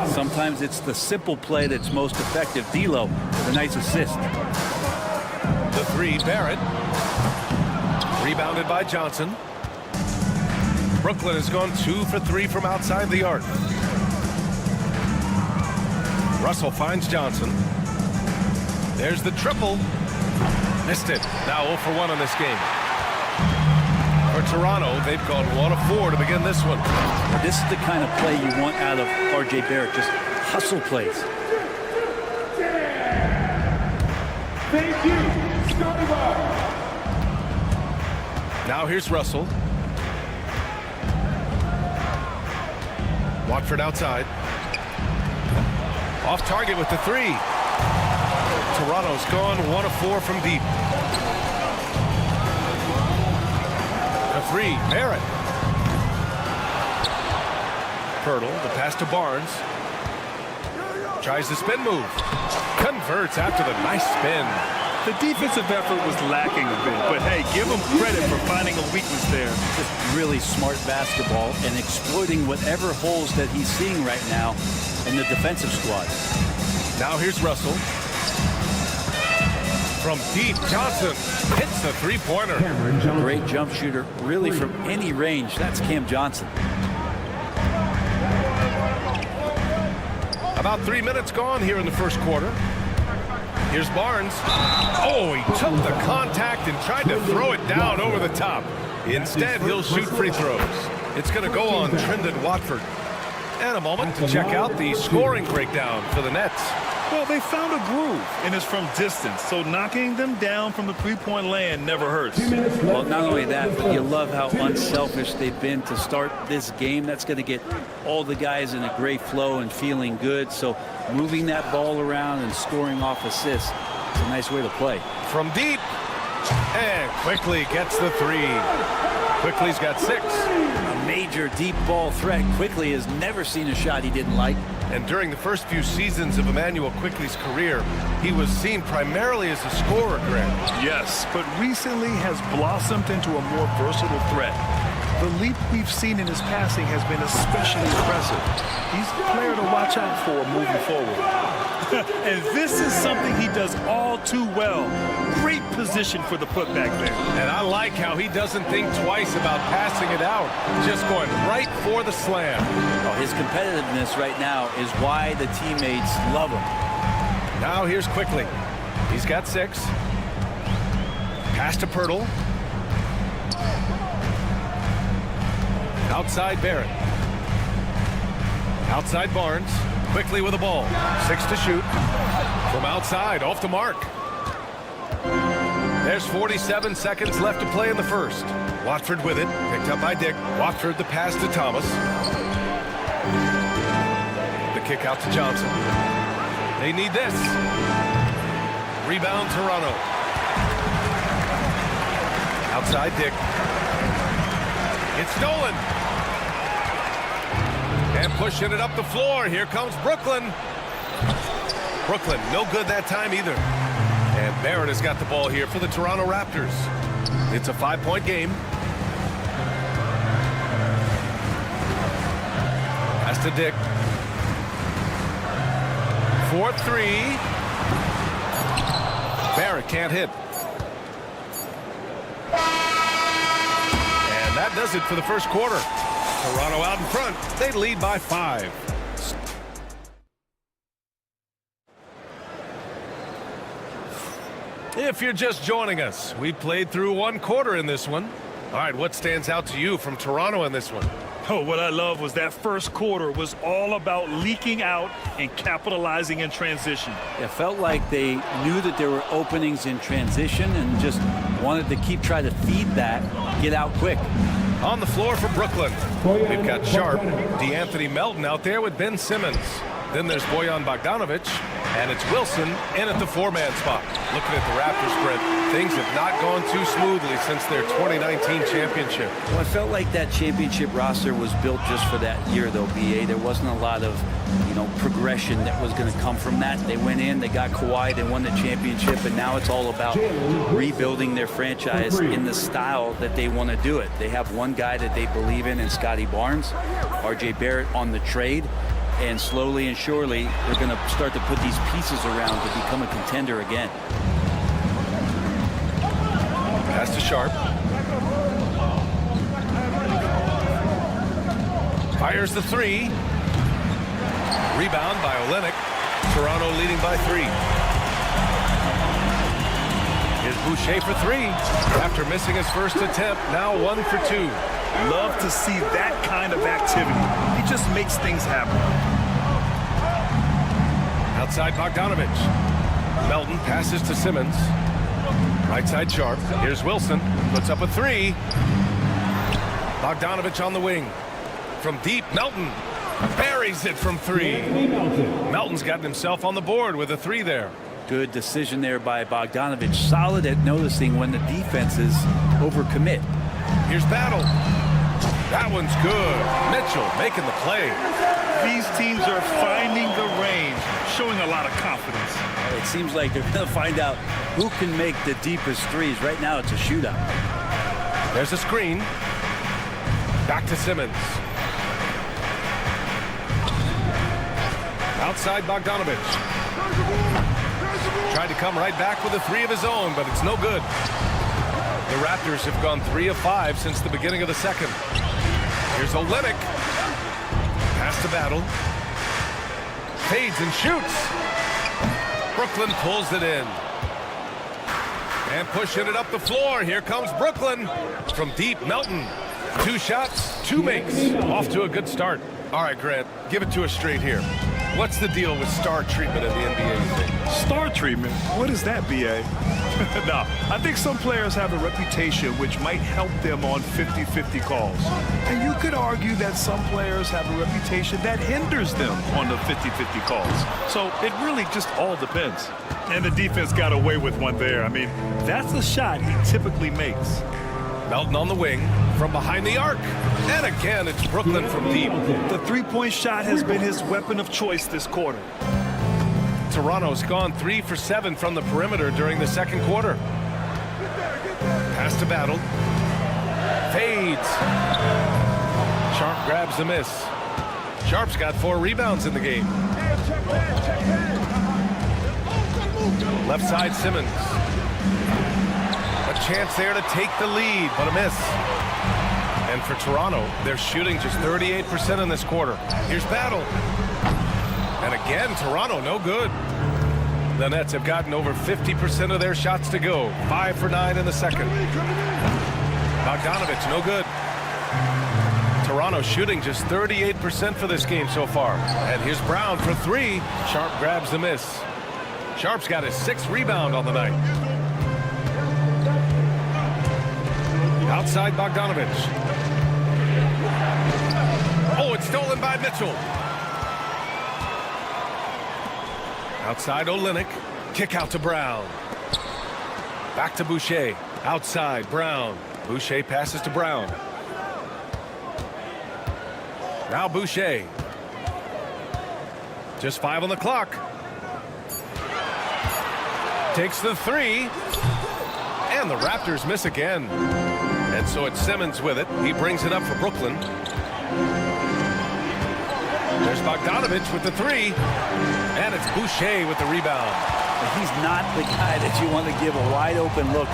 Sometimes it's the simple play that's most effective. D'Lo with a nice assist. The 3, Barrett. Rebounded by Johnson. Brooklyn has gone 2 for 3 from outside the arc. Russell finds Johnson. There's the triple. Missed it. Now 0 for 1 on this game. For Toronto, they've gone 1 of 4 to begin this one. This is the kind of play you want out of R.J. Barrett, just hustle plays. Thank you, Scotty Barnes. Now here's Russell. Watford outside. Off target with the 3. Toronto's gone 1 of 4 from deep. The 3, Barrett. Pirtle, the pass to Barnes. Tries the spin move. Converts after the nice spin. The defensive effort was lacking a bit, but hey, give them credit for finding a weakness there. Just really smart basketball and exploiting whatever holes that he's seeing right now in the defensive squad. Now here's Russell. From deep, Johnson hits the 3-pointer. Great jump shooter, really from any range. That's Cam Johnson. About 3 minutes gone here in the first quarter. Here's Barnes. Oh, he took the contact and tried to throw it down over the top. Instead, he'll shoot free throws. It's going to go on Trendon Watford. And a moment to check out the scoring breakdown for the Nets. Well, they found a groove, and it's from distance, so knocking them down from the 3-point land never hurts. Well, not only that, but you love how unselfish they've been to start this game. That's going to get all the guys in a great flow and feeling good. So moving that ball around and scoring off assists is a nice way to play. From deep, and Quickly gets the 3. Quickly's got 6. A major deep ball threat. Quickly has never seen a shot he didn't like. And during the first few seasons of Emmanuel Quickly's career, he was seen primarily as a scorer, Grant. Yes, but recently has blossomed into a more versatile threat. The leap we've seen in his passing has been especially impressive. He's the player to watch out for moving forward. And this is something he does all too well. Great position for the putback there. And I like how he doesn't think twice about passing it out, just going right for the slam. Oh, his competitiveness right now is why the teammates love him. Now here's Quickly. He's got 6. Pass to Pirtle. Outside Barrett. Outside Barnes. Quickly with the ball. 6 to shoot. From outside, off the mark. There's 47 seconds left to play in the first. Watford with it. Picked up by Dick. Watford the pass to Thomas. The kick out to Johnson. They need this. Rebound Toronto. Outside Dick. It's stolen. And pushing it up the floor. Here comes Brooklyn. Brooklyn, no good that time either. Barrett has got the ball here for the Toronto Raptors. It's a 5-point game. Pass to Dick. 4-3. Barrett can't hit. And that does it for the first quarter. Toronto out in front. They lead by 5. If you're just joining us, we played through 1 quarter in this one. All right, what stands out to you from Toronto in this one? Oh, what I love was that first quarter was all about leaking out and capitalizing in transition. It felt like they knew that there were openings in transition and just wanted to try to feed that, get out quick. On the floor for Brooklyn, we've got Sharp, DeAnthony Melton out there with Ben Simmons. Then there's Bojan Bogdanovic, and it's Wilson in at the 4-man spot. Looking at the Raptors spread, things have not gone too smoothly since their 2019 championship. Well, I felt like that championship roster was built just for that year, though, B.A. There wasn't a lot of, progression that was going to come from that. They went in, they got Kawhi, they won the championship, and now it's all about rebuilding their franchise in the style that they want to do it. They have one guy that they believe in Scotty Barnes, R.J. Barrett on the trade. And slowly and surely, they're going to start to put these pieces around to become a contender again. Pass to Sharp. Fires the 3. Rebound by Olynyk. Toronto leading by 3. Here's Boucher for 3. After missing his first attempt, now 1 for 2. Love to see that kind of activity. He just makes things happen. Outside Bogdanovic. Melton passes to Simmons. Right side Sharp. Here's Wilson. Puts up a 3. Bogdanovic on the wing. From deep, Melton buries it from 3. Melton's gotten himself on the board with a 3 there. Good decision there by Bogdanovic. Solid at noticing when the defenses overcommit. Here's Battle. That one's good. Mitchell making the play. These teams are finding the range, showing a lot of confidence. It seems like they're going to find out who can make the deepest threes. Right now, it's a shootout. There's a screen. Back to Simmons. Outside Bogdanovic. Tried to come right back with a 3 of his own, but it's no good. The Raptors have gone 3 of 5 since the beginning of the second. Here's Olynyk. Pass to Battle. Fades and shoots. Brooklyn pulls it in. And pushing it up the floor. Here comes Brooklyn. From deep, Melton. 2 shots, 2 makes. Off to a good start. All right, Grant, give it to us straight here. What's the deal with star treatment in the NBA, you think? Star treatment? What is that, B.A.? No, I think some players have a reputation which might help them on 50-50 calls. And you could argue that some players have a reputation that hinders them on the 50-50 calls. So it really just all depends. And the defense got away with one there. I mean, that's the shot he typically makes. Melton on the wing from behind the arc. And again, it's Brooklyn from deep. The three-point shot has been his weapon of choice this quarter. Toronto's gone 3 for 7 from the perimeter during the second quarter. Pass to Battle. Fades. Sharp grabs the miss. Sharp's got 4 rebounds in the game. Left side Simmons. A chance there to take the lead, but a miss. And for Toronto, they're shooting just 38% in this quarter. Here's Battle. And again, Toronto, no good. The Nets have gotten over 50% of their shots to go. 5 for 9 in the second. Bogdanovic, no good. Toronto shooting just 38% for this game so far. And here's Brown for 3. Sharp grabs the miss. Sharp's got his 6th rebound on the night. Outside Bogdanovic. Oh, it's stolen by Mitchell. Outside Olynyk. Kick out to Brown. Back to Boucher. Outside Brown. Boucher passes to Brown. Now Boucher. Just 5 on the clock. Takes the three. And the Raptors miss again. And so it's Simmons with it. He brings it up for Brooklyn. There's Bogdanovich with the three. And it's Boucher with the rebound. He's not the guy that you want to give a wide open look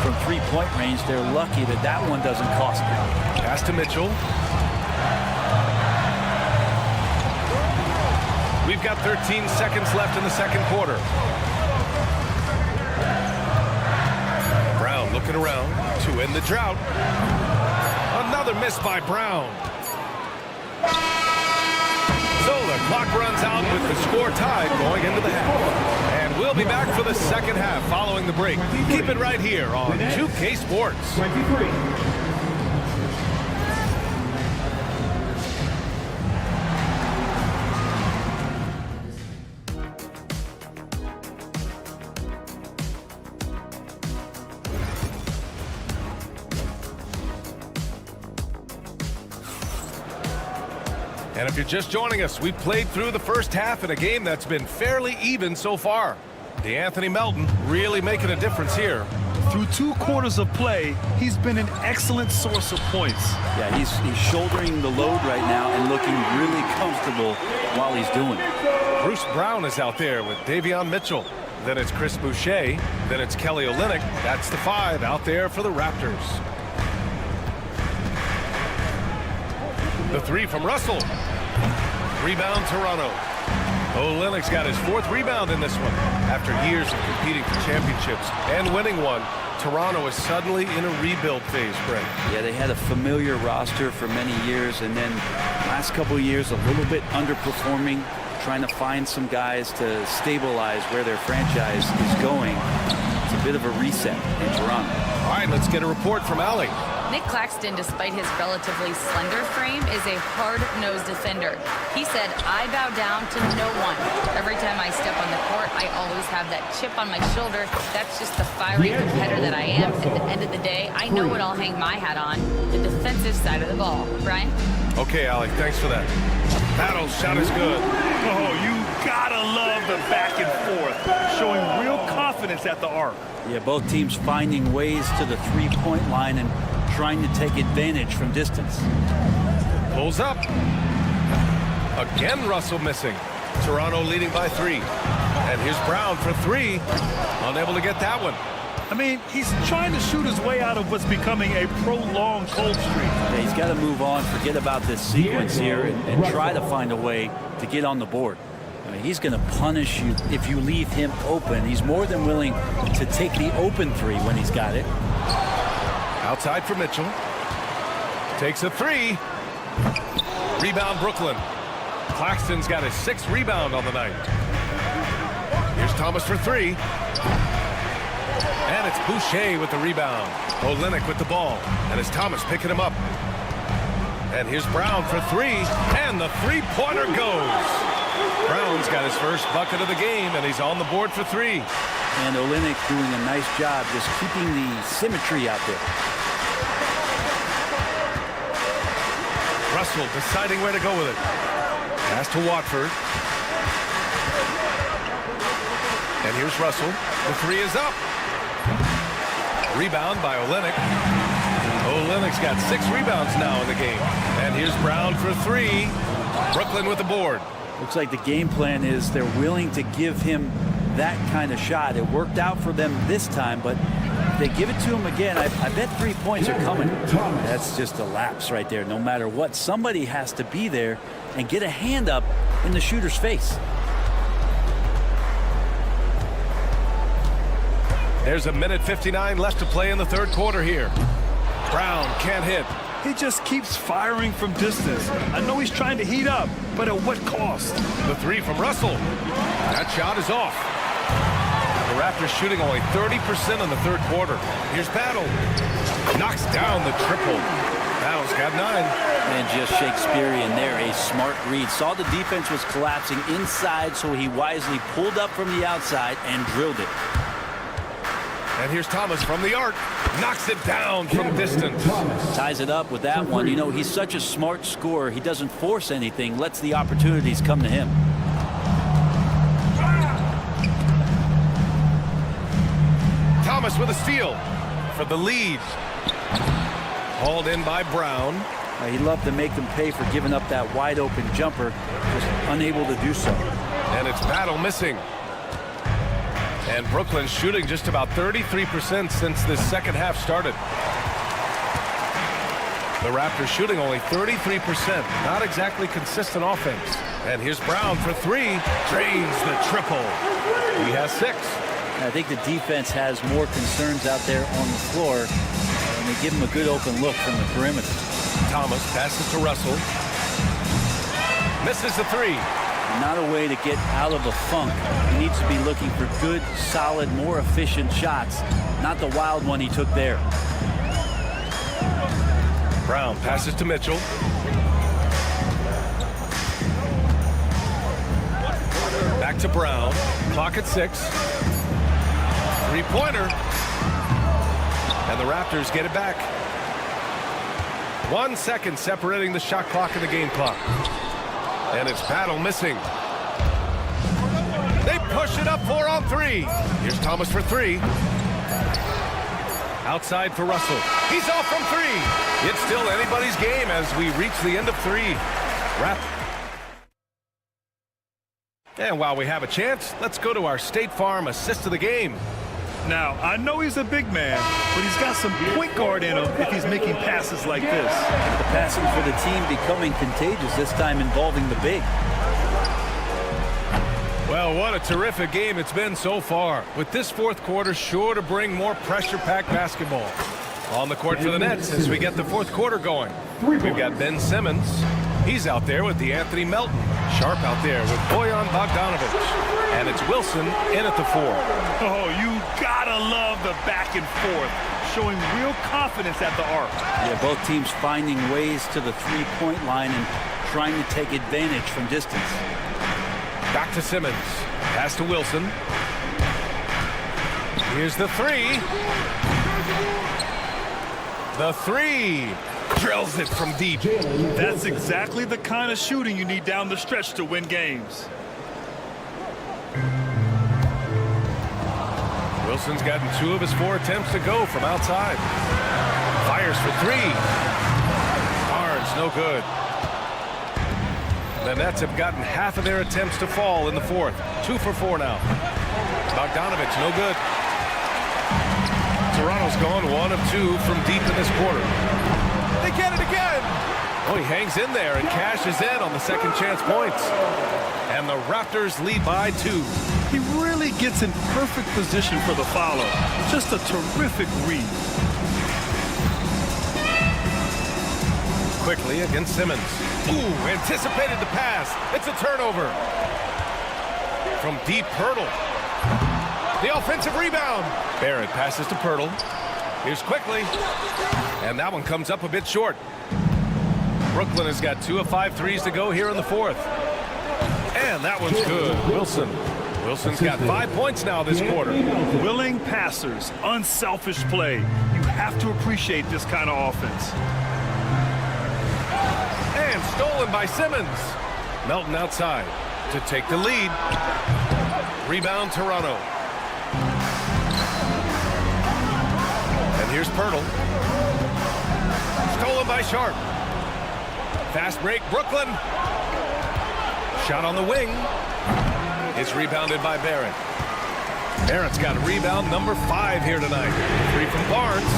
from three-point range. They're lucky that that one doesn't cost them. Pass to Mitchell. We've got 13 seconds left in the second quarter. Brown looking around to end the drought. Another miss by Brown. So the clock runs out with the score tied going into the half. And we'll be back for the second half following the break. Keep it right here on 2K Sports. 23. And if you're just joining us, we've played through the first half in a game that's been fairly even so far. DeAnthony Melton really making a difference here. Through 2 quarters of play, he's been an excellent source of points. Yeah, he's shouldering the load right now and looking really comfortable while he's doing it. Bruce Brown is out there with Davion Mitchell. Then it's Chris Boucher. Then it's Kelly Olynyk. That's the 5 out there for the Raptors. The 3 from Russell. Rebound Toronto. Olynyk's got his 4th rebound in this one. After years of competing for championships and winning one, Toronto is suddenly in a rebuild phase, Brent. Yeah, they had a familiar roster for many years, and then last couple of years a little bit underperforming, trying to find some guys to stabilize where their franchise is going. It's a bit of a reset in Toronto. All right, let's get a report from Allie. Nick Claxton, despite his relatively slender frame, is a hard-nosed defender. He said, "I bow down to no one. Every time I step on the court, I always have that chip on my shoulder. That's just the fiery competitor that I am. At the end of the day, I know what I'll hang my hat on, the defensive side of the ball." Brian? Okay, Allie, thanks for that. Battle shot is good. Oh, you gotta love the back and forth, showing real confidence at the arc. Yeah, both teams finding ways to the three-point line and trying to take advantage from distance. Pulls up. Again, Russell missing. Toronto leading by 3. And here's Brown for 3. Unable to get that one. I mean, he's trying to shoot his way out of what's becoming a prolonged cold streak. Yeah, he's got to move on, forget about this sequence here, and try to find a way to get on the board. I mean, he's going to punish you if you leave him open. He's more than willing to take the open 3 when he's got it. Outside for Mitchell. Takes a 3. Rebound Brooklyn. Claxton's got his 6th rebound on the night. Here's Thomas for 3. And it's Boucher with the rebound. Olynyk with the ball. And it's Thomas picking him up. And here's Brown for 3. And the three-pointer goes. Brown's got his first bucket of the game, and he's on the board for 3. And Olynyk doing a nice job just keeping the symmetry out there. Russell deciding where to go with it. Pass to Watford. And here's Russell. The 3 is up. Rebound by Olynyk. Olynyk's got 6 rebounds now in the game. And here's Brown for 3. Brooklyn with the board. Looks like the game plan is they're willing to give him that kind of shot. It worked out for them this time, but if they give it to him again, I bet 3 points are coming. That's just a lapse right there. No matter what, somebody has to be there and get a hand up in the shooter's face. There's a minute 59 left to play in the third quarter here. Brown can't hit. He just keeps firing from distance. I know he's trying to heat up, but at what cost? The 3 from Russell. That shot is off. The Raptors shooting only 30% in the third quarter. Here's Battle. Knocks down the triple. Battle's got 9. And just Shakespearean there, a smart read. Saw the defense was collapsing inside, so he wisely pulled up from the outside and drilled it. And here's Thomas from the arc. Knocks it down from distance. Ties it up with that one. You know, he's such a smart scorer. He doesn't force anything, lets the opportunities come to him. Thomas with a steal for the lead. Hauled in by Brown. He loved to make them pay for giving up that wide open jumper, just unable to do so. And it's Battle missing. And Brooklyn's shooting just about 33% since this second half started. The Raptors shooting only 33%. Not exactly consistent offense. And here's Brown for three. Drains the triple. He has 6. I think the defense has more concerns out there on the floor, and they give him a good open look from the perimeter. Thomas passes to Russell. Misses the 3. Not a way to get out of a funk. He needs to be looking for good, solid, more efficient shots, not the wild one he took there. Brown passes to Mitchell. Back to Brown. Clock at 6. Three-pointer. And the Raptors get it back. 1 second separating the shot clock and the game clock. And it's Battle missing. They push it up 4 on 3. Here's Thomas for 3. Outside for Russell. He's off from 3. It's still anybody's game as we reach the end of 3. And while we have a chance, let's go to our State Farm assist of the game. Now, I know he's a big man, but he's got some point guard in him if he's making passes like this. The passing for the team becoming contagious, this time involving the big. Well, what a terrific game it's been so far, with this fourth quarter sure to bring more pressure-packed basketball. On the court for the Nets as we get the fourth quarter going. We've got Ben Simmons. He's out there with DeAnthony Melton. Sharp out there with Bojan Bogdanovic. And it's Wilson in at the 4. Oh, you gotta love the back and forth, showing real confidence at the arc. Yeah, both teams finding ways to the three-point line and trying to take advantage from distance. Back to Simmons. Pass to Wilson. Here's the 3. The 3. Drills it from deep. That's exactly the kind of shooting you need down the stretch to win games. Wilson's gotten 2 of his 4 attempts to go from outside. Fires for 3. Barnes, no good. The Nets have gotten half of their attempts to fall in the fourth. 2 for 4 now. Bogdanovic, no good. Toronto's gone 1 of 2 from deep in this quarter. They get it again. Oh, he hangs in there and cashes in on the second chance points. And the Raptors lead by 2. He really gets in perfect position for the follow. Just a terrific read. Quickly against Simmons. Ooh, anticipated the pass. It's a turnover. From deep, Pirtle. The offensive rebound. Barrett passes to Pirtle. Here's Quickly. And that one comes up a bit short. Brooklyn has got 2 of 5 threes to go here in the fourth. And that one's good. Wilson's got 5 points now this quarter. Willing passers, unselfish play. You have to appreciate this kind of offense. And stolen by Simmons. Melton outside to take the lead. Rebound Toronto. And here's Pirtle. Stolen by Sharp. Fast break, Brooklyn. Shot on the wing. It's rebounded by Barrett. Barrett's got a rebound number 5 here tonight. 3 from Barnes.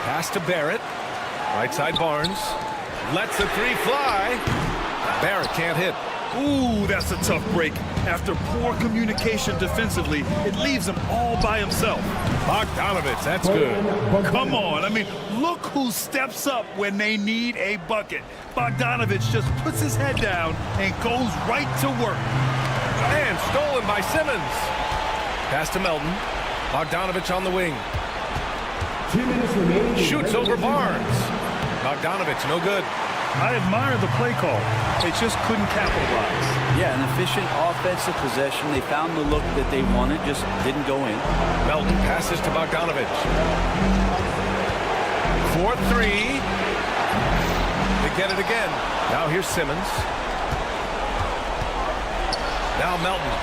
Pass to Barrett. Right side Barnes. Lets the 3 fly. Barrett can't hit. Ooh, that's a tough break. After poor communication defensively, it leaves him all by himself. Bogdanovic, that's good. Come on, I mean, look who steps up when they need a bucket. Bogdanovic just puts his head down and goes right to work. And stolen by Simmons. Pass to Melton. Bogdanovic on the wing. 2 minutes remaining. Shoots over Barnes. Bogdanovic, no good. I admire the play call. They just couldn't capitalize. Yeah, an efficient offensive possession. They found the look that they wanted, just didn't go in. Melton passes to Bogdanovic. 4-3. They get it again. Now here's Simmons. Now Melton.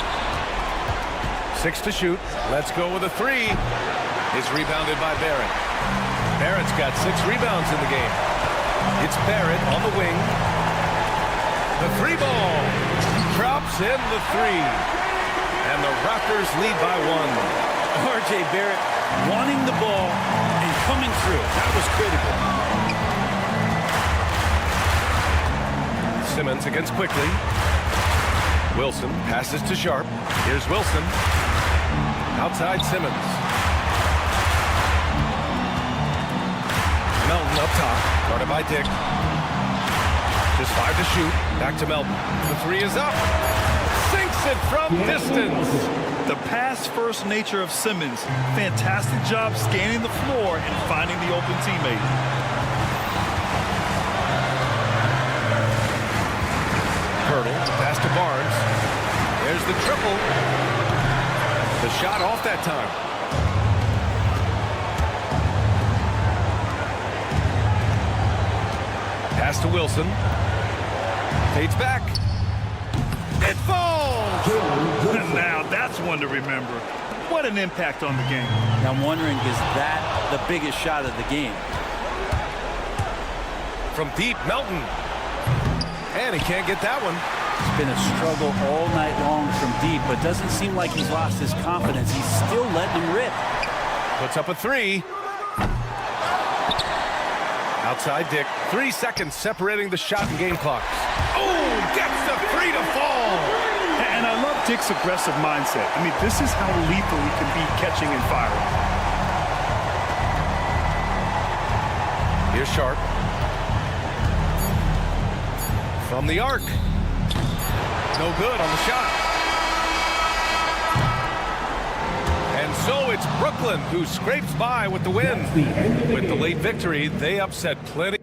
6 to shoot. Let's go with a 3. Is rebounded by Barrett. Barrett's got 6 rebounds in the game. It's Barrett on the wing. The 3 ball. Drops in the 3. And the Raptors lead by 1. R.J. Barrett wanting the ball and coming through. That was critical. Simmons against Quickly. Wilson passes to Sharp. Here's Wilson. Outside Simmons. Melton up top. Guarded by Dick. Just 5 to shoot. Back to Melton. The 3 is up. Sinks it from distance. The pass-first nature of Simmons. Fantastic job scanning the floor and finding the open teammate. Hurdle. Pass to Barnes. There's the triple. The shot off that time. Pass to Wilson. Fades back. It falls! Now that's one to remember. What an impact on the game. Now I'm wondering, is that the biggest shot of the game? From deep, Melton. And he can't get that one. It's been a struggle all night long from deep, but doesn't seem like he's lost his confidence. He's still letting him rip. Puts up a 3. Outside Dick. 3 seconds separating the shot and game clocks. Oh, gets the 3 to fall. And I love Dick's aggressive mindset. I mean, this is how lethal he can be catching and firing. Here's Sharp. From the arc. No good on the shot. And so it's Brooklyn who scrapes by with the win. With the late victory, they upset plenty.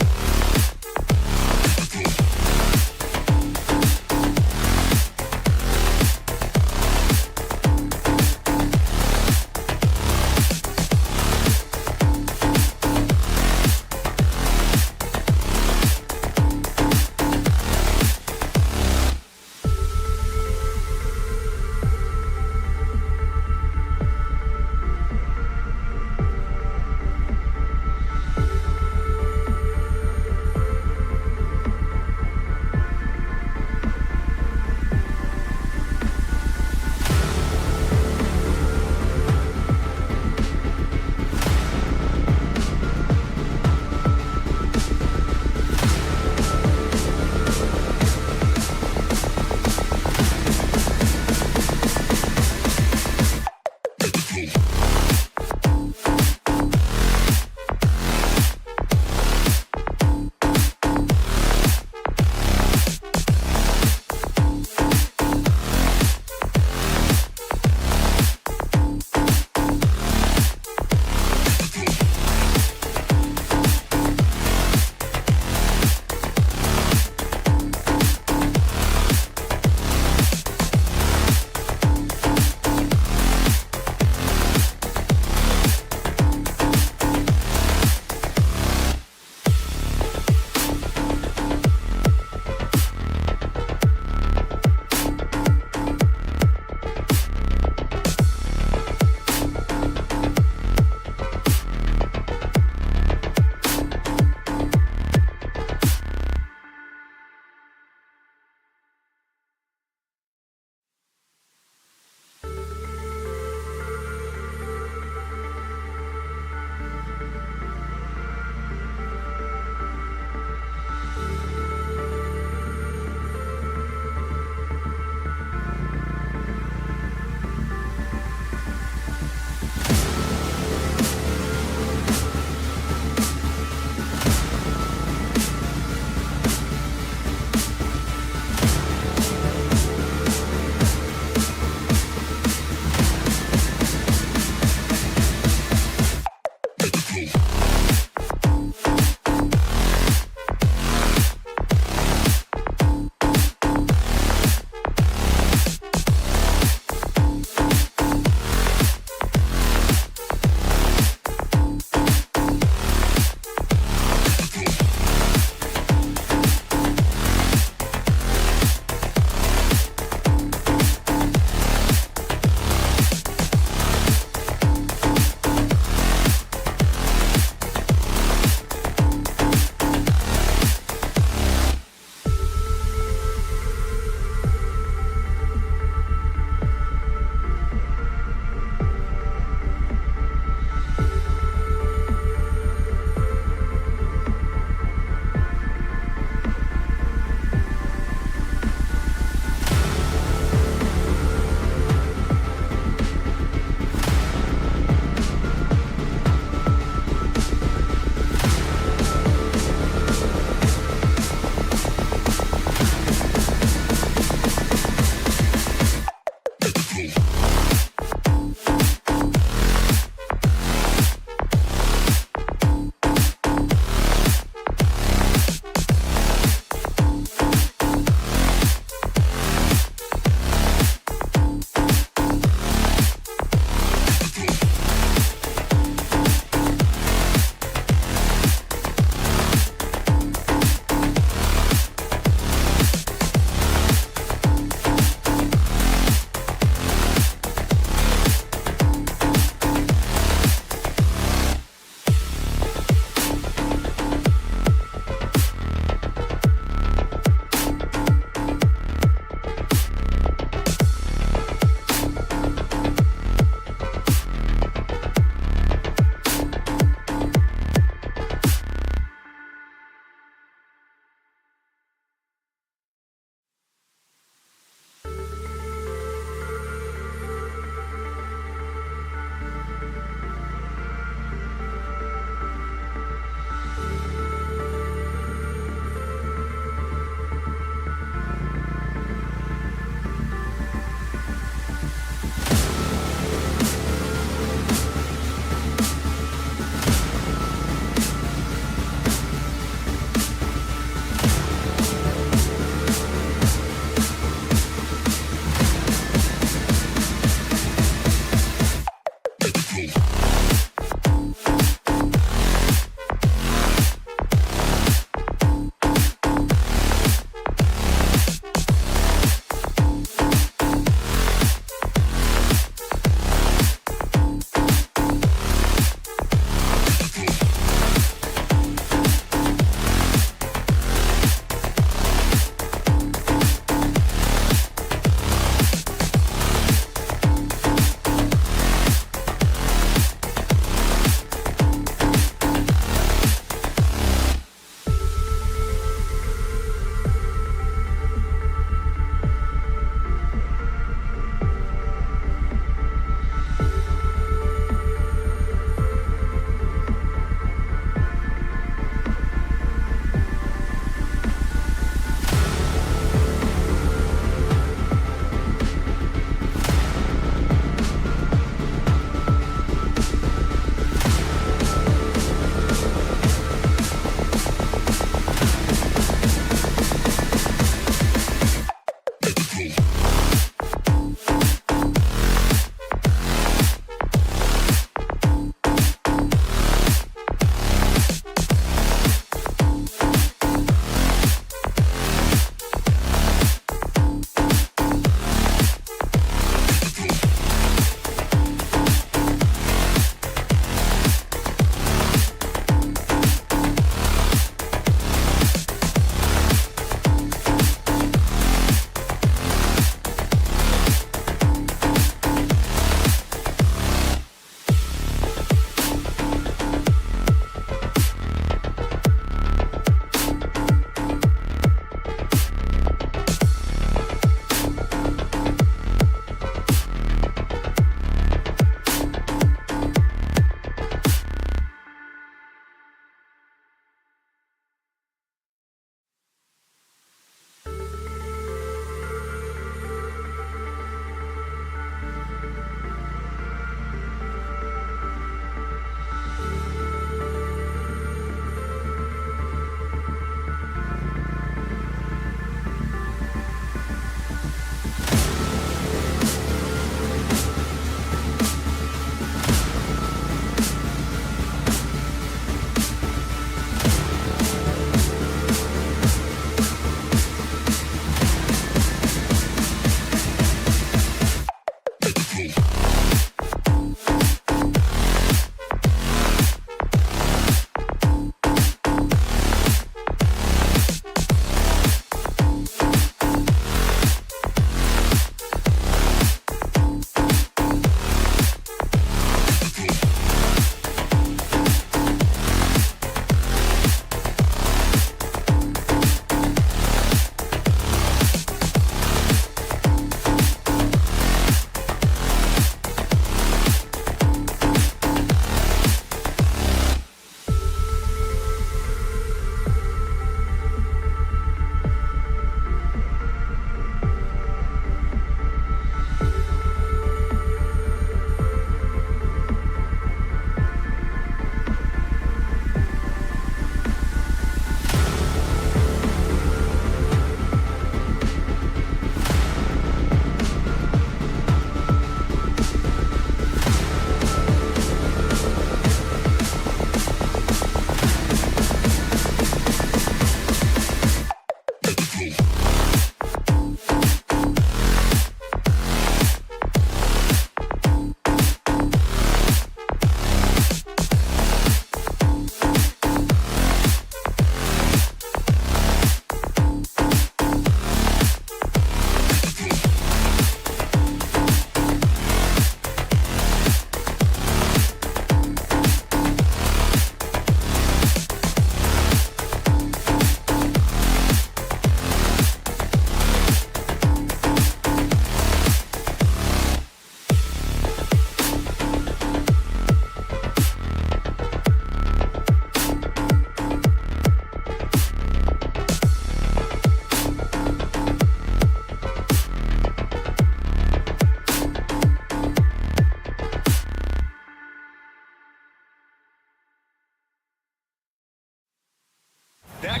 That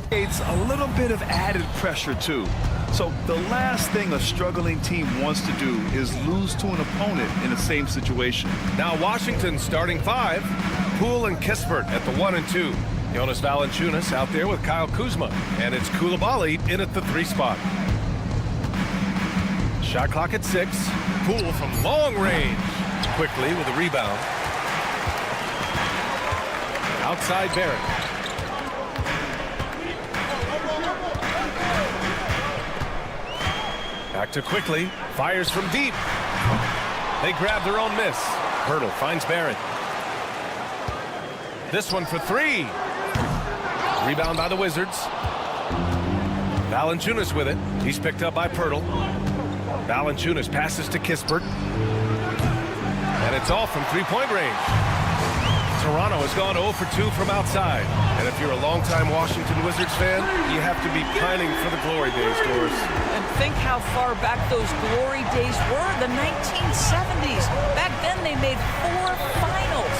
creates a little bit of added pressure, too. So the last thing a struggling team wants to do is lose to an opponent in the same situation. Now Washington starting 5. Poole and Kispert at the 1 and 2. Jonas Valanciunas out there with Kyle Kuzma. And it's Coulibaly in at the 3 spot. Shot clock at 6. Poole from long range. Quickly with a rebound. Outside Barrett. Back to Quickly. Fires from deep. They grab their own miss. Hurdle finds Barrett. This one for 3. Rebound by the Wizards. Valanciunas with it. He's picked up by Pirtle. Valanciunas passes to Kispert. And it's all from three-point range. Toronto has gone 0 for 2 from outside. And if you're a longtime Washington Wizards fan, you have to be pining for the glory days, Doris. And think how far back those glory days were, the 1970s. Back then they made 4 finals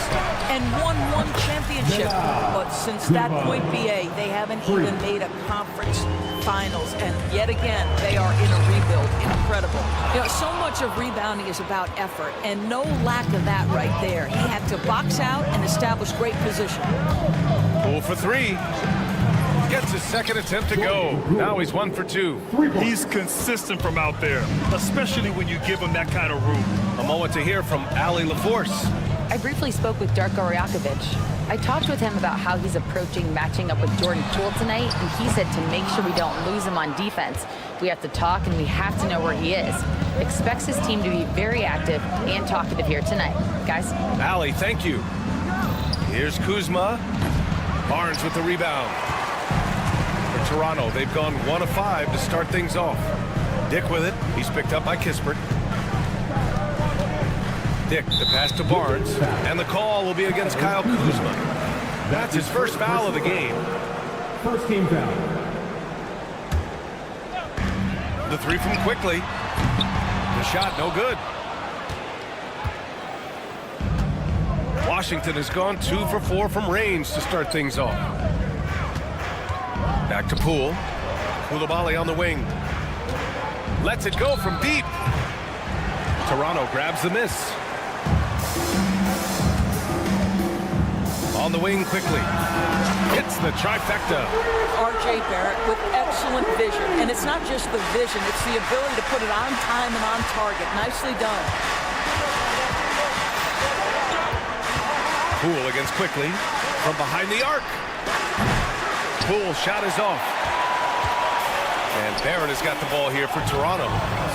and won 1 championship. But since that point, BA, they haven't even made a conference finals. And yet again, they are in a rebuild. Incredible. You know, so much of rebounding is about effort, and no lack of that right there. He had to box out and establish great position. Poole for 3. Gets his second attempt to go. Now he's 1 for 2. He's consistent from out there, especially when you give him that kind of room. A moment to hear from Ali LaForce. I briefly spoke with Darko Rajakovic. I talked with him about how he's approaching matching up with Jordan Poole tonight, and he said to make sure we don't lose him on defense, we have to talk and we have to know where he is. Expects his team to be very active and talkative here tonight. Guys? Ali, thank you. Here's Kuzma. Barnes with the rebound. For Toronto, they've gone 1 of 5 to start things off. Dick with it. He's picked up by Kispert. Dick, the pass to Barnes. And the call will be against Kyle Kuzma. That's his first foul of the game. First team foul. The 3 from Quickly. The shot, no good. Washington has gone 2 for 4 from range to start things off. Back to Poole. Coulibaly on the wing. Lets it go from deep. Toronto grabs the miss. On the wing quickly. Hits the trifecta. R.J. Barrett with excellent vision. And it's not just the vision, it's the ability to put it on time and on target. Nicely done. Poole against Quickly from behind the arc. Poole shot is off. And Barrett has got the ball here for Toronto.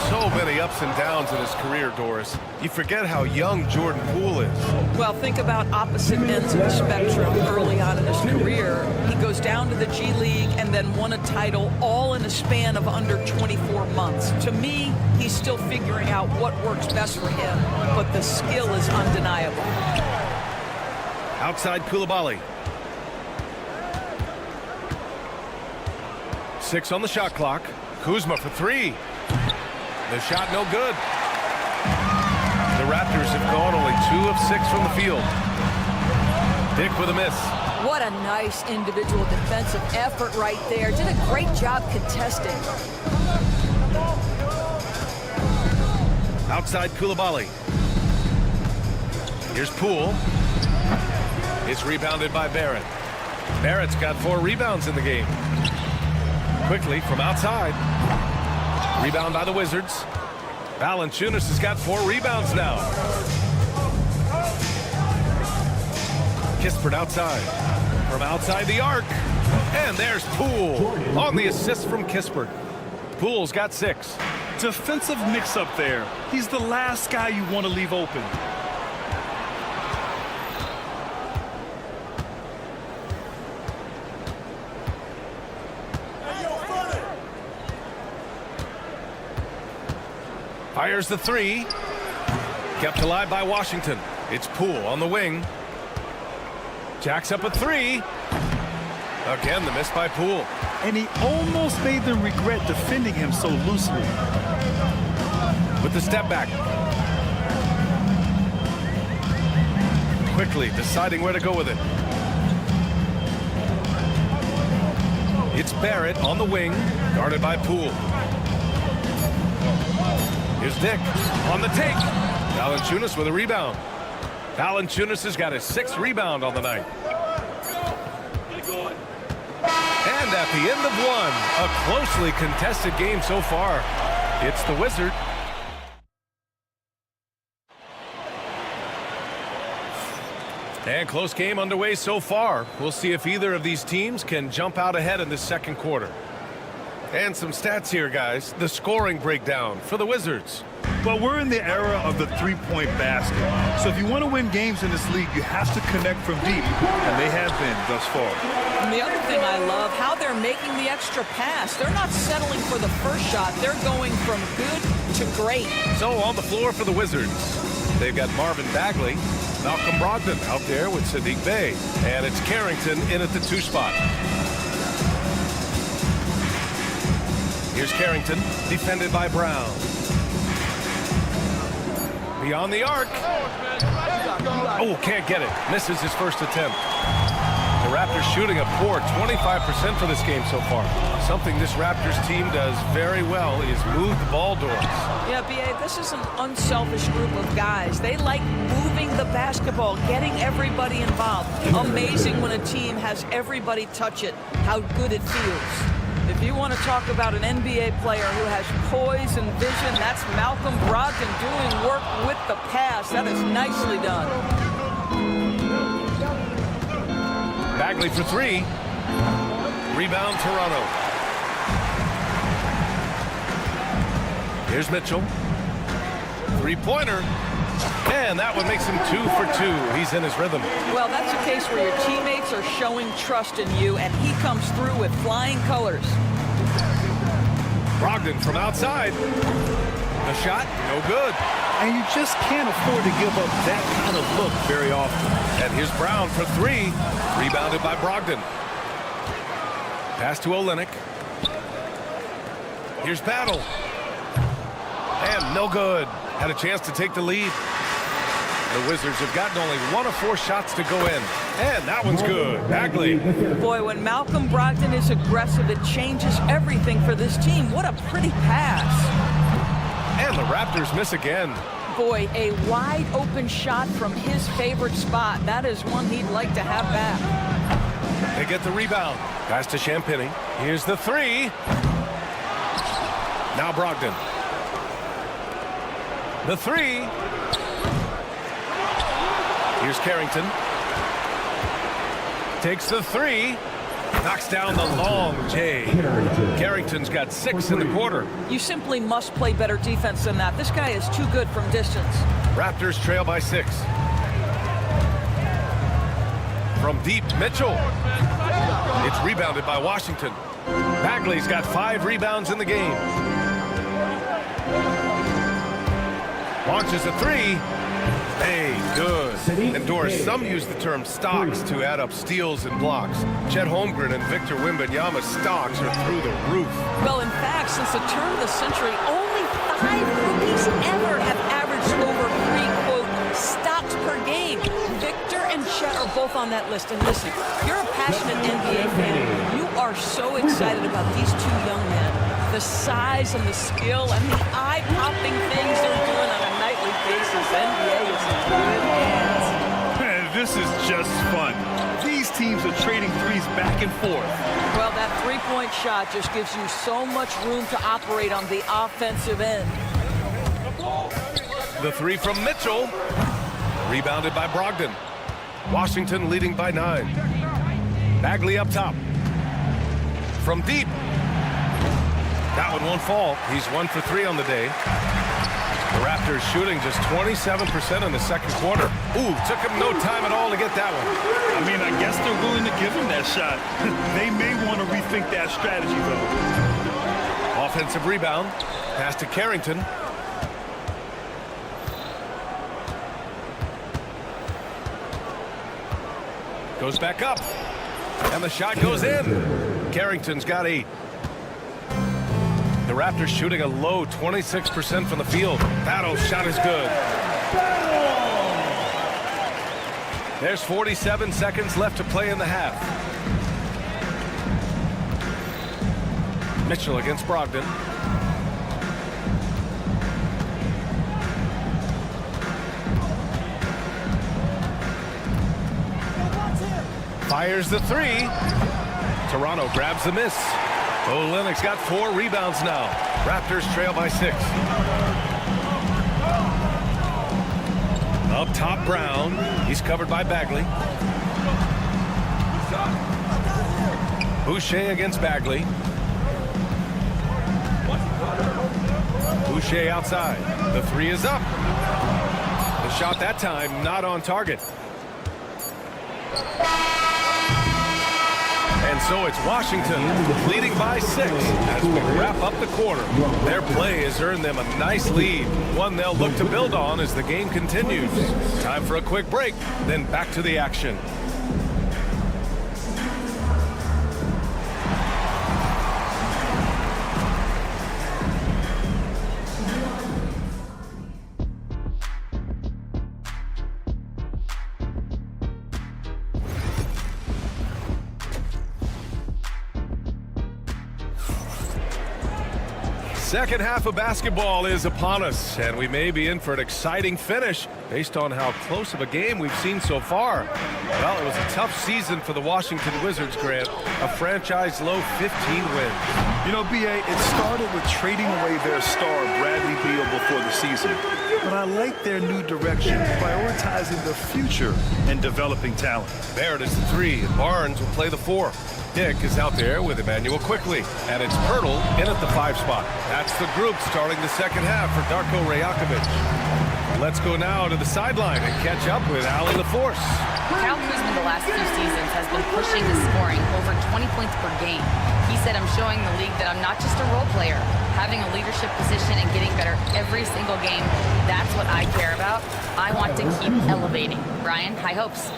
So many ups and downs in his career, Doris. You forget how young Jordan Poole is. Well, think about opposite ends of the spectrum early on in his career. He goes down to the G League and then won a title all in a span of under 24 months. To me, he's still figuring out what works best for him, but the skill is undeniable. Outside Coulibaly. 6 on the shot clock. Kuzma for 3. The shot no good. The Raptors have gone only 2 of 6 from the field. Dick with a miss. What a nice individual defensive effort right there. Did a great job contesting. Outside Coulibaly. Here's Poole. It's rebounded by Barrett. Barrett's got 4 rebounds in the game. Quickly from outside. Rebound by the Wizards. Valanciunas has got 4 rebounds now. Kispert outside. From outside the arc. And there's Poole on the assist from Kispert. Poole's got 6. Defensive mix-up there. He's the last guy you want to leave open. Fires the 3. Kept alive by Washington. It's Poole on the wing. Jacks up a 3. Again, the miss by Poole. And he almost made them regret defending him so loosely. With the step back. Quickly deciding where to go with it. It's Barrett on the wing, guarded by Poole. Here's Dick on the take. Valanciunas with a rebound. Valanciunas has got his 6th rebound on the night. And at the end of 1, a closely contested game so far. It's the Wizard. And close game underway so far. We'll see if either of these teams can jump out ahead in the second quarter. And some stats here, guys. The scoring breakdown for the Wizards. Well, we're in the era of the three-point basket. So if you want to win games in this league, you have to connect from deep, and they have been thus far. And the other thing I love, how they're making the extra pass. They're not settling for the first shot. They're going from good to great. So on the floor for the Wizards, they've got Marvin Bagley, Malcolm Brogdon out there with Sadiq Bey, and it's Carrington in at the 2 spot. Here's Carrington, defended by Brown. Beyond the arc. Oh, can't get it. Misses his first attempt. The Raptors shooting a poor 25% for this game so far. Something this Raptors team does very well is move the ball doors. Yeah, B.A., this is an unselfish group of guys. They like moving the basketball, getting everybody involved. Amazing when a team has everybody touch it, how good it feels. If you want to talk about an NBA player who has poise and vision, that's Malcolm Brogdon doing work with the pass. That is nicely done. Bagley for 3. Rebound, Toronto. Here's Mitchell. 3-pointer. And that one makes him 2 for 2. He's in his rhythm. Well, that's a case where your teammates are showing trust in you, and he comes through with flying colors. Brogdon from outside. The shot, no good. And you just can't afford to give up that kind of look very often. And here's Brown for 3. Rebounded by Brogdon. Pass to Olynyk. Here's Battle. And no good. Had a chance to take the lead. The Wizards have gotten only 1 of 4 shots to go in. And that one's good. Bagley. Boy, when Malcolm Brogdon is aggressive, it changes everything for this team. What a pretty pass. And the Raptors miss again. Boy, a wide open shot from his favorite spot. That is one he'd like to have back. They get the rebound. Pass to Champagny. Here's the 3. Now Brogdon. The 3. Here's Carrington. Takes the 3. Knocks down the long J. Carrington's got 6 in the quarter. You simply must play better defense than that. This guy is too good from distance. Raptors trail by 6. From deep, Mitchell. It's rebounded by Washington. Bagley's got 5 rebounds in the game. Launches a 3. Hey, good. And Doris, some use the term stocks to add up steals and blocks. Chet Holmgren and Victor Wembanyama's stocks are through the roof. Well, in fact, since the turn of the century, only 5 rookies ever have averaged over 3, quote, stocks per game. Victor and Chet are both on that list. And listen, you're a passionate NBA fan. You are so excited about these 2 young men. The size and the skill and the eye-popping things they're doing on a nightly basis. NBA is in good hands. This is just fun. These teams are trading threes back and forth. Well, that three-point shot just gives you so much room to operate on the offensive end. The three from Mitchell. Rebounded by Brogdon. Washington leading by 9. Bagley up top. From deep. That one won't fall. He's 1 for 3 on the day. The Raptors shooting just 27% in the second quarter. Ooh, took him no time at all to get that one. I mean, I guess they're willing to give him that shot. They may want to rethink that strategy, though. Offensive rebound. Pass to Carrington. Goes back up. And the shot goes in. Carrington's got 8. The Raptors shooting a low 26% from the field. Battle shot is good. There's 47 seconds left to play in the half. Mitchell against Brogdon. Fires the 3. Toronto grabs the miss. Olynyk's got 4 rebounds now. Raptors trail by 6. Up top, Brown. He's covered by Bagley. Boucher against Bagley. Boucher outside. The 3 is up. The shot that time not on target. And so it's Washington leading by 6 as we wrap up the quarter. Their play has earned them a nice lead, one they'll look to build on as the game continues. Time for a quick break, then back to the action. Second half of basketball is upon us, and we may be in for an exciting finish based on how close of a game we've seen so far. Well, it was a tough season for the Washington Wizards, Grant. A franchise low 15 wins. You know, B.A., it started with trading away their star, Bradley Beal, before the season. But I like their new direction, prioritizing the future and developing talent. Barrett is the 3, and Barnes will play the 4. Dick is out there with Emmanuel quickly, and it's Pirtle in at the 5 spot. That's the group starting the second half for Darko Rajakovic. Let's go now to the sideline and catch up with Allie LaForce. Kyle Kuzma the last few seasons has been pushing the scoring over 20 points per game. He said, "I'm showing the league that I'm not just a role player. Having a leadership position and getting better every single game, that's what I care about. I want to keep elevating." Brian, high hopes.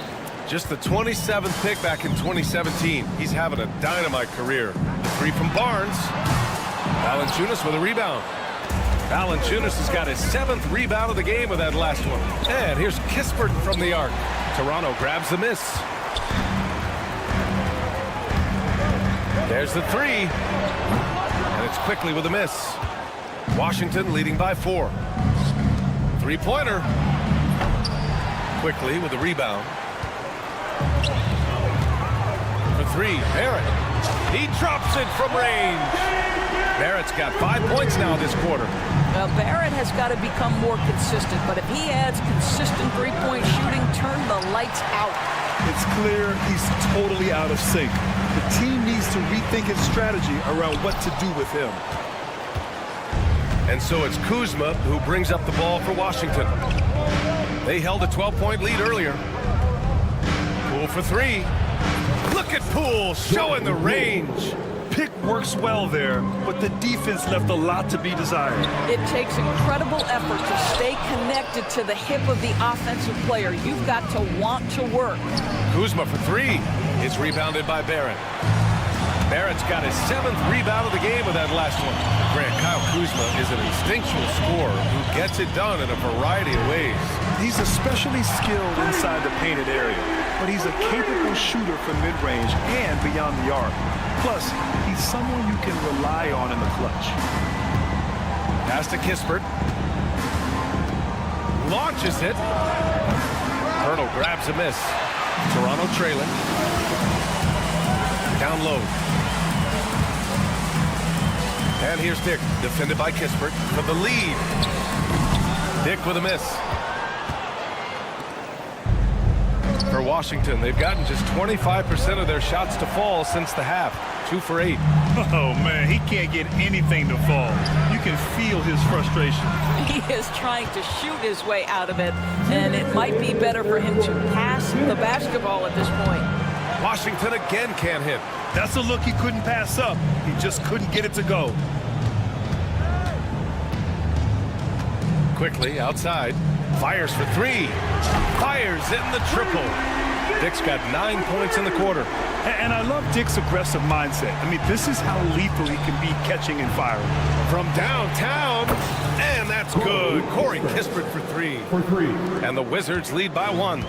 Just the 27th pick back in 2017. He's having a dynamite career. The 3 from Barnes. Valanciunas with a rebound. Valanciunas has got his 7th rebound of the game with that last one. And here's Kispert from the arc. Toronto grabs the miss. There's the 3. And it's quickly with a miss. Washington leading by 4. 3-pointer. Quickly with a rebound. For 3, Barrett. He drops it from range. Barrett's got 5 points now this quarter. Well, Barrett has got to become more consistent, but if he adds consistent three-point shooting, turn the lights out. It's clear he's totally out of sync. The team needs to rethink its strategy around what to do with him. And so it's Kuzma who brings up the ball for Washington. They held a 12-point lead earlier. Poole for 3. Look at Poole showing the range. Pick works well there, but the defense left a lot to be desired. It takes incredible effort to stay connected to the hip of the offensive player. You've got to want to work. Kuzma for 3. It's rebounded by Barrett. Barrett's got his 7th rebound of the game with that last one. Grant, Kyle Kuzma is an instinctual scorer who gets it done in a variety of ways. He's especially skilled inside the painted area, but he's a capable shooter from mid-range and beyond the arc. Plus, he's someone you can rely on in the clutch. Pass to Kispert. Launches it. Pirtle grabs a miss. Toronto trailing. Down low. And here's Dick, defended by Kispert for the lead. Dick with a miss. For Washington, they've gotten just 25% of their shots to fall since the half. 2 for 8. Oh, man, he can't get anything to fall. You can feel his frustration. He is trying to shoot his way out of it, and it might be better for him to pass the basketball at this point. Washington again can't hit. That's a look he couldn't pass up. He just couldn't get it to go. Quickly outside. Fires for 3. Fires in the triple. Dick's got 9 points in the quarter. And I love Dick's aggressive mindset. I mean, this is how lethal he can be catching and firing. From downtown, and that's good. Corey Kispert for 3. And the Wizards lead by 1.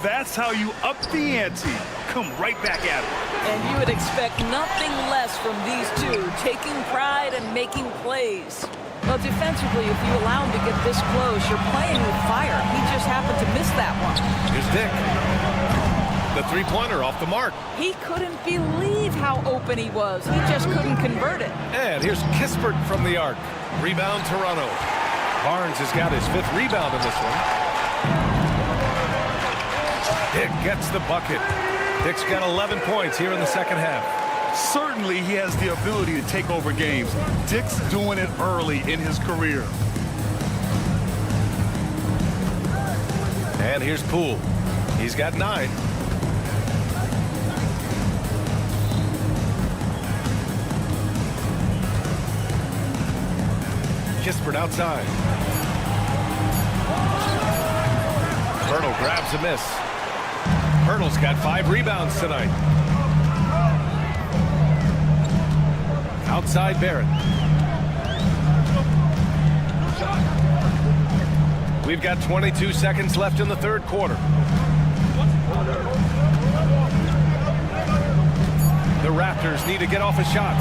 That's how you up the ante. Come right back at it. And you would expect nothing less from these two, taking pride and making plays. Well, defensively, if you allow him to get this close, you're playing with fire. He just happened to miss that one. Here's Dick. The three-pointer off the mark. He couldn't believe how open he was. He just couldn't convert it. And here's Kispert from the arc. Rebound, Toronto. Barnes has got his 5th rebound in this one. Dick gets the bucket. Dick's got 11 points here in the second half. Certainly, he has the ability to take over games. Dick's doing it early in his career. And here's Poole. He's got 9. Kispert outside. Hurdle grabs a miss. Hurdle's got 5 rebounds tonight. Outside Barrett. We've got 22 seconds left in the third quarter. The Raptors need to get off a shot.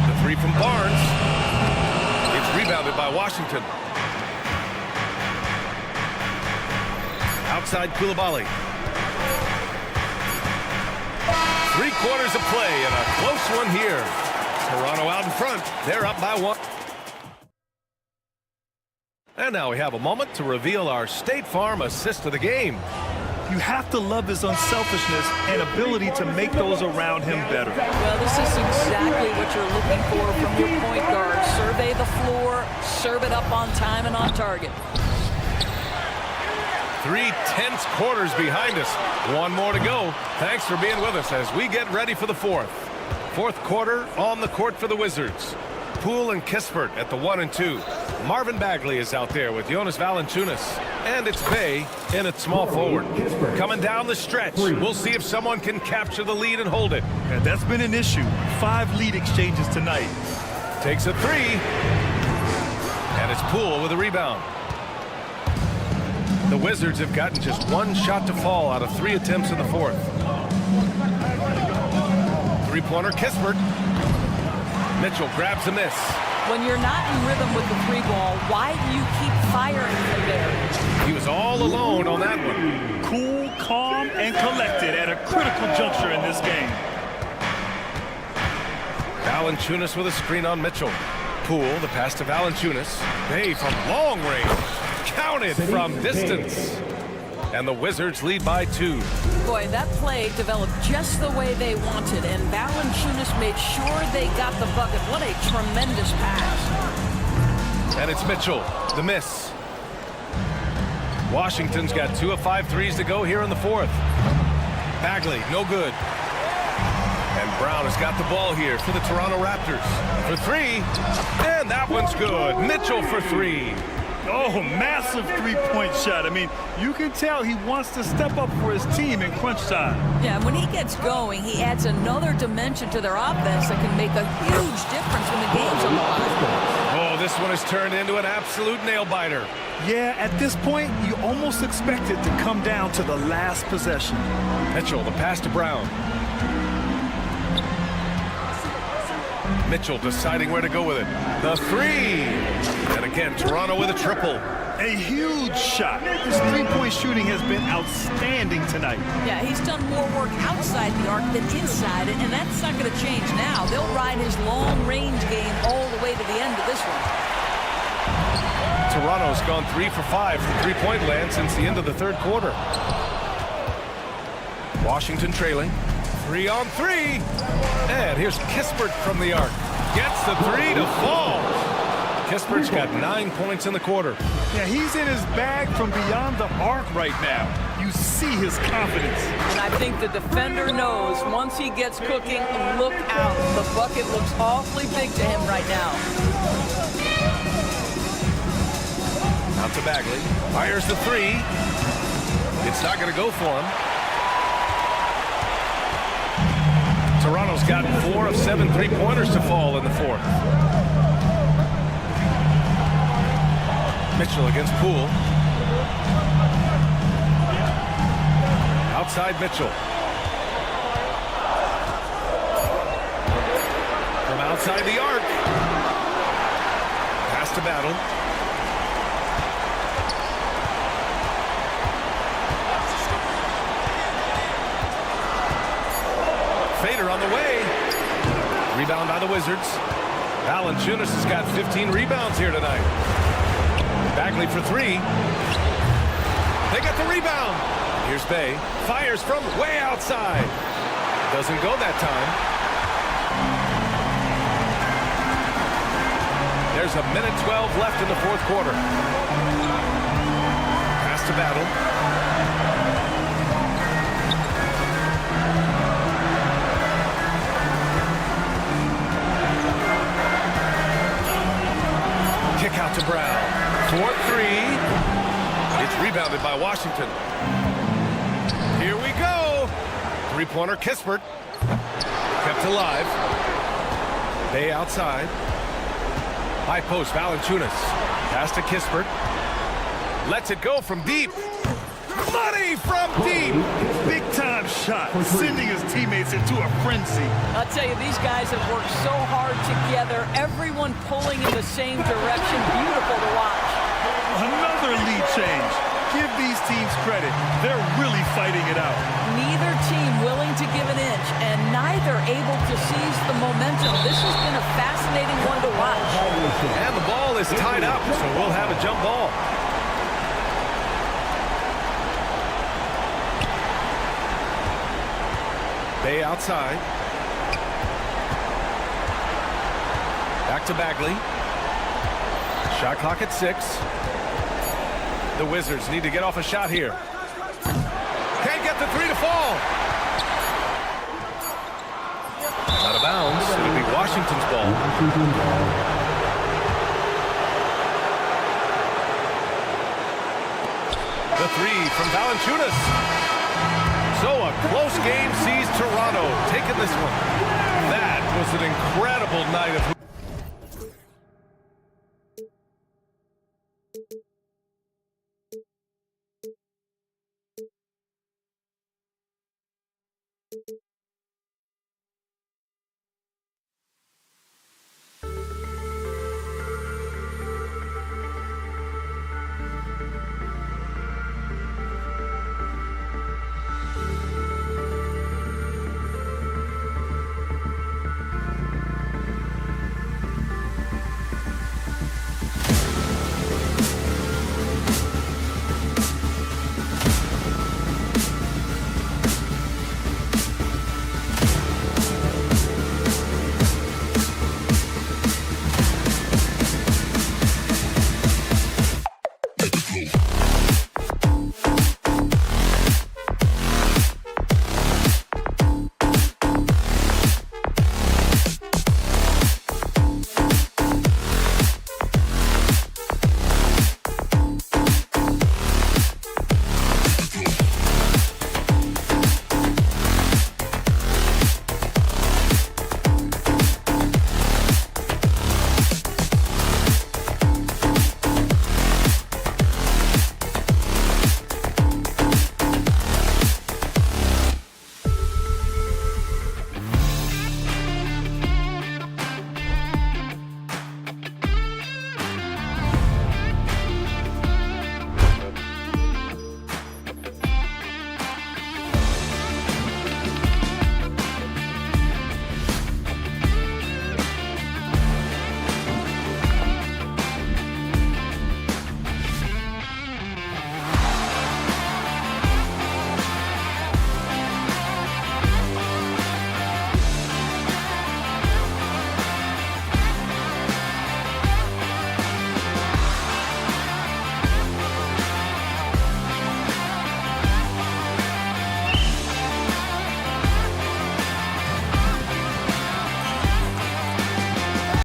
The 3 from Barnes. It's rebounded by Washington. Outside Koulibaly. 3 quarters of play and a close one here. Toronto out in front. They're up by 1. And now we have a moment to reveal our State Farm assist of the game. You have to love his unselfishness and ability to make those around him better. Well, this is exactly what you're looking for from your point guard. Survey the floor, serve it up on time and on target. 3 tense quarters behind us. 1 more to go. Thanks for being with us as we get ready for the 4th. 4th quarter on the court for the Wizards. Poole and Kispert at the 1 and 2. Marvin Bagley is out there with Jonas Valanciunas. And it's Bay in at small forward. Coming down the stretch. We'll see if someone can capture the lead and hold it. And that's been an issue. 5 lead exchanges tonight. Takes a 3. And it's Poole with a rebound. The Wizards have gotten just 1 shot to fall out of 3 attempts in the 4th. 3-pointer Kispert. Mitchell grabs a miss. When you're not in rhythm with the 3-ball, why do you keep firing from there? He was all alone on that one. Cool, calm, and collected at a critical juncture in this game. Valanciunas with a screen on Mitchell. Poole, the pass to Valanciunas. Bay from long range. Counted from distance. And the Wizards lead by 2. Boy, that play developed just the way they wanted, and Valanciunas made sure they got the bucket. What a tremendous pass. And it's Mitchell, the miss. Washington's got 2 of 5 threes to go here in the 4th. Bagley, no good. And Brown has got the ball here for the Toronto Raptors. For 3, and that one's good. Mitchell for 3. Oh, massive 3-point shot. I mean, you can tell he wants to step up for his team in crunch time. Yeah, when he gets going, he adds another dimension to their offense that can make a huge difference when the game's on the line. Oh, this one has turned into an absolute nail-biter. Yeah, at this point, you almost expect it to come down to the last possession. Mitchell, the pass to Brown. Mitchell deciding where to go with it. The 3. And again, Toronto with a triple. A huge shot. His three-point shooting has been outstanding tonight. Yeah, he's done more work outside the arc than inside it, and that's not going to change now. They'll ride his long-range game all the way to the end of this one. Toronto's gone 3 for 5 from three-point land since the end of the third quarter. Washington trailing. 3 on 3. And here's Kispert from the arc. Gets the 3 to fall. Kispert's got 9 points in the quarter. Yeah, he's in his bag from beyond the arc right now. You see his confidence. And I think the defender knows once he gets cooking, look out. The bucket looks awfully big to him right now. Out to Bagley. Fires the 3. It's not going to go for him. Toronto's got 4 of 7 three-pointers to fall in the fourth. Mitchell against Poole. Outside Mitchell. From outside the arc. Pass to Battle. Fader on the way. Rebound by the Wizards. Valanciunas has got 15 rebounds here tonight. Bagley for 3. They got the rebound. Here's Bay. Fires from way outside. Doesn't go that time. There's a minute 12 left in the fourth quarter. Pass to Battle. Kick out to Brown. 4-3. It's rebounded by Washington. Here we go. Three-pointer Kispert. Kept alive. Bay outside. High post Valanciunas. Pass to Kispert. Lets it go from deep. Money from deep. Big-time shot, sending his teammates into a frenzy. I'll tell you, these guys have worked so hard together. Everyone pulling in the same direction. Beautiful to watch. Another lead change. Give these teams credit. They're really fighting it out. Neither team willing to give an inch, and neither able to seize the momentum. This has been a fascinating one to watch. And the ball is tied up, so we'll have a jump ball. Bay outside. Back to Bagley. Shot clock at 6. The Wizards need to get off a shot here. Can't get the 3 to fall. Out of bounds. It'll be Washington's ball. The 3 from Valanciunas. So a close game sees Toronto taking this one. That was an incredible night of